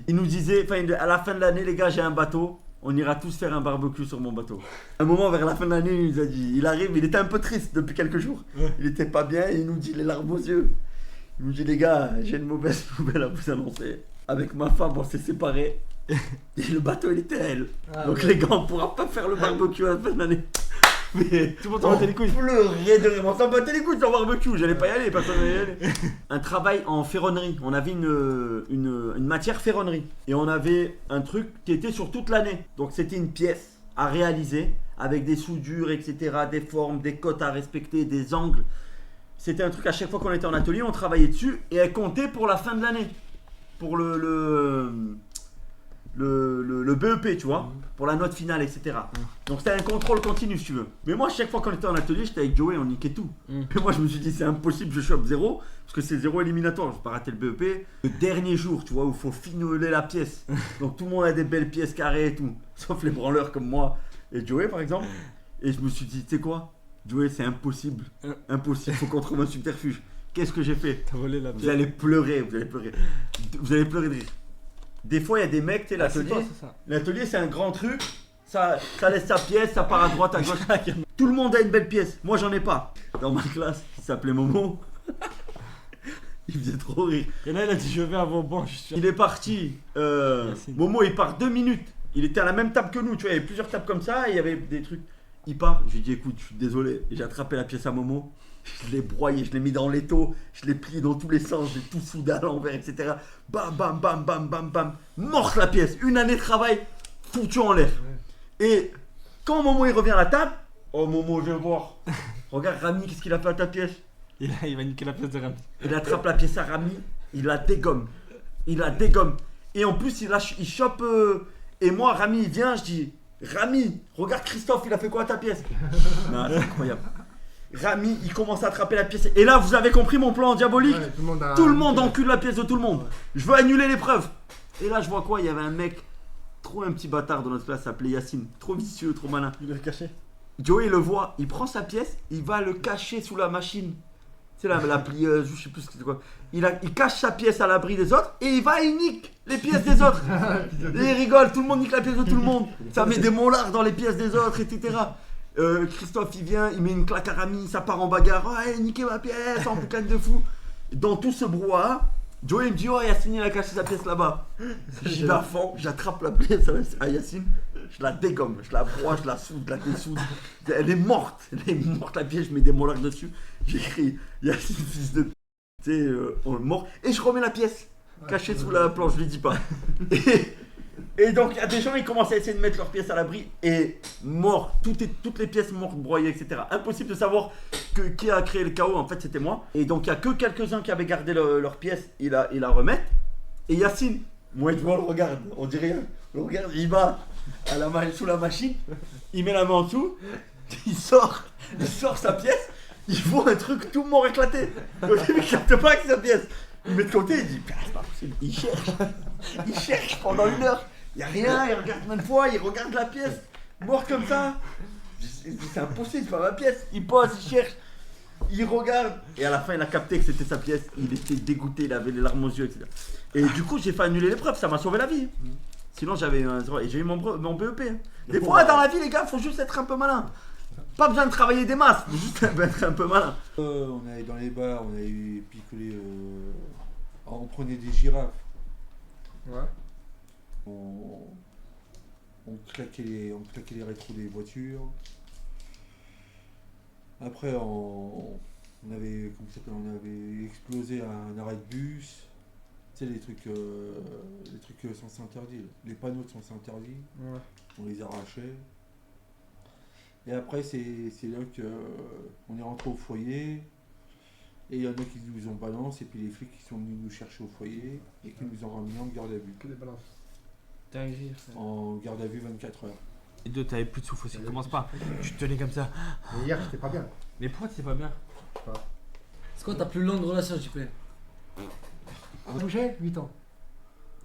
il nous disait, à la fin de l'année, les gars, j'ai un bateau. On ira tous faire un barbecue sur mon bateau. À un moment, vers la fin de l'année, il nous a dit, il arrive, il était un peu triste depuis quelques jours. Il était pas bien et il nous dit les larmes aux yeux. Il nous dit, les gars, j'ai une mauvaise nouvelle à vous annoncer. Avec ma femme, on s'est séparés. Et le bateau, il était à elle. Donc ouais. les gars, on pourra pas faire le barbecue à la fin de l'année. Mais tout le monde s'en battait les couilles. Pleurait de rire. On s'en battait les couilles sur le barbecue. J'allais pas y aller, personne n'allait y aller. Un travail en ferronnerie. On avait une matière ferronnerie. Et on avait un truc qui était sur toute l'année. Donc c'était une pièce à réaliser avec des soudures, etc., des formes, des cotes à respecter, des angles. C'était un truc à chaque fois qu'on était en atelier, on travaillait dessus et elle comptait pour la fin de l'année. Pour le BEP, tu vois, pour la note finale, etc. Donc c'était un contrôle continu, si tu veux. Mais moi, chaque fois qu'on était en atelier, j'étais avec Joey, on niquait tout. Mais moi, je me suis dit, c'est impossible, je chope 0, parce que c'est 0 éliminatoire, je vais pas rater le BEP. Le dernier jour, tu vois, où il faut finoler la pièce. Donc tout le monde a des belles pièces carrées et tout, sauf les branleurs comme moi et Joey, par exemple. Et je me suis dit, tu sais quoi, Joey, c'est impossible. Impossible, faut qu'on trouve un subterfuge. Qu'est-ce que j'ai fait? T'as volé la pièce. Vous allez pleurer, vous allez pleurer. Vous allez pleurer de rire. Des fois, il y a des mecs, tu sais, l'atelier. L'atelier, c'est un grand truc. Ça laisse sa pièce, ça part à droite, à gauche. Tout le monde a une belle pièce. Moi, j'en ai pas. Dans ma classe, qui s'appelait Momo. Il faisait trop rire. Et là, il a dit, je vais à vos bancs. Il est parti. Momo, il part 2 minutes. Il était à la même table que nous. Tu vois, il y avait plusieurs tables comme ça. Et il y avait des trucs. Il part. Je lui dis, écoute, je suis désolé. Et j'ai attrapé la pièce à Momo. Je l'ai broyé, je l'ai mis dans l'étau, je l'ai plié dans tous les sens, j'ai tout soudé à l'envers, etc. Bam, bam, bam, bam, bam, bam. Morte la pièce. Une année de travail, foutu en l'air. Et quand Momo il revient à la table, oh Momo, viens voir. Regarde Rami, qu'est-ce qu'il a fait à ta pièce? Il va niquer la pièce de Rami. Il attrape la pièce à Rami, il la dégomme. Il la dégomme. Et en plus, il chope. Et moi, Rami, il vient, je dis Rami, regarde Christophe, il a fait quoi à ta pièce? Non, c'est incroyable. Rami, il commence à attraper la pièce. Et là, vous avez compris mon plan diabolique? Ouais, tout le monde encule la pièce de tout le monde. Je veux annuler l'épreuve. Et là, je vois quoi? Il y avait un mec, trop un petit bâtard dans notre classe, s'appelait Yacine. Trop vicieux, trop malin. Il l'a caché. Joey le voit, il prend sa pièce, il va le cacher sous la machine. C'est la plieuse, je sais plus ce que c'est quoi. Il cache sa pièce à l'abri des autres et il nique les pièces des autres. Et il rigole, tout le monde nique la pièce de tout le monde. Ça met des mollards dans les pièces des autres, etc. Christophe il vient, il met une claque à Rami, ça part en bagarre. Ouais, niquez ma pièce, en boucane de fou. Dans tout ce brouhaha, Joey me dit oh Yacine il a caché sa pièce là-bas. J'y vais à fond, j'attrape la pièce à Yacine, je la dégomme, je la broie, je la soude, je la dessoude. Elle est morte la pièce, je mets des mollards dessus. J'écris Yacine fils de tu sais, on est mort. Et je remets la pièce cachée sous la planche, je lui dis pas. Et donc il y a des gens, ils commencent à essayer de mettre leurs pièces à l'abri et mort, toutes les pièces mortes, broyées, etc. Impossible de savoir qui a créé le chaos, en fait c'était moi. Et donc il n'y a que quelques-uns qui avaient gardé leurs pièces, ils la remettent. Et Yacine, moi je vois le regarde, on dit rien, le regarde, il va sous la machine, il met la main en dessous, il sort sa pièce, il voit un truc tout mort éclaté. Donc il ne capte pas que c'est sa pièce. Il met de côté, il dit c'est pas possible, il cherche pendant 1 heure, il n'y a rien, il regarde même fois, il regarde la pièce, morte comme ça. C'est impossible, c'est pas ma pièce. Il pose, il cherche, il regarde, et à la fin il a capté que c'était sa pièce, il était dégoûté, il avait les larmes aux yeux, etc. Et du coup j'ai fait annuler l'épreuve, ça m'a sauvé la vie. Sinon j'avais j'ai eu mon BEP. Des fois dans la vie les gars, faut juste être un peu malin. Pas besoin de travailler des masses, faut juste être un peu malin. On allait dans les bars, on allait picoler, on prenait des girafes. Ouais. On claquait les rétros des voitures. Après on avait explosé un arrêt de bus. Tu sais les trucs sens interdits. Les panneaux de sens interdits. Ouais. On les arrachait. Et après, c'est là qu'on est rentré au foyer. Et il y en a qui nous ont balancé. Et puis les flics qui sont venus nous chercher au foyer. Et qui nous ont ramenés en garde à vue. Que des balances. Dinguerie. En garde à vue 24 heures. Et deux, t'avais plus de souffle aussi. Commence pas. Tu te tenais comme ça. Mais hier, j'étais pas bien. Mais pourquoi t'étais pas bien? C'est quoi ta plus longue relation, s'il te plaît? J'ai 8 ans.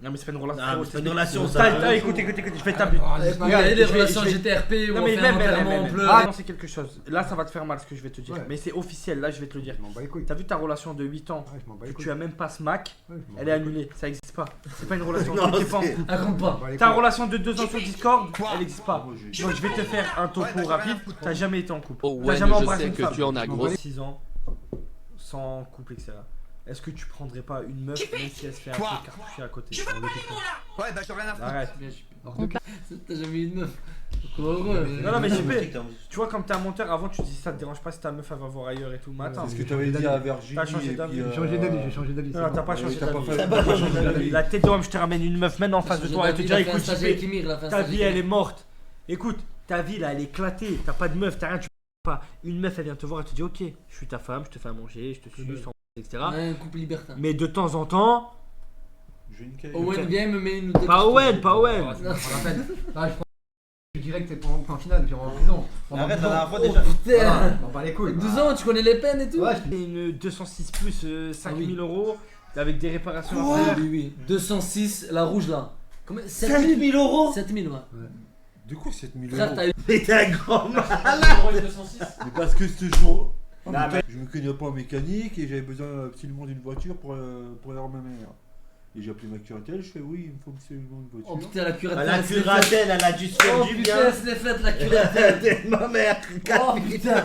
Non mais c'est pas une relation. Ah, c'est pas une relation ça. Écoute, je vais taper. Regardez les relations GTRP où non, on mais fait un enterrement, on pleure. Non, c'est quelque chose. Là ça va te faire mal ce que je vais te dire. Ouais. Mais c'est officiel, là je vais te le dire. Je m'en bats les couilles. T'as vu ta relation de 8 ans Ouais, je m'en bats les que couilles. tu as même pas smack, Ouais, je m'en elle bats est les couilles. annulée, ça existe pas. C'est pas une relation. Non, T'es pas en c'est- couple. Elle compte pas. Ta relation de 2 ans sur Discord, elle existe pas. Donc je vais te faire un topo rapide. T'as jamais été en couple. Oh T'as ouais, jamais je embrassé sais une que femme. tu en as gros. 6 ans, sans couple, etc. Est-ce que tu prendrais pas une meuf même si elle se fait un peu cartoucher à côté? Ouais, bah j'ai rien à foutre. Arrête. T'as jamais eu une meuf. Heureux. Non mais JP, tu vois comme t'es un menteur, avant tu dis ça te dérange pas si ta meuf elle va voir ailleurs et tout, mais attends. C'est ce que tu avais dit à Virginie. T'as changé d'avis. J'ai changé d'avis, j'ai changé d'avis. Non, t'as pas changé T'as pas d'avis. fait- T'as pas changé d'avis. La tête d'homme, je te ramène une meuf maintenant en face de toi et te dire écoute JP, ta vie elle est morte. Écoute, ta vie là elle est éclatée, t'as pas de meuf, t'as rien, tu pas. Une meuf elle vient te voir et te dit ok, je suis ta femme, je te fais à manger, je te suis, etc. Un couple libertin. Mais de temps en temps. Owen vient me met une. Pas Owen, pas Owen. On rappelle. Là, je dirais que t'es pas en finale, genre en prison. Arrête, la dernière fois Oh déjà. putain. On bat les couilles. 12 ans, tu connais les peines et tout. Ouais, Une 206 plus 5000 euros avec des réparations à Oui, faire. oui. 206, la rouge là. Combien 7000 euros 7000, ouais. Du coup, 7000 Frère, euros. t'as eu. Mais t'es un grand malade. Mais parce que ce jour. Non, mais- Je me connais pas en mécanique et j'avais besoin absolument d'une voiture pour aller voir ma mère. Et j'ai appelé ma curatelle, je fais oui, il me faut absolument une voiture. Oh putain, la curatelle. La curatelle, elle a dû se faire du bien. Oh putain, elle se l'est faite, la curatelle. Ma mère, Oh putain.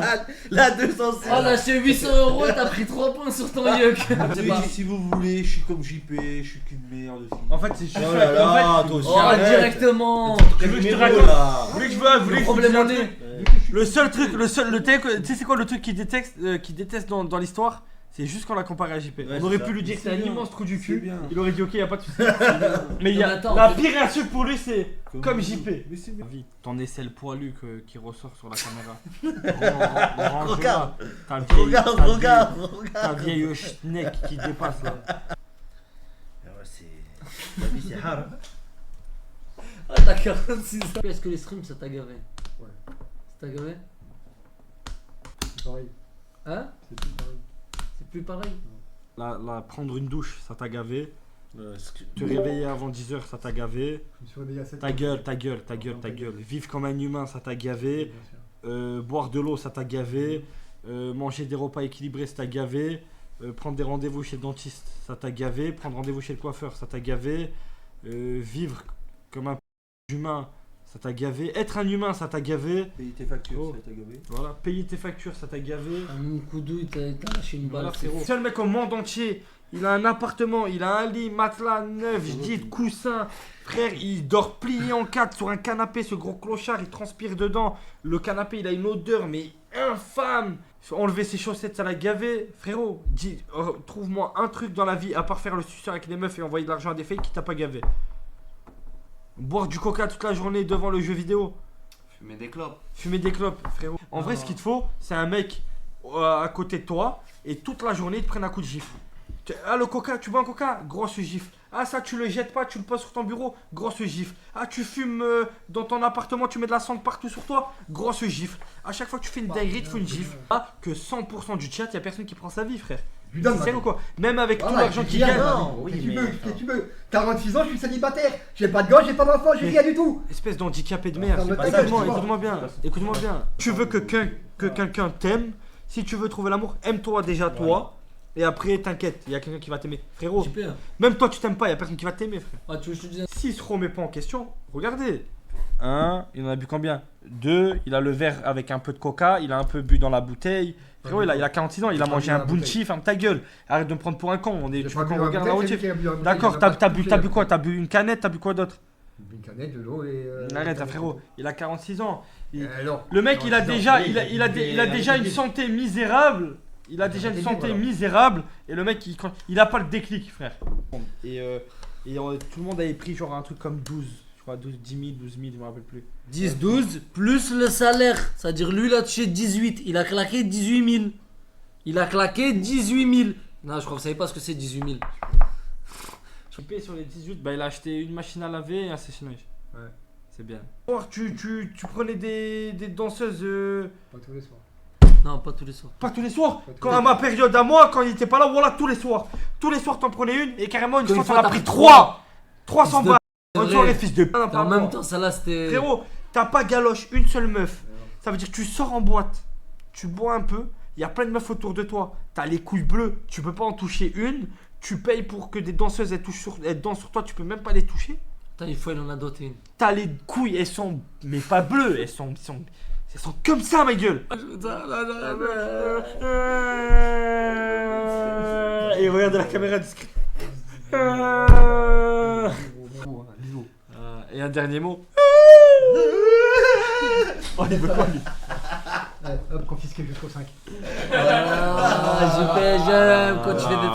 la 206. Oh, là, chez 800 €, t'as pris 3 points sur ton yuck. Si vous voulez, je suis comme JP, je suis qu'une merde aussi. En fait, c'est juste. Oh là là, toi aussi. Oh, directement. Tu veux que je te raconte? Vous voulez que je vous Le problème en est. Le seul truc, tu sais c'est quoi le truc qu'il déteste dans l'histoire? C'est juste qu'on l'a comparé à JP. Ouais, on aurait c'est pu ça. lui dire que c'est un bien. immense trou du C'est cul. bien. Il aurait dit ok, y a pas de soucis. Mais Non, mais attends, la en fait- pire insulte pour lui, c'est comme JP. Mais c'est bien. Ton aisselle poilu qui ressort sur la caméra. Regarde. Ta Regarde. vieille schneck qui dépasse là. La vie, c'est hard. Ah, t'as 46 ans. Est-ce que les streams ça t'a gavé? Ouais. Ça t'a gavé? C'est pareil. Hein? C'est plus pareil. C'est plus pareil? Là, prendre une douche, ça t'a gavé. Te réveiller avant 10 h, ça t'a gavé. Je me suis réveillé à 7 Ta gueule. Vivre comme un humain, ça t'a gavé. Boire de l'eau, ça t'a gavé. Manger des repas équilibrés, ça t'a gavé. Prendre des rendez-vous chez le dentiste, ça t'a gavé. Prendre rendez-vous chez le coiffeur, ça t'a gavé. Vivre comme un humain, ça t'a gavé. Être un humain, ça t'a gavé. Payer tes factures, ça t'a gavé. Voilà, payer tes factures, ça t'a gavé. Un coup douille, t'as lâché une balle. Voilà, frérot. Le seul mec au monde entier, il a un appartement, il a un lit, matelas neuf, je coussin. Frère, il dort plié en 4 sur un canapé, ce gros clochard, il transpire dedans. Le canapé, il a une odeur, mais infâme. Enlever ses chaussettes, ça l'a gavé. Frérot, trouve-moi un truc dans la vie, à part faire le suceur avec les meufs et envoyer de l'argent à des fakes, qui t'a pas gavé. Boire du coca toute la journée devant le jeu vidéo. Fumer des clopes. Fumer des clopes, frérot. En vrai, ce qu'il te faut, c'est un mec à côté de toi et toute la journée, il te prenne un coup de gifle. Ah, le coca, tu bois un coca? Grosse gifle. Ah, ça, tu le jettes pas, tu le poses sur ton bureau? Grosse gifle. Ah, tu fumes dans ton appartement, tu mets de la cendre partout sur toi? Grosse gifle. À chaque fois que tu fais une dinguerie, il te faut une gifle. Ah, que 100% du chat, il y a personne qui prend sa vie, frère. Putain, C'est sérieux ou quoi? Même avec tout voilà, l'argent je qu'il dis rien, gagne. non, oui, tu veux. 46 ans, je suis célibataire. J'ai pas de gosse, j'ai pas d'enfant, j'ai rien du tout. Espèce d'handicapé de merde. Attends, mais Écoute-moi bien. Écoute-moi bien. Tu veux que quelqu'un t'aime. Si tu veux trouver l'amour, aime-toi déjà toi. Et après, t'inquiète, il y a quelqu'un qui va t'aimer. Frérot, même toi, tu t'aimes pas, il y a personne qui va t'aimer, frère. Ah, tu veux que je te dise? S'il se remet pas en question, regardez. 1, il en a bu combien? 2, il a le verre avec un peu de coca, il a un peu bu dans la bouteille. Frérot, il a 46 ans, il a mangé un bounty, ferme ta gueule. Arrête de me prendre pour un con, tu veux qu'on regarde la route. D'accord, t'as bu quoi? T'as bu une canette, t'as bu quoi d'autre? Une canette, de l'eau et. Arrête, frérot, il a 46 ans. Non. Le mec, il a déjà une santé misérable. Il a déjà une santé misérable. Et le mec, il a pas le déclic, frère. Et tout le monde avait pris genre un truc comme 12. Je crois 10 000, 12 000, je me rappelle plus. 10, 12, plus le salaire. C'est-à-dire, lui, il a touché 18. Il a claqué 18 000. Il a claqué 18 000. Non, je crois que vous savez pas ce que c'est 18 000. Je paye sur les 18, bah il a acheté une machine à laver et un sèche-linge. Ouais. C'est bien. Tu prenais des danseuses. Pas tous les soirs. Non, pas tous les soirs. Pas tous les soirs. Quand à ma période à moi, quand il était pas là, voilà, tous les soirs. Tous les soirs, t'en prenais une et carrément une fois, t'en as pris 3. 300 balles. Une soirée, fils de p. En même temps, ça là, c'était. Frérot, t'as pas galoche une seule meuf. Ça veut dire que tu sors en boîte, tu bois un peu, il y a plein de meufs autour de toi. T'as les couilles bleues, tu peux pas en toucher une. Tu payes pour que des danseuses elles dansent sur toi, tu peux même pas les toucher. Putain, il faut, il en a doté une. T'as les couilles, elles sont. Mais pas bleues, elles sont comme ça, ma gueule. Et regarde la caméra discrète. Et un dernier mot. Oh, il veut quoi, lui? Hop, confisqué jusqu'au 5. Ah, j'aime quand tu fais des trucs.